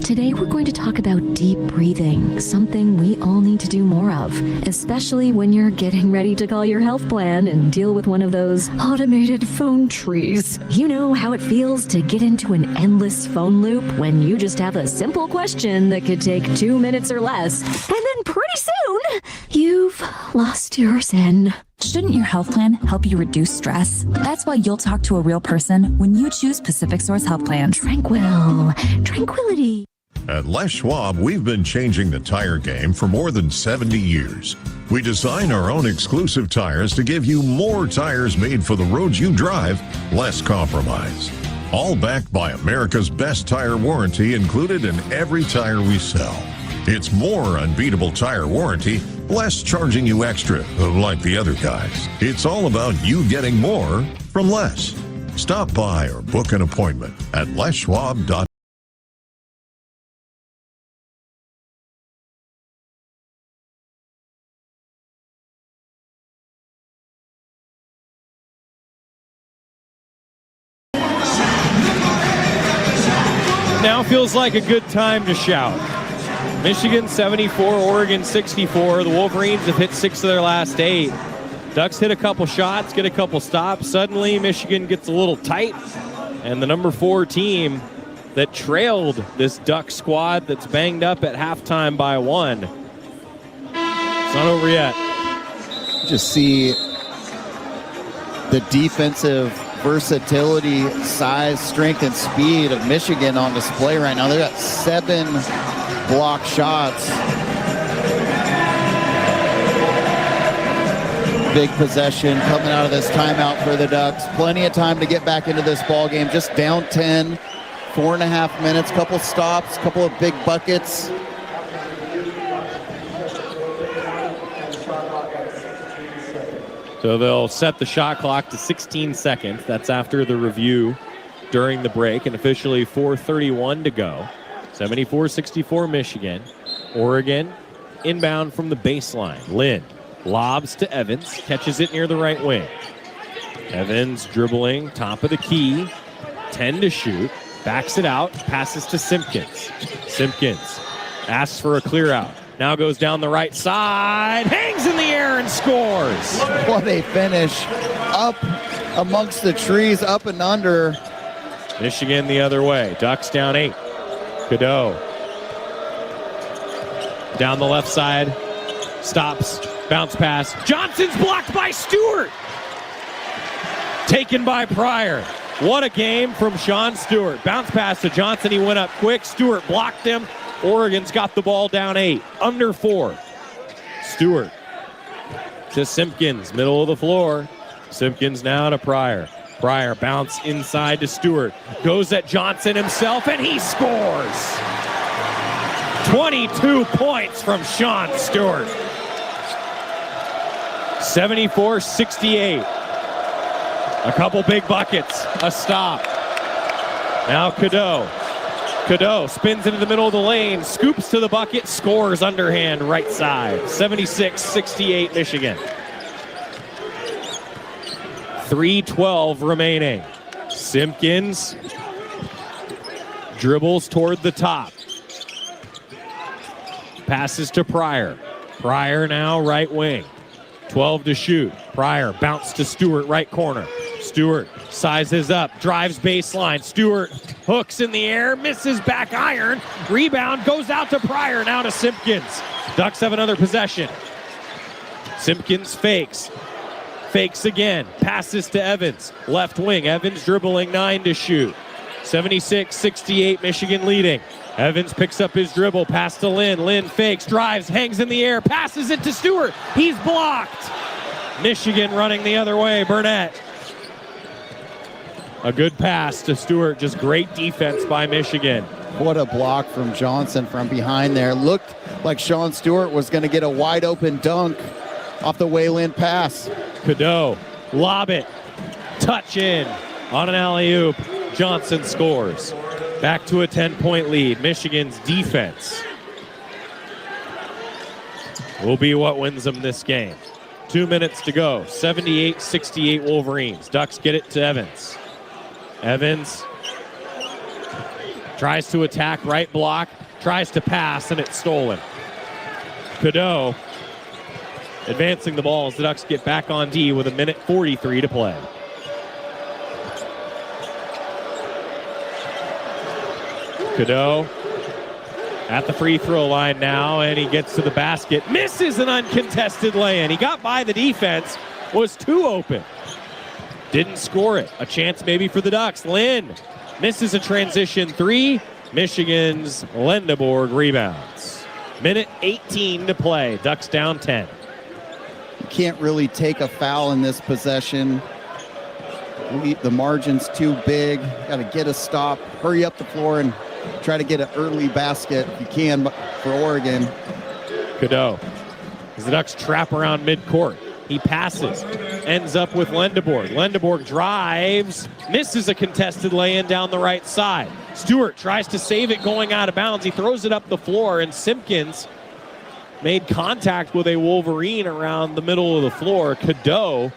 Today we're going to talk about deep breathing, something we all need to do more of, especially when you're getting ready to call your health plan and deal with one of those automated phone trees. You know how it feels to get into an endless phone loop when you just have a simple question that could take 2 minutes or less, and then pretty soon, you've lost your zen. Shouldn't your health plan help you reduce stress? That's why you'll talk to a real person when you choose Pacific Source Health Plan. Tranquility. At Les Schwab, we've been changing the tire game for more than 70 years. We design our own exclusive tires to give you more tires made for the roads you drive, less compromise. All backed by America's best tire warranty included in every tire we sell. It's more unbeatable tire warranty, less charging you extra, like the other guys. It's all about you getting more from less. Stop by or book an appointment at leschwab.com. Now feels like a good time to shout. Michigan 74, Oregon 64. The Wolverines have hit 6 of their last 8. Ducks hit a couple shots, get a couple stops. Suddenly, Michigan gets a little tight. And the number 4 team that trailed this Duck squad that's banged up at halftime by 1. It's not over yet. Just see the defensive versatility, size, strength, and speed of Michigan on display right now. They've got 7 block shots. Big possession coming out of this timeout for the Ducks. Plenty of time to get back into this ball game. Just down 10, 4.5 minutes, couple stops, couple of big buckets. So they'll set the shot clock to 16 seconds. That's after the review during the break, and officially 4:31 to go. 74-64 Michigan. Oregon inbound from the baseline. Lynn lobs to Evans, catches it near the right wing. Evans dribbling, top of the key, 10 to shoot, backs it out, passes to Simpkins. Simpkins asks for a clear out. Now goes down the right side, hangs in the air and scores. What a finish. Up amongst the trees, up and under. Michigan the other way. Ducks down 8. Cadeau. Down the left side. Stops. Bounce pass. Johnson's blocked by Stewart. Taken by Pryor. What a game from Sean Stewart. Bounce pass to Johnson. He went up quick. Stewart blocked him. Oregon's got the ball down 8. Under 4. Stewart to Simpkins. Middle of the floor. Simpkins now to Pryor. Pryor bounce inside to Stewart. Goes at Johnson himself, and he scores. 22 points from Sean Stewart. 74-68. A couple big buckets, a stop. Now Cadeau. Cadeau spins into the middle of the lane, scoops to the bucket, scores underhand right side. 76-68 Michigan. 3:12 remaining. Simpkins dribbles toward the top. Passes to Pryor. Pryor now right wing. 12 to shoot. Pryor bounce to Stewart, right corner. Stewart sizes up, drives baseline. Stewart hooks in the air, misses back iron. Rebound goes out to Pryor, now to Simpkins. Ducks have another possession. Simpkins fakes. Fakes again, passes to Evans. Left wing, Evans dribbling 9 to shoot. 76-68, Michigan leading. Evans picks up his dribble, pass to Lynn. Lynn fakes, drives, hangs in the air, passes it to Stewart. He's blocked. Michigan running the other way, Burnett. A good pass to Stewart, just great defense by Michigan. What a block from Johnson from behind there. Looked like Sean Stewart was going to get a wide open dunk off the Wayland pass. Cadeau, lob it, touch in on an alley-oop. Johnson scores. Back to a 10-point lead. Michigan's defense will be what wins them this game. 2 minutes to go. 78-68 Wolverines. Ducks get it to Evans. Evans tries to attack right block, tries to pass, and it's stolen. Cadeau advancing the ball as the Ducks get back on D with 1:43 to play. Cadeau at the free throw line now, and he gets to the basket. Misses an uncontested lay-in. He got by the defense, was too open. Didn't score it. A chance maybe for the Ducks. Lynn misses a transition three. Michigan's Lendeborg rebounds. 1:18 to play. Ducks down 10. You can't really take a foul in this possession. The margin's too big. Got to get a stop. Hurry up the floor and try to get an early basket if you can for Oregon. Cadeau. As the Ducks trap around midcourt. He passes. Ends up with Lendeborg. Lendeborg drives. Misses a contested lay-in down the right side. Stewart tries to save it going out of bounds. He throws it up the floor, and Simpkins made contact with a Wolverine around the middle of the floor. Cadeau.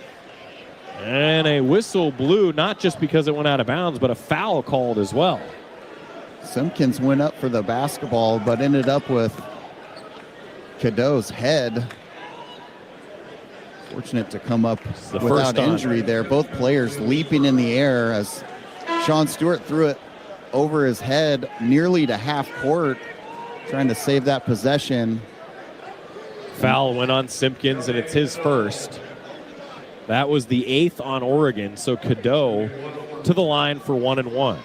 And a whistle blew, not just because it went out of bounds, but a foul called as well. Simpkins went up for the basketball, but ended up with Cadeau's head. Fortunate to come up without injury there. Both players leaping in the air as Sean Stewart threw it over his head nearly to half court, trying to save that possession. Foul went on Simpkins, and it's his first. That was the 8th on Oregon, so Cadeau to the line for 1-1.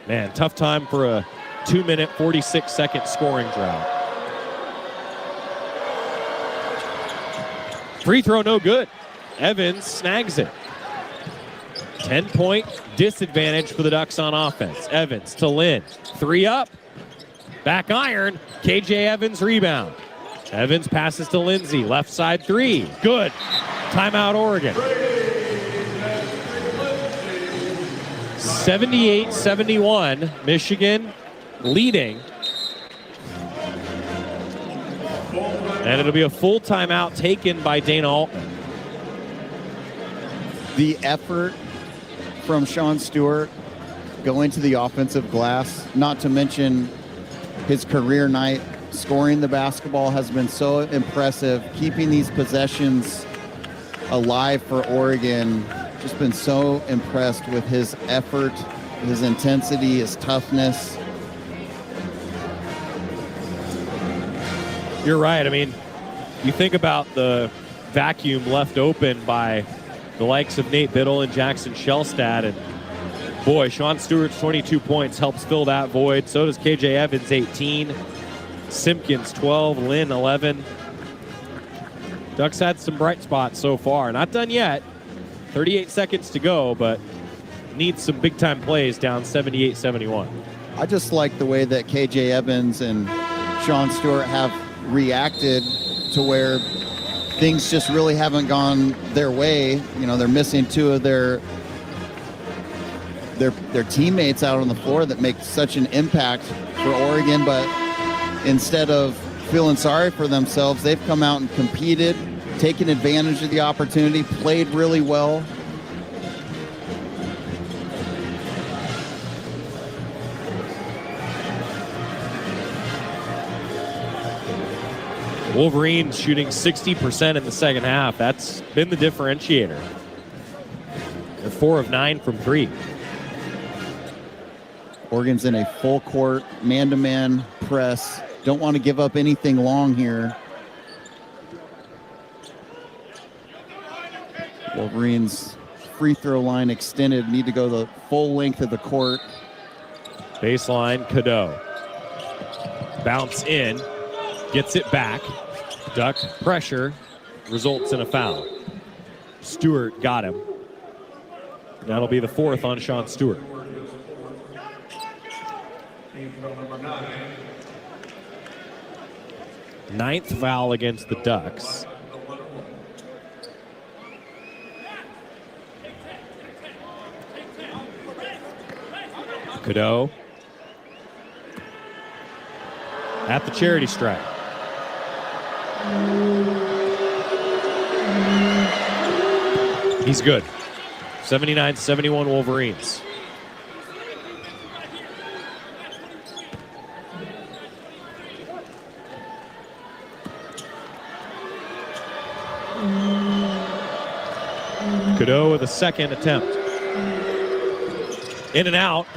Man, tough time for a 2-minute, 46-second scoring drought. Free throw no good. Evans snags it. 10-point disadvantage for the Ducks on offense. Evans to Lynn. 3 up. Back iron. KJ Evans rebound. Evans passes to Lindsey. Left side 3. Good. Timeout Oregon. 78-71. Michigan leading. And it'll be a full timeout taken by Dana Altman. The effort from Sean Stewart going to the offensive glass, not to mention his career night, scoring the basketball has been so impressive. Keeping these possessions alive for Oregon, just been so impressed with his effort, his intensity, his toughness. You're right. I mean, you think about the vacuum left open by the likes of Nate Biddle and Jackson Shellstad, and boy, Sean Stewart's 22 points helps fill that void. So does KJ Evans, 18. Simpkins, 12. Lynn, 11. Ducks had some bright spots so far. Not done yet. 38 seconds to go, but needs some big-time plays down 78-71. I just like the way that KJ Evans and Sean Stewart have reacted to where things just really haven't gone their way. You know, they're missing two of their teammates out on the floor that make such an impact for Oregon, but instead of feeling sorry for themselves, they've come out and competed, taken advantage of the opportunity, played really well. Wolverines shooting 60% in the second half. That's been the differentiator. They're 4 of 9 from 3. Oregon's in a full court, man-to-man press. Don't want to give up anything long here. Wolverines free throw line extended, need to go the full length of the court. Baseline, Cadeau. Bounce in, gets it back. Duck pressure, results in a foul. Stewart got him. That'll be the 4th on Sean Stewart. Ninth foul against the Ducks. Cadeau at the charity stripe. He's good. 79-71 Wolverines. Cadeau with a second attempt. In and out.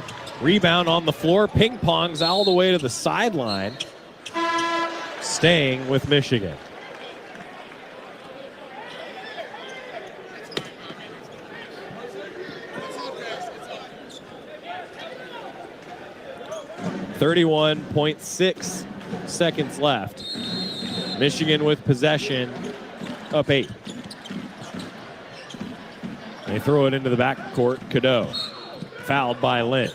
Rebound on the floor. Ping pongs all the way to the sideline. Staying with Michigan. .6 seconds left. Michigan with possession, up 8. They throw it into the backcourt. Cadeau fouled by Lynn.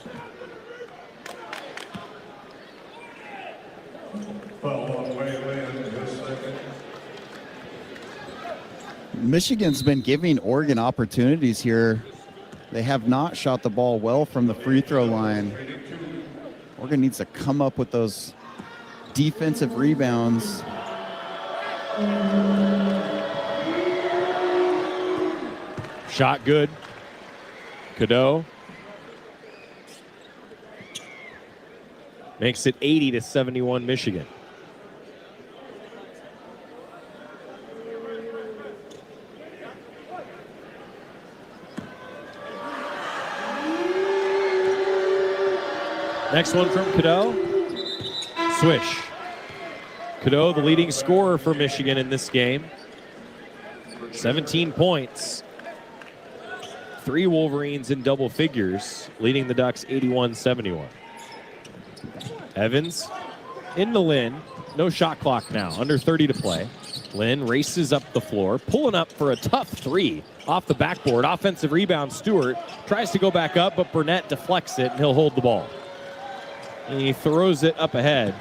Michigan's been giving Oregon opportunities here. They have not shot the ball well from the free throw line. Oregon needs to come up with those defensive rebounds. Shot good. Cadeau makes it 80-71 Michigan. Next one from Cadeau. Swish. Cadeau, the leading scorer for Michigan in this game. 17 points. 3 Wolverines in double figures, leading the Ducks 81-71. Evans into Lynn. No shot clock now. Under 30 to play. Lynn races up the floor, pulling up for a tough 3 off the backboard. Offensive rebound. Stewart tries to go back up, but Burnett deflects it, and he'll hold the ball. And he throws it up ahead.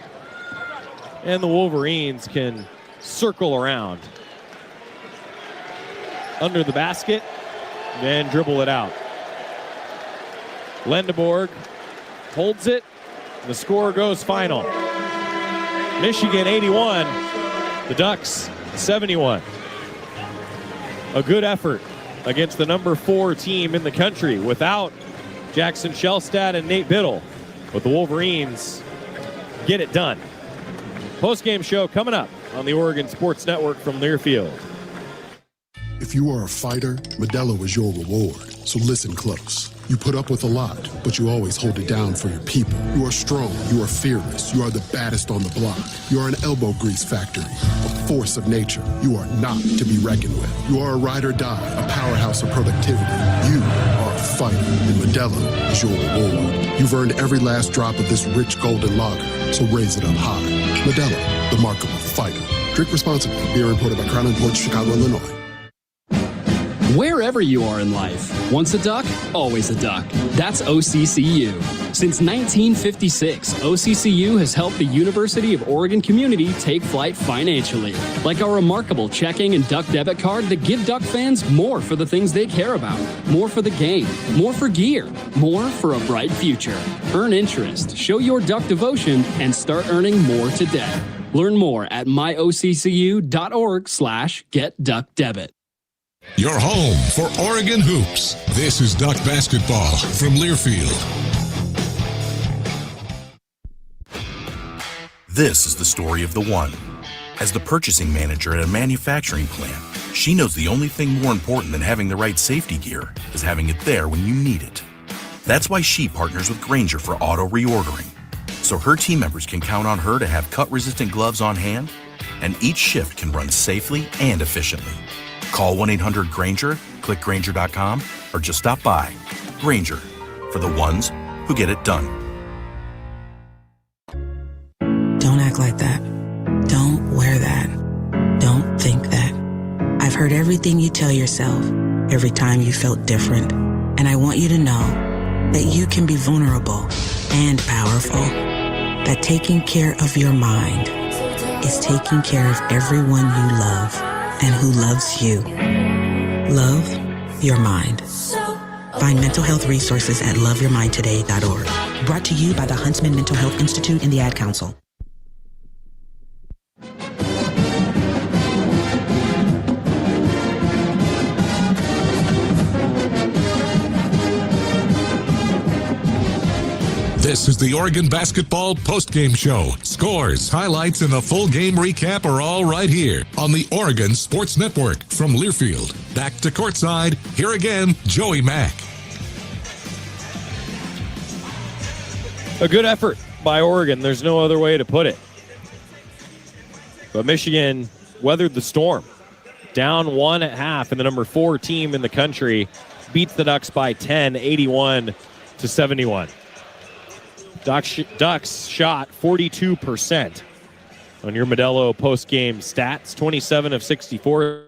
And the Wolverines can circle around. Under the basket, and dribble it out. Lendeborg holds it. The score goes final. Michigan 81, the Ducks 71. A good effort against the number 4 team in the country without Jackson Shellstad and Nate Biddle. But the Wolverines get it done. Post-game show coming up on the Oregon Sports Network from Learfield. If you are a fighter, Modelo is your reward. So listen close. You put up with a lot, but you always hold it down for your people. You are strong. You are fearless. You are the baddest on the block. You are an elbow grease factory, a force of nature. You are not to be reckoned with. You are a ride or die, a powerhouse of productivity. You are a fighter, and Modelo is your reward. You've earned every last drop of this rich golden lager, so raise it up high. Modelo, the mark of a fighter. Drink responsibly. Beer imported by Crown Imports, Chicago, Illinois. Wherever you are in life, once a duck, always a duck. That's OCCU. Since 1956, OCCU has helped the University of Oregon community take flight financially, like our remarkable checking and duck debit card that give Duck fans more for the things they care about, more for the game, more for gear, more for a bright future. Earn interest, show your Duck devotion, and start earning more today. Learn more at myoccu.org/getduckdebit. Your home for Oregon hoops. This is Duck Basketball from Learfield. This is the story of the one. As the purchasing manager at a manufacturing plant, she knows the only thing more important than having the right safety gear is having it there when you need it. That's why she partners with Grainger for auto reordering, so her team members can count on her to have cut-resistant gloves on hand, and each shift can run safely and efficiently. Call 1-800-GRAINGER, click Grainger.com, or just stop by. Grainger, for the ones who get it done. Don't act like that. Don't wear that. Don't think that. I've heard everything you tell yourself every time you felt different, and I want you to know that you can be vulnerable and powerful. That taking care of your mind is taking care of everyone you love and who loves you. Love your mind. Find mental health resources at loveyourmindtoday.org. Brought to you by the Huntsman Mental Health Institute and the Ad Council. This is the Oregon Basketball Postgame Show. Scores, highlights, and a full game recap are all right here on the Oregon Sports Network from Learfield. Back to courtside. Here again, Joey Mack. A good effort by Oregon. There's no other way to put it. But Michigan weathered the storm. Down 1 at half, and the number 4 team in the country beats the Ducks by 10, 81-71. Ducks shot 42% on your Modelo post-game stats, 27 of 64.